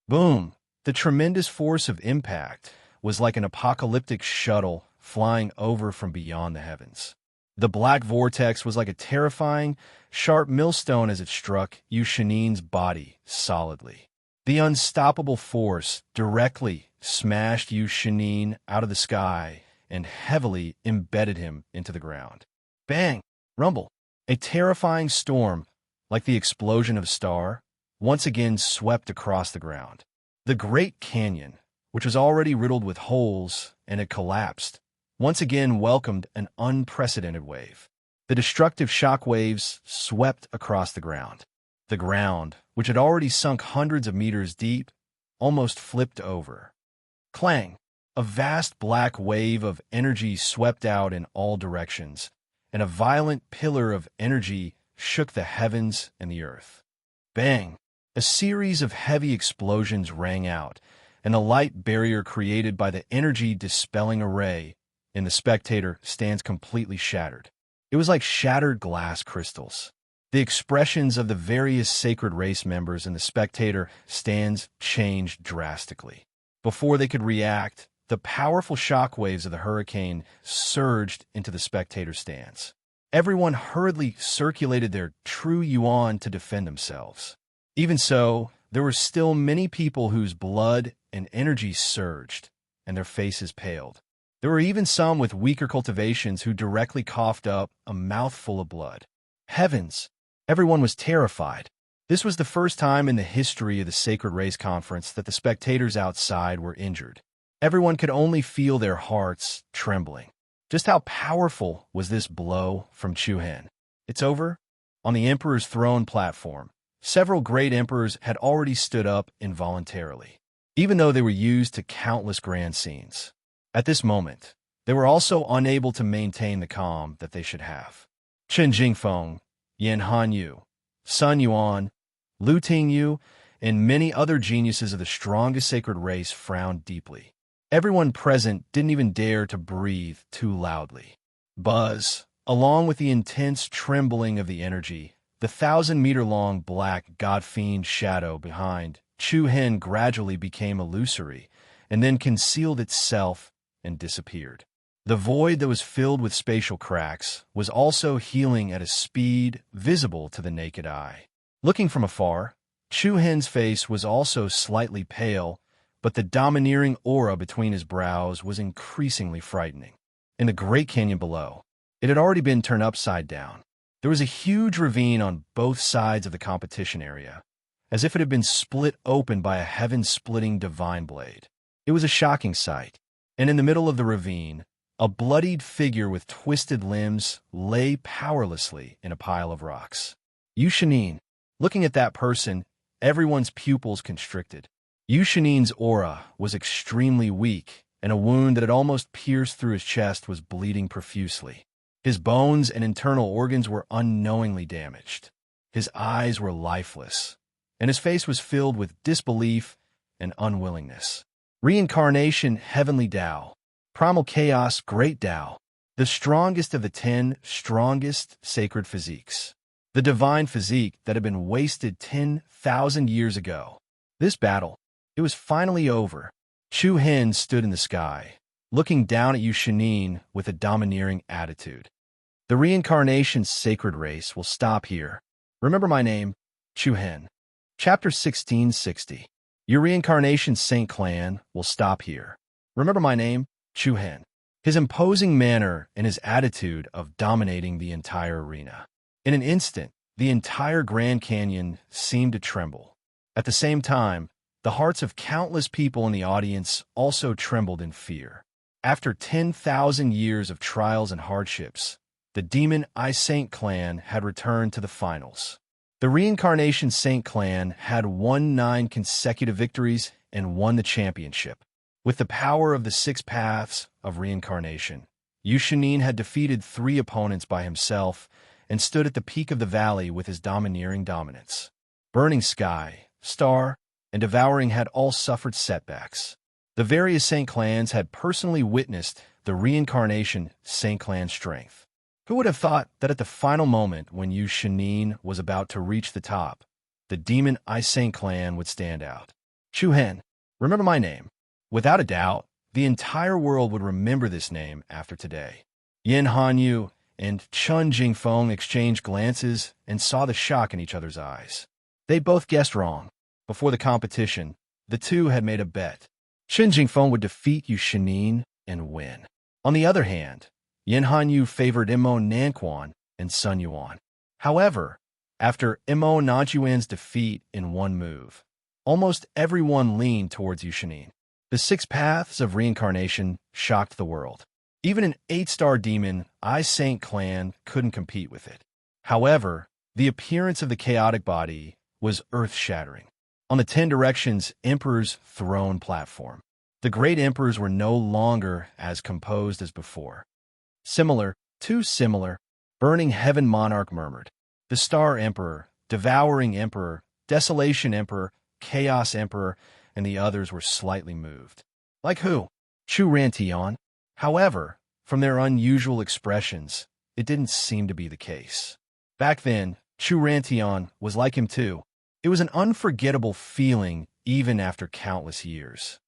Boom! The tremendous force of impact was like an apocalyptic shuttle flying over from beyond the heavens. The black vortex was like a terrifying, sharp millstone as it struck Yushanine's body solidly. The unstoppable force directly smashed Yushanine out of the sky and heavily embedded him into the ground. Bang! Rumble! A terrifying storm, like the explosion of a star, once again swept across the ground. The Great Canyon, which was already riddled with holes and had collapsed, once again welcomed an unprecedented wave. The destructive shock waves swept across the ground. The ground, which had already sunk hundreds of meters deep, almost flipped over. Clang! A vast black wave of energy swept out in all directions, and a violent pillar of energy shook the heavens and the earth. Bang! A series of heavy explosions rang out, and the light barrier created by the energy-dispelling array in the spectator stands completely shattered. It was like shattered glass crystals. The expressions of the various sacred race members in the spectator stands changed drastically. Before they could react, the powerful shockwaves of the hurricane surged into the spectator stands. Everyone hurriedly circulated their true yuan to defend themselves. Even so, there were still many people whose blood and energy surged, and their faces paled. There were even some with weaker cultivations who directly coughed up a mouthful of blood. Heavens! Everyone was terrified. This was the first time in the history of the Sacred Race Conference that the spectators outside were injured. Everyone could only feel their hearts trembling. Just how powerful was this blow from Chuhen? It's over? On the Emperor's throne platform, several great emperors had already stood up involuntarily, even though they were used to countless grand scenes. At this moment, they were also unable to maintain the calm that they should have. Chen Jingfeng, Yan Hanyu, Sun Yuan, Lu Tingyu, and many other geniuses of the strongest sacred race frowned deeply. Everyone present didn't even dare to breathe too loudly. Buzz, along with the intense trembling of the energy, the 1,000-meter-long black god-fiend shadow behind Chu Hen gradually became illusory and then concealed itself and disappeared. The void that was filled with spatial cracks was also healing at a speed visible to the naked eye. Looking from afar, Chu Hen's face was also slightly pale, but the domineering aura between his brows was increasingly frightening. In the Great Canyon below, it had already been turned upside down. There was a huge ravine on both sides of the competition area, as if it had been split open by a heaven-splitting divine blade. It was a shocking sight, and in the middle of the ravine, a bloodied figure with twisted limbs lay powerlessly in a pile of rocks. Yushanine. Looking at that person, everyone's pupils constricted. Yushanine's aura was extremely weak, and a wound that had almost pierced through his chest was bleeding profusely. His bones and internal organs were unknowingly damaged. His eyes were lifeless, and his face was filled with disbelief and unwillingness. Reincarnation, Heavenly Tao. Primal Chaos, Great Tao. The strongest of the 10 strongest sacred physiques. The divine physique that had been wasted 10,000 years ago. This battle, it was finally over. Chu Hen stood in the sky, looking down at you Shanin with a domineering attitude. The reincarnation's sacred race will stop here. Remember my name, Chu-Hen. Chapter 1660. Your reincarnation Saint clan will stop here. Remember my name, Chu-Hen. His imposing manner and his attitude of dominating the entire arena. In an instant, the entire Grand Canyon seemed to tremble. At the same time, the hearts of countless people in the audience also trembled in fear. After 10,000 years of trials and hardships, the Demon Eye Saint clan had returned to the finals. The Reincarnation Saint clan had won 9 consecutive victories and won the championship. With the power of the 6 paths of reincarnation, Yu Shanin had defeated 3 opponents by himself and stood at the peak of the valley with his domineering dominance. Burning Sky, Star, and Devouring had all suffered setbacks. The various Saint clans had personally witnessed the Reincarnation Saint clan's strength. Who would have thought that at the final moment when Yu Shanin was about to reach the top, the Demon Eye Saint clan would stand out? Chu-Hen, remember my name. Without a doubt, the entire world would remember this name after today. Yin Hanyu and Chun Jingfeng exchanged glances and saw the shock in each other's eyes. They both guessed wrong. Before the competition, the two had made a bet. Chun Jingfeng would defeat Yu Shanin and win. On the other hand, Yin Hanyu favored Imo Nanquan and Sun Yuan. However, after Imo Nanquan's defeat in one move, almost everyone leaned towards Yu Shanin. The 6 paths of reincarnation shocked the world. Even an 8-star demon, Eye Saint clan couldn't compete with it. However, the appearance of the chaotic body was earth-shattering. On the 10 Directions Emperor's throne platform, the great emperors were no longer as composed as before. Too similar, Burning Heaven Monarch murmured. The Star Emperor, Devouring Emperor, Desolation Emperor, Chaos Emperor, and the others were slightly moved. Like who? Chu Rantian. However, from their unusual expressions, it didn't seem to be the case. Back then, Chu Rantian was like him too. It was an unforgettable feeling even after countless years.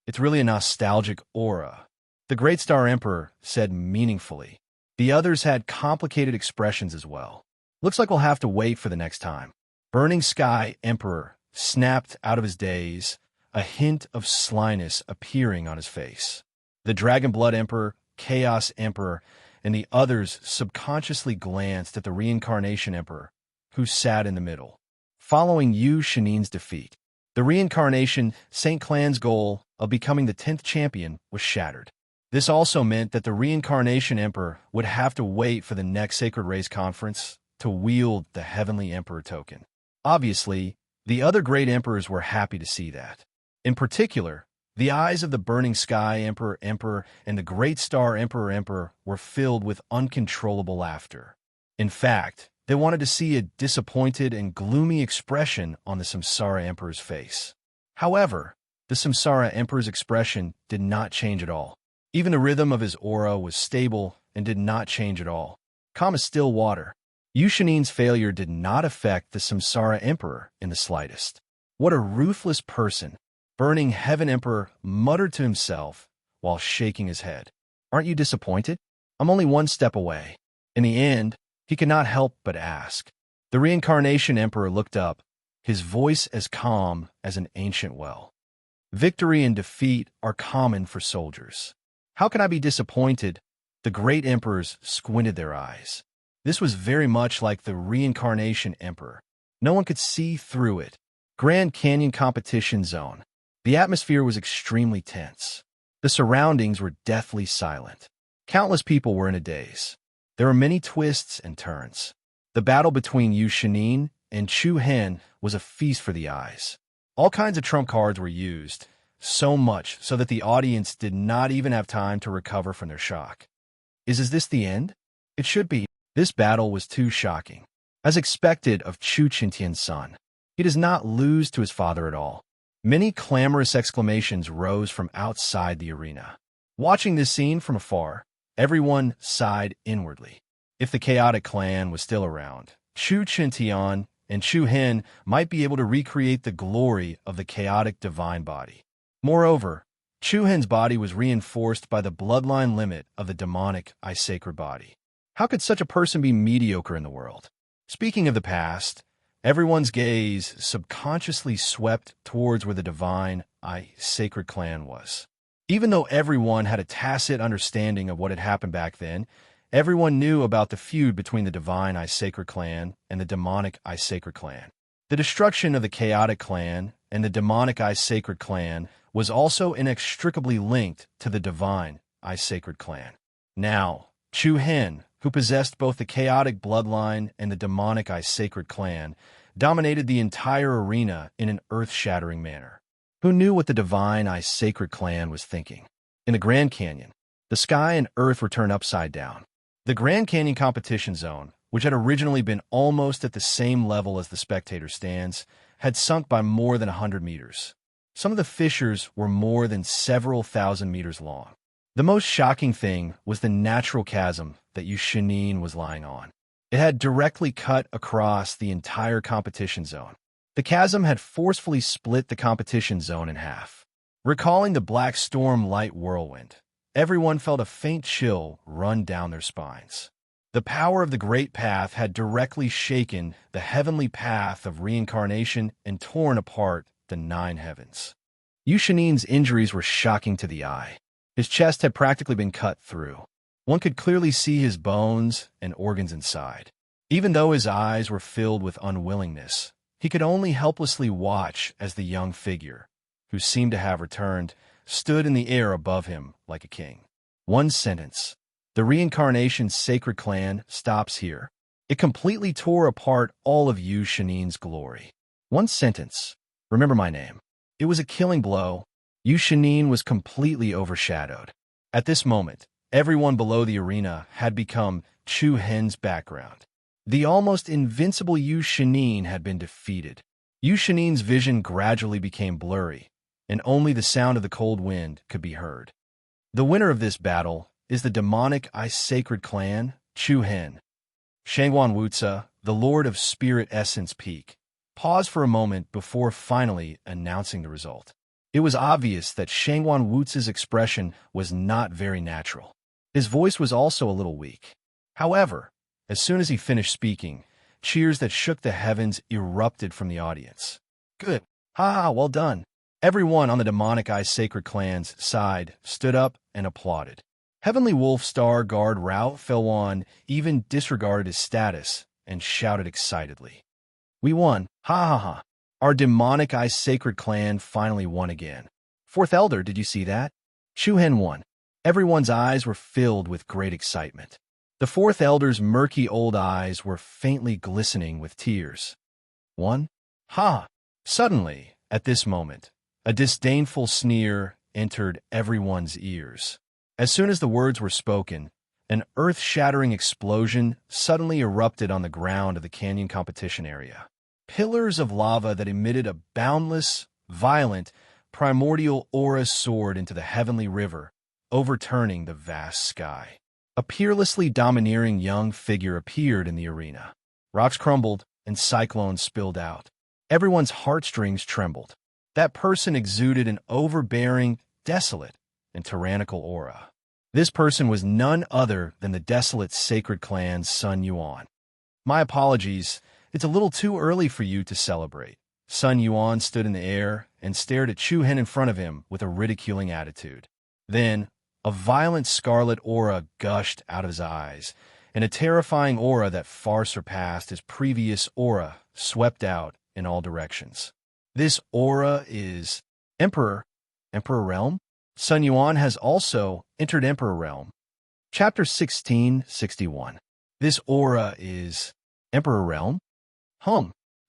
It's really a nostalgic aura, the Great Star Emperor said meaningfully. The others had complicated expressions as well. Looks like we'll have to wait for the next time. Burning Sky Emperor snapped out of his daze, a hint of slyness appearing on his face. The Dragon Blood Emperor, Chaos Emperor, and the others subconsciously glanced at the Reincarnation Emperor, who sat in the middle. Following Yu Shanin's defeat, the Reincarnation Saint clan's goal of becoming the 10th champion was shattered. This also meant that the Reincarnation Emperor would have to wait for the next Sacred Race Conference to wield the Heavenly Emperor token. Obviously, the other great emperors were happy to see that. In particular, the eyes of the Burning Sky Emperor and the Great Star Emperor were filled with uncontrollable laughter. In fact, they wanted to see a disappointed and gloomy expression on the Samsara Emperor's face. However, the Samsara Emperor's expression did not change at all. Even the rhythm of his aura was stable and did not change at all. Calm as still water. Yu Shanin's failure did not affect the Samsara Emperor in the slightest. What a ruthless person! Burning Heaven Emperor muttered to himself while shaking his head. Aren't you disappointed? I'm only one step away. In the end, he could not help but ask. The Reincarnation Emperor looked up, his voice as calm as an ancient well. Victory and defeat are common for soldiers. How can I be disappointed? The great emperors squinted their eyes. This was very much like the Reincarnation Emperor. No one could see through it. Grand Canyon Competition Zone. The atmosphere was extremely tense. The surroundings were deathly silent. Countless people were in a daze. There were many twists and turns. The battle between Yu Shanin and Chu-Hen was a feast for the eyes. All kinds of trump cards were used, so much so that the audience did not even have time to recover from their shock. Is this the end? It should be. This battle was too shocking. As expected of Chu Qintian's son, he does not lose to his father at all. Many clamorous exclamations rose from outside the arena. Watching this scene from afar, everyone sighed inwardly. If the chaotic clan was still around, Chu Qintian and Chu-Hen might be able to recreate the glory of the chaotic divine body. Moreover, Chu Hen's body was reinforced by the bloodline limit of the demonic ice-sacred body. How could such a person be mediocre in the world? Speaking of the past, everyone's gaze subconsciously swept towards where the divine ice-sacred clan was. Even though everyone had a tacit understanding of what had happened back then, everyone knew about the feud between the divine ice-sacred clan and the demonic ice-sacred clan. The destruction of the chaotic clan and the demonic ice-sacred clan was also inextricably linked to the divine ice-sacred clan. Now, Chu Hen, who possessed both the chaotic bloodline and the demonic ice-sacred clan, dominated the entire arena in an earth-shattering manner. Who knew what the divine ice-sacred clan was thinking? In the Grand Canyon, the sky and earth were turned upside down. The Grand Canyon competition zone, which had originally been almost at the same level as the spectator stands, had sunk by more than 100 meters. Some of the fissures were more than several thousand meters long. The most shocking thing was the natural chasm that Yushinin was lying on. It had directly cut across the entire competition zone. The chasm had forcefully split the competition zone in half. Recalling the black storm light whirlwind, everyone felt a faint chill run down their spines. The power of the Great Path had directly shaken the heavenly path of reincarnation and torn apart the 9 heavens. Yushinin's injuries were shocking to the eye. His chest had practically been cut through. One could clearly see his bones and organs inside. Even though his eyes were filled with unwillingness, he could only helplessly watch as the young figure, who seemed to have returned, stood in the air above him like a king. One sentence. The reincarnation sacred clan stops here. It completely tore apart all of Yushinin's glory. One sentence. Remember my name. It was a killing blow. Yushinin was completely overshadowed. At this moment, everyone below the arena had become Chu Hen's background. The almost invincible Yushinin had been defeated. Yushinin's vision gradually became blurry, and only the sound of the cold wind could be heard. The winner of this battle is the demonic ice-sacred clan, Chu Hen. Shangwan Wutsa, the Lord of Spirit Essence Peak, paused for a moment before finally announcing the result. It was obvious that Shangwan Wutsa's expression was not very natural. His voice was also a little weak. However, as soon as he finished speaking, cheers that shook the heavens erupted from the audience. Good. Ha, well done. Everyone on the demonic ice-sacred clan's side stood up and applauded. Heavenly Wolf Star Guard Rao Felwan even disregarded his status and shouted excitedly. We won. Ha ha ha. Our demonic ice-sacred clan finally won again. Fourth Elder, did you see that? Chu Hen won. Everyone's eyes were filled with great excitement. The Fourth Elder's murky old eyes were faintly glistening with tears. One? Ha! Suddenly, at this moment, a disdainful sneer entered everyone's ears. As soon as the words were spoken, an earth-shattering explosion suddenly erupted on the ground of the canyon competition area. Pillars of lava that emitted a boundless, violent, primordial aura soared into the heavenly river, overturning the vast sky. A peerlessly domineering young figure appeared in the arena. Rocks crumbled and cyclones spilled out. Everyone's heartstrings trembled. That person exuded an overbearing, desolate, and tyrannical aura. This person was none other than the desolate sacred clan's Sun Yuan. My apologies, it's a little too early for you to celebrate. Sun Yuan stood in the air and stared at Chu Hen in front of him with a ridiculing attitude. Then, a violent scarlet aura gushed out of his eyes, and a terrifying aura that far surpassed his previous aura swept out in all directions. This aura is Emperor Realm? Sun Yuan has also entered Emperor Realm. Chapter 1661. This aura is Emperor Realm?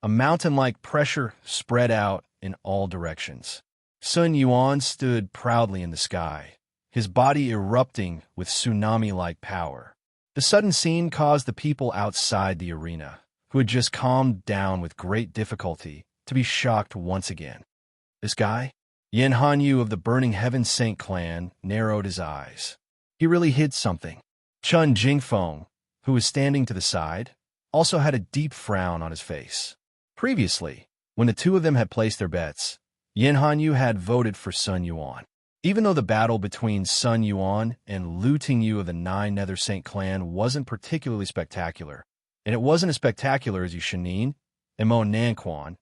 A mountain-like pressure spread out in all directions. Sun Yuan stood proudly in the sky, his body erupting with tsunami-like power. The sudden scene caused the people outside the arena, who had just calmed down with great difficulty, to be shocked once again. This guy? Yen Hanyu of the Burning Heaven Saint clan narrowed his eyes. He really hid something. Chun Jingfeng, who was standing to the side, also had a deep frown on his face. Previously, when the two of them had placed their bets, Yen Hanyu had voted for Sun Yuan. Even though the battle between Sun Yuan and Lu Tingyu of the Nine Nether Saint clan wasn't particularly spectacular, and it wasn't as spectacular as Yu Shinin and Mo Nanquan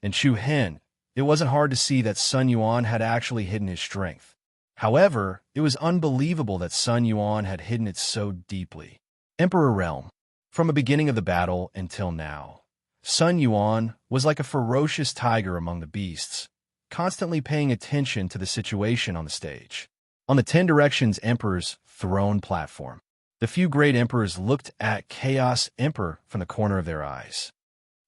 and Chu Hen, it wasn't hard to see that Sun Yuan had actually hidden his strength. However, it was unbelievable that Sun Yuan had hidden it so deeply. Emperor Realm. From the beginning of the battle until now, Sun Yuan was like a ferocious tiger among the beasts, constantly paying attention to the situation on the stage. On the 10 Directions Emperor's throne platform, the few great emperors looked at Chaos Emperor from the corner of their eyes.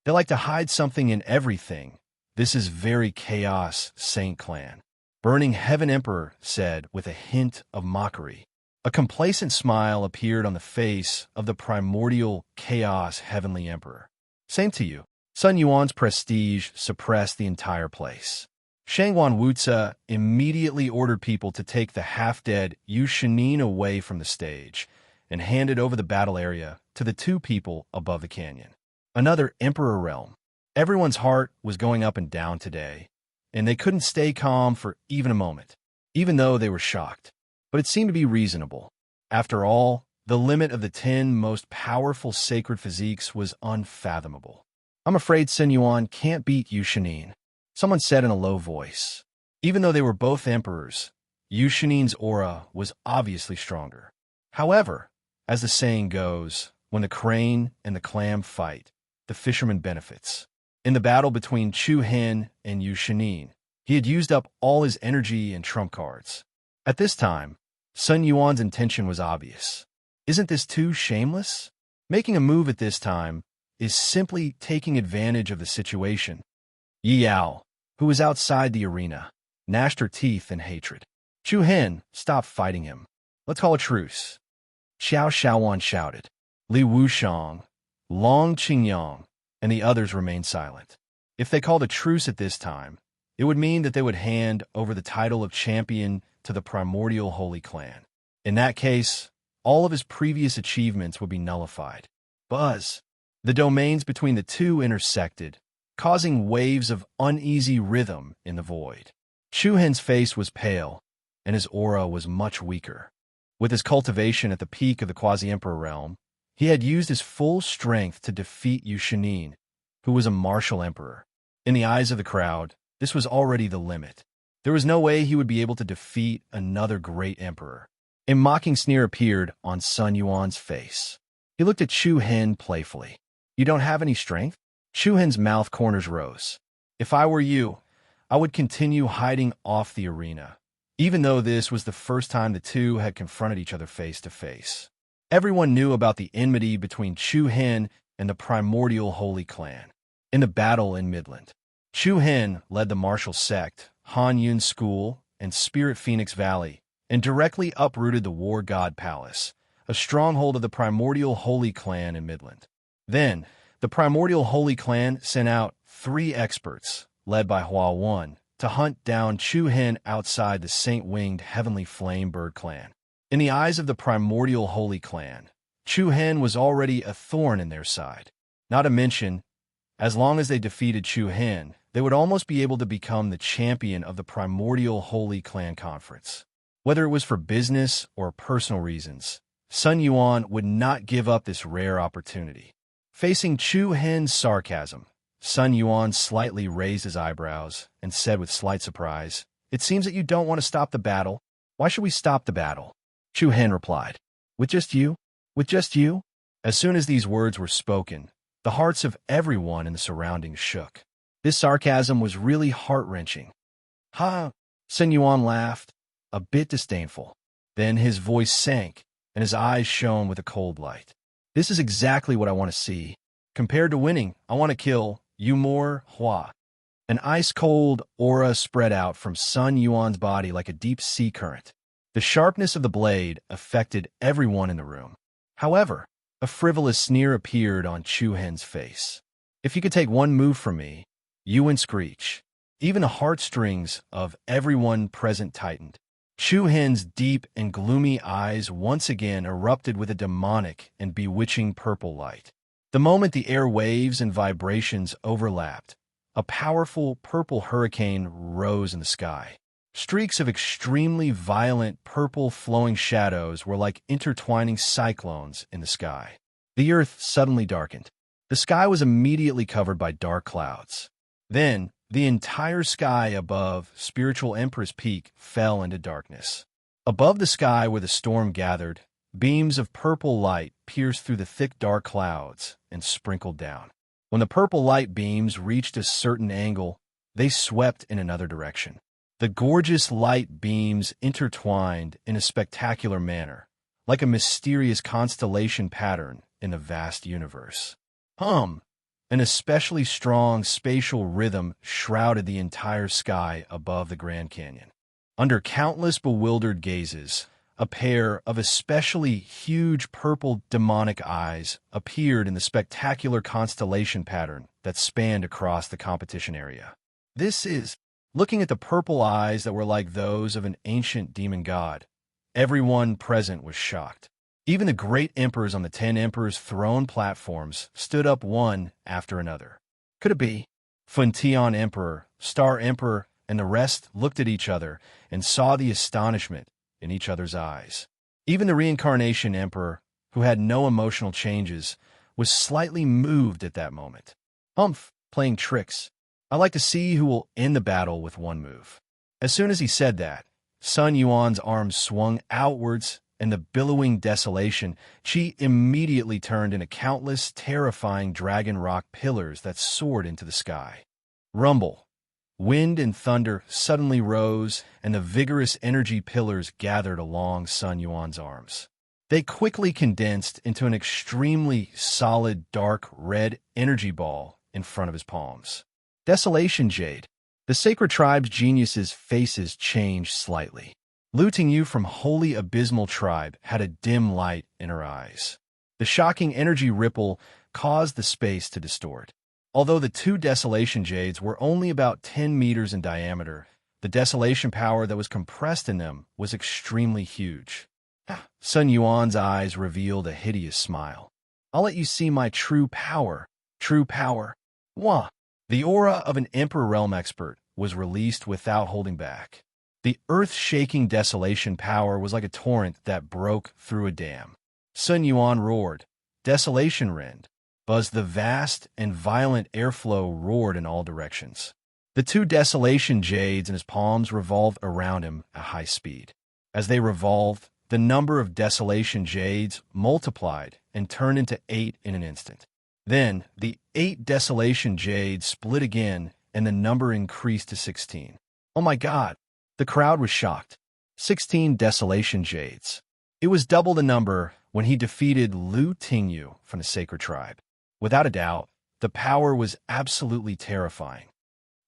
They like to hide something in everything. This is very Chaos Saint clan. Burning Heaven Emperor said with a hint of mockery. A complacent smile appeared on the face of the primordial Chaos Heavenly Emperor. Same to you. Sun Yuan's prestige suppressed the entire place. Shangwan Wuzi immediately ordered people to take the half-dead Yu Shinin away from the stage and handed over the battle area to the two people above the canyon. Another Emperor Realm. Everyone's heart was going up and down today, and they couldn't stay calm for even a moment, even though they were shocked. But it seemed to be reasonable. After all, the limit of the 10 most powerful sacred physiques was unfathomable. I'm afraid Sun Yuan can't beat Yu Shinin, someone said in a low voice. Even though they were both emperors, Yu Shinin's aura was obviously stronger. However, as the saying goes, when the crane and the clam fight, the fisherman benefits. In the battle between Chu Hen and Yu Shinin, he had used up all his energy and trump cards. At this time, Sun Yuan's intention was obvious. Isn't this too shameless? Making a move at this time is simply taking advantage of the situation. Yi Yao, who was outside the arena, gnashed her teeth in hatred. Chu Hen stopped fighting him. Let's call a truce. Xiao Shaowan shouted. Li Wushang, Long Qingyang, and the others remained silent. If they called a truce at this time, it would mean that they would hand over the title of champion to the primordial Holy Clan. In that case, all of his previous achievements would be nullified. Buzz. The domains between the two intersected, causing waves of uneasy rhythm in the void. Chu Hen's face was pale, and his aura was much weaker. With his cultivation at the peak of the Quasi-Emperor realm, he had used his full strength to defeat Yu Shinin, who was a martial emperor. In the eyes of the crowd, this was already the limit. There was no way he would be able to defeat another great emperor. A mocking sneer appeared on Sun Yuan's face. He looked at Chu Hen playfully. You don't have any strength? Chu Hen's mouth corners rose. If I were you, I would continue hiding off the arena, even though this was the first time the two had confronted each other face to face. Everyone knew about the enmity between Chu Hen and the primordial Holy Clan. In the battle in Midland, Chu Hen led the martial sect, Han Yun School, and Spirit Phoenix Valley, and directly uprooted the War God Palace, a stronghold of the primordial Holy Clan in Midland. Then, the primordial Holy Clan sent out 3 experts, led by Hua Wan, to hunt down Chu Hen outside the Saint-Winged Heavenly Flame Bird Clan. In the eyes of the primordial Holy Clan, Chu Hen was already a thorn in their side. Not to mention, as long as they defeated Chu Hen, they would almost be able to become the champion of the primordial Holy Clan Conference. Whether it was for business or personal reasons, Sun Yuan would not give up this rare opportunity. Facing Chu Hen's sarcasm, Sun Yuan slightly raised his eyebrows and said with slight surprise, "It seems that you don't want to stop the battle. Why should we stop the battle?" Chu Hen replied, "With just you? With just you?" As soon as these words were spoken, the hearts of everyone in the surroundings shook. This sarcasm was really heart-wrenching. "Ha!" Sun Yuan laughed, a bit disdainful. Then his voice sank, and his eyes shone with a cold light. "This is exactly what I want to see. Compared to winning, I want to kill you more, Hua." An ice-cold aura spread out from Sun Yuan's body like a deep sea current. The sharpness of the blade affected everyone in the room. However, a frivolous sneer appeared on Chu Hen's face. "If you could take one move from me," you and Screech. Even the heartstrings of everyone present tightened. Chu Hen's deep and gloomy eyes once again erupted with a demonic and bewitching purple light. The moment the air waves and vibrations overlapped, a powerful purple hurricane rose in the sky. Streaks of extremely violent purple flowing shadows were like intertwining cyclones in the sky. The earth suddenly darkened. The sky was immediately covered by dark clouds. Then, the entire sky above Spiritual Empress Peak fell into darkness. Above the sky where the storm gathered, beams of purple light pierced through the thick dark clouds and sprinkled down. When the purple light beams reached a certain angle, they swept in another direction. The gorgeous light beams intertwined in a spectacular manner, like a mysterious constellation pattern in the vast universe. An especially strong spatial rhythm shrouded the entire sky above the Grand Canyon. Under countless bewildered gazes, a pair of especially huge purple demonic eyes appeared in the spectacular constellation pattern that spanned across the competition area. Looking at the purple eyes that were like those of an ancient demon god, everyone present was shocked. Even the great emperors on the 10 emperors' throne platforms stood up one after another. Could it be? Funtion Emperor, Star Emperor, and the rest looked at each other and saw the astonishment in each other's eyes. Even the Reincarnation Emperor, who had no emotional changes, was slightly moved at that moment. Playing tricks. I like to see who will end the battle with one move. As soon as he said that, Sun Yuan's arms swung outwards, and the billowing desolation, Qi immediately turned into countless, terrifying dragon rock pillars that soared into the sky. Rumble. Wind and thunder suddenly rose, and the vigorous energy pillars gathered along Sun Yuan's arms. They quickly condensed into an extremely solid, dark red energy ball in front of his palms. Desolation Jade. The sacred tribe's geniuses' faces changed slightly. Lu Tingyu from Holy Abysmal Tribe had a dim light in her eyes. The shocking energy ripple caused the space to distort. Although the two Desolation Jades were only about 10 meters in diameter, the desolation power that was compressed in them was extremely huge. Sun Yuan's eyes revealed a hideous smile. I'll let you see my true power. True power. Wah! The aura of an Emperor Realm expert was released without holding back. The earth-shaking desolation power was like a torrent that broke through a dam. Sun Yuan roared. Desolation rend. Buzzed the vast and violent airflow roared in all directions. The two Desolation Jades in his palms revolved around him at high speed. As they revolved, the number of Desolation Jades multiplied and turned into 8 in an instant. Then, the 8 Desolation Jades split again, and the number increased to 16. Oh my God! The crowd was shocked. 16 Desolation Jades. It was double the number when he defeated Lu Tingyu from the Sacred Tribe. Without a doubt, the power was absolutely terrifying.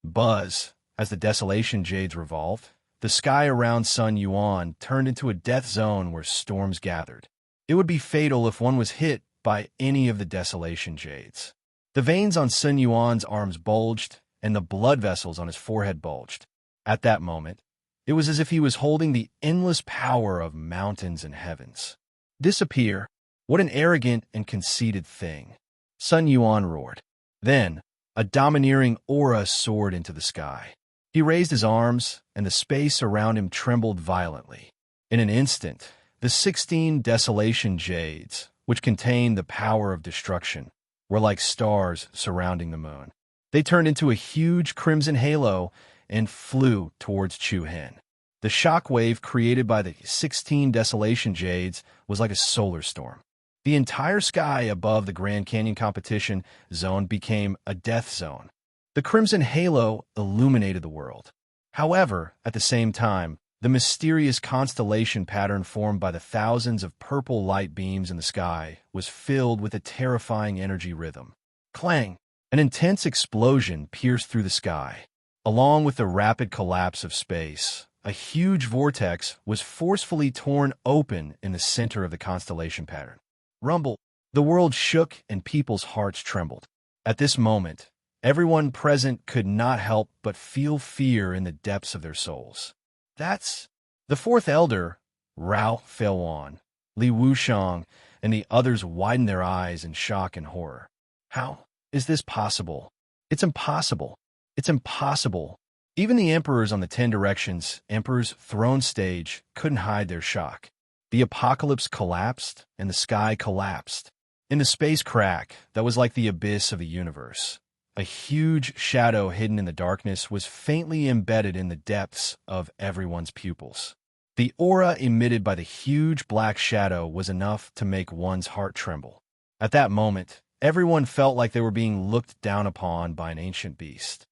Buzz, as the Desolation Jades revolved, the sky around Sun Yuan turned into a death zone where storms gathered. It would be fatal if one was hit by any of the Desolation Jades. The veins on Sun Yuan's arms bulged, and the blood vessels on his forehead bulged. At that moment, it was as if he was holding the endless power of mountains and heavens. Disappear? What an arrogant and conceited thing. Sun Yuan roared. Then, a domineering aura soared into the sky. He raised his arms, and the space around him trembled violently. In an instant, the 16 Desolation Jades, which contained the power of destruction, were like stars surrounding the moon. They turned into a huge crimson halo and flew towards Chu Hen. The shock wave created by the 16 Desolation Jades was like a solar storm. The entire sky above the Grand Canyon competition zone became a death zone. The crimson halo illuminated the world. However, at the same time, the mysterious constellation pattern formed by the thousands of purple light beams in the sky was filled with a terrifying energy rhythm. Clang! An intense explosion pierced through the sky. Along with the rapid collapse of space, a huge vortex was forcefully torn open in the center of the constellation pattern. Rumble! The world shook and people's hearts trembled. At this moment, everyone present could not help but feel fear in the depths of their souls. That's the fourth elder, Rao Feilwan, Li Wushang, and the others widened their eyes in shock and horror. How is this possible? It's impossible. It's impossible. Even the emperors on the 10 Directions Emperor's throne stage couldn't hide their shock. The apocalypse collapsed, and the sky collapsed. In the space crack that was like the abyss of the universe, a huge shadow hidden in the darkness was faintly embedded in the depths of everyone's pupils. The aura emitted by the huge black shadow was enough to make one's heart tremble. At that moment, everyone felt like they were being looked down upon by an ancient beast.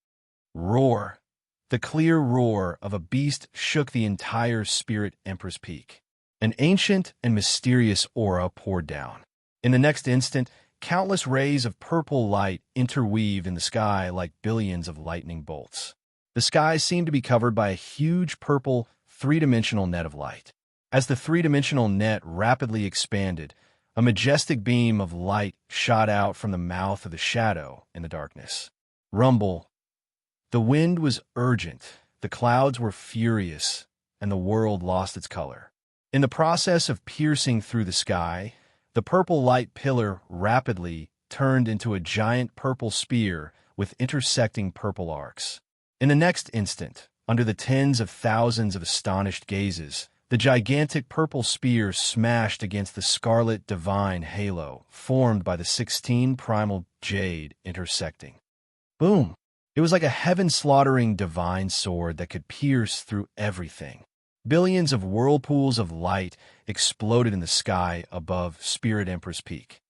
Roar! The clear roar of a beast shook the entire Spirit Empress Peak. An ancient and mysterious aura poured down. In the next instant, countless rays of purple light interweaved in the sky like billions of lightning bolts. The sky seemed to be covered by a huge purple, three-dimensional net of light. As the three-dimensional net rapidly expanded, a majestic beam of light shot out from the mouth of the shadow in the darkness. Rumble. The wind was urgent, the clouds were furious, and the world lost its color. In the process of piercing through the sky, the purple light pillar rapidly turned into a giant purple spear with intersecting purple arcs. In the next instant, under the tens of thousands of astonished gazes, the gigantic purple spear smashed against the scarlet divine halo formed by the 16 primal jade intersecting. Boom! It was like a heaven-slaughtering divine sword that could pierce through everything. Billions of whirlpools of light exploded in the sky above Spirit Empress Peak.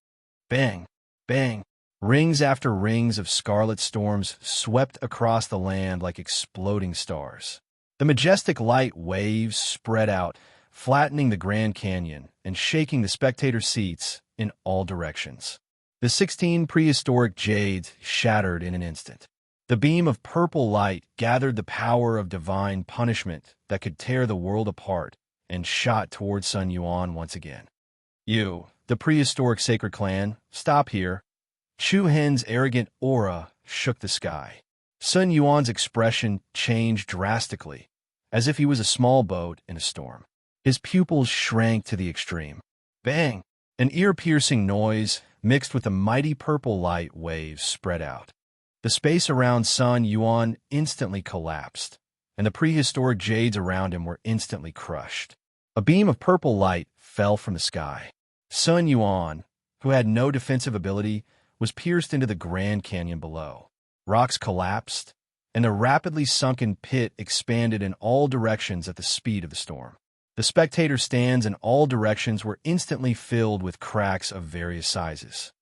Bang! Bang! Rings after rings of scarlet storms swept across the land like exploding stars. The majestic light waves spread out, flattening the Grand Canyon and shaking the spectator seats in all directions. The 16 prehistoric jades shattered in an instant. The beam of purple light gathered the power of divine punishment that could tear the world apart and shot toward Sun Yuan once again. You, the prehistoric sacred clan, stop here. Chu Hen's arrogant aura shook the sky. Sun Yuan's expression changed drastically, as if he was a small boat in a storm. His pupils shrank to the extreme. Bang! An ear-piercing noise mixed with the mighty purple light waves spread out. The space around Sun Yuan instantly collapsed, and the prehistoric jades around him were instantly crushed. A beam of purple light fell from the sky. Sun Yuan, who had no defensive ability, was pierced into the Grand Canyon below. Rocks collapsed, and the rapidly sunken pit expanded in all directions at the speed of the storm. The spectator stands in all directions were instantly filled with cracks of various sizes.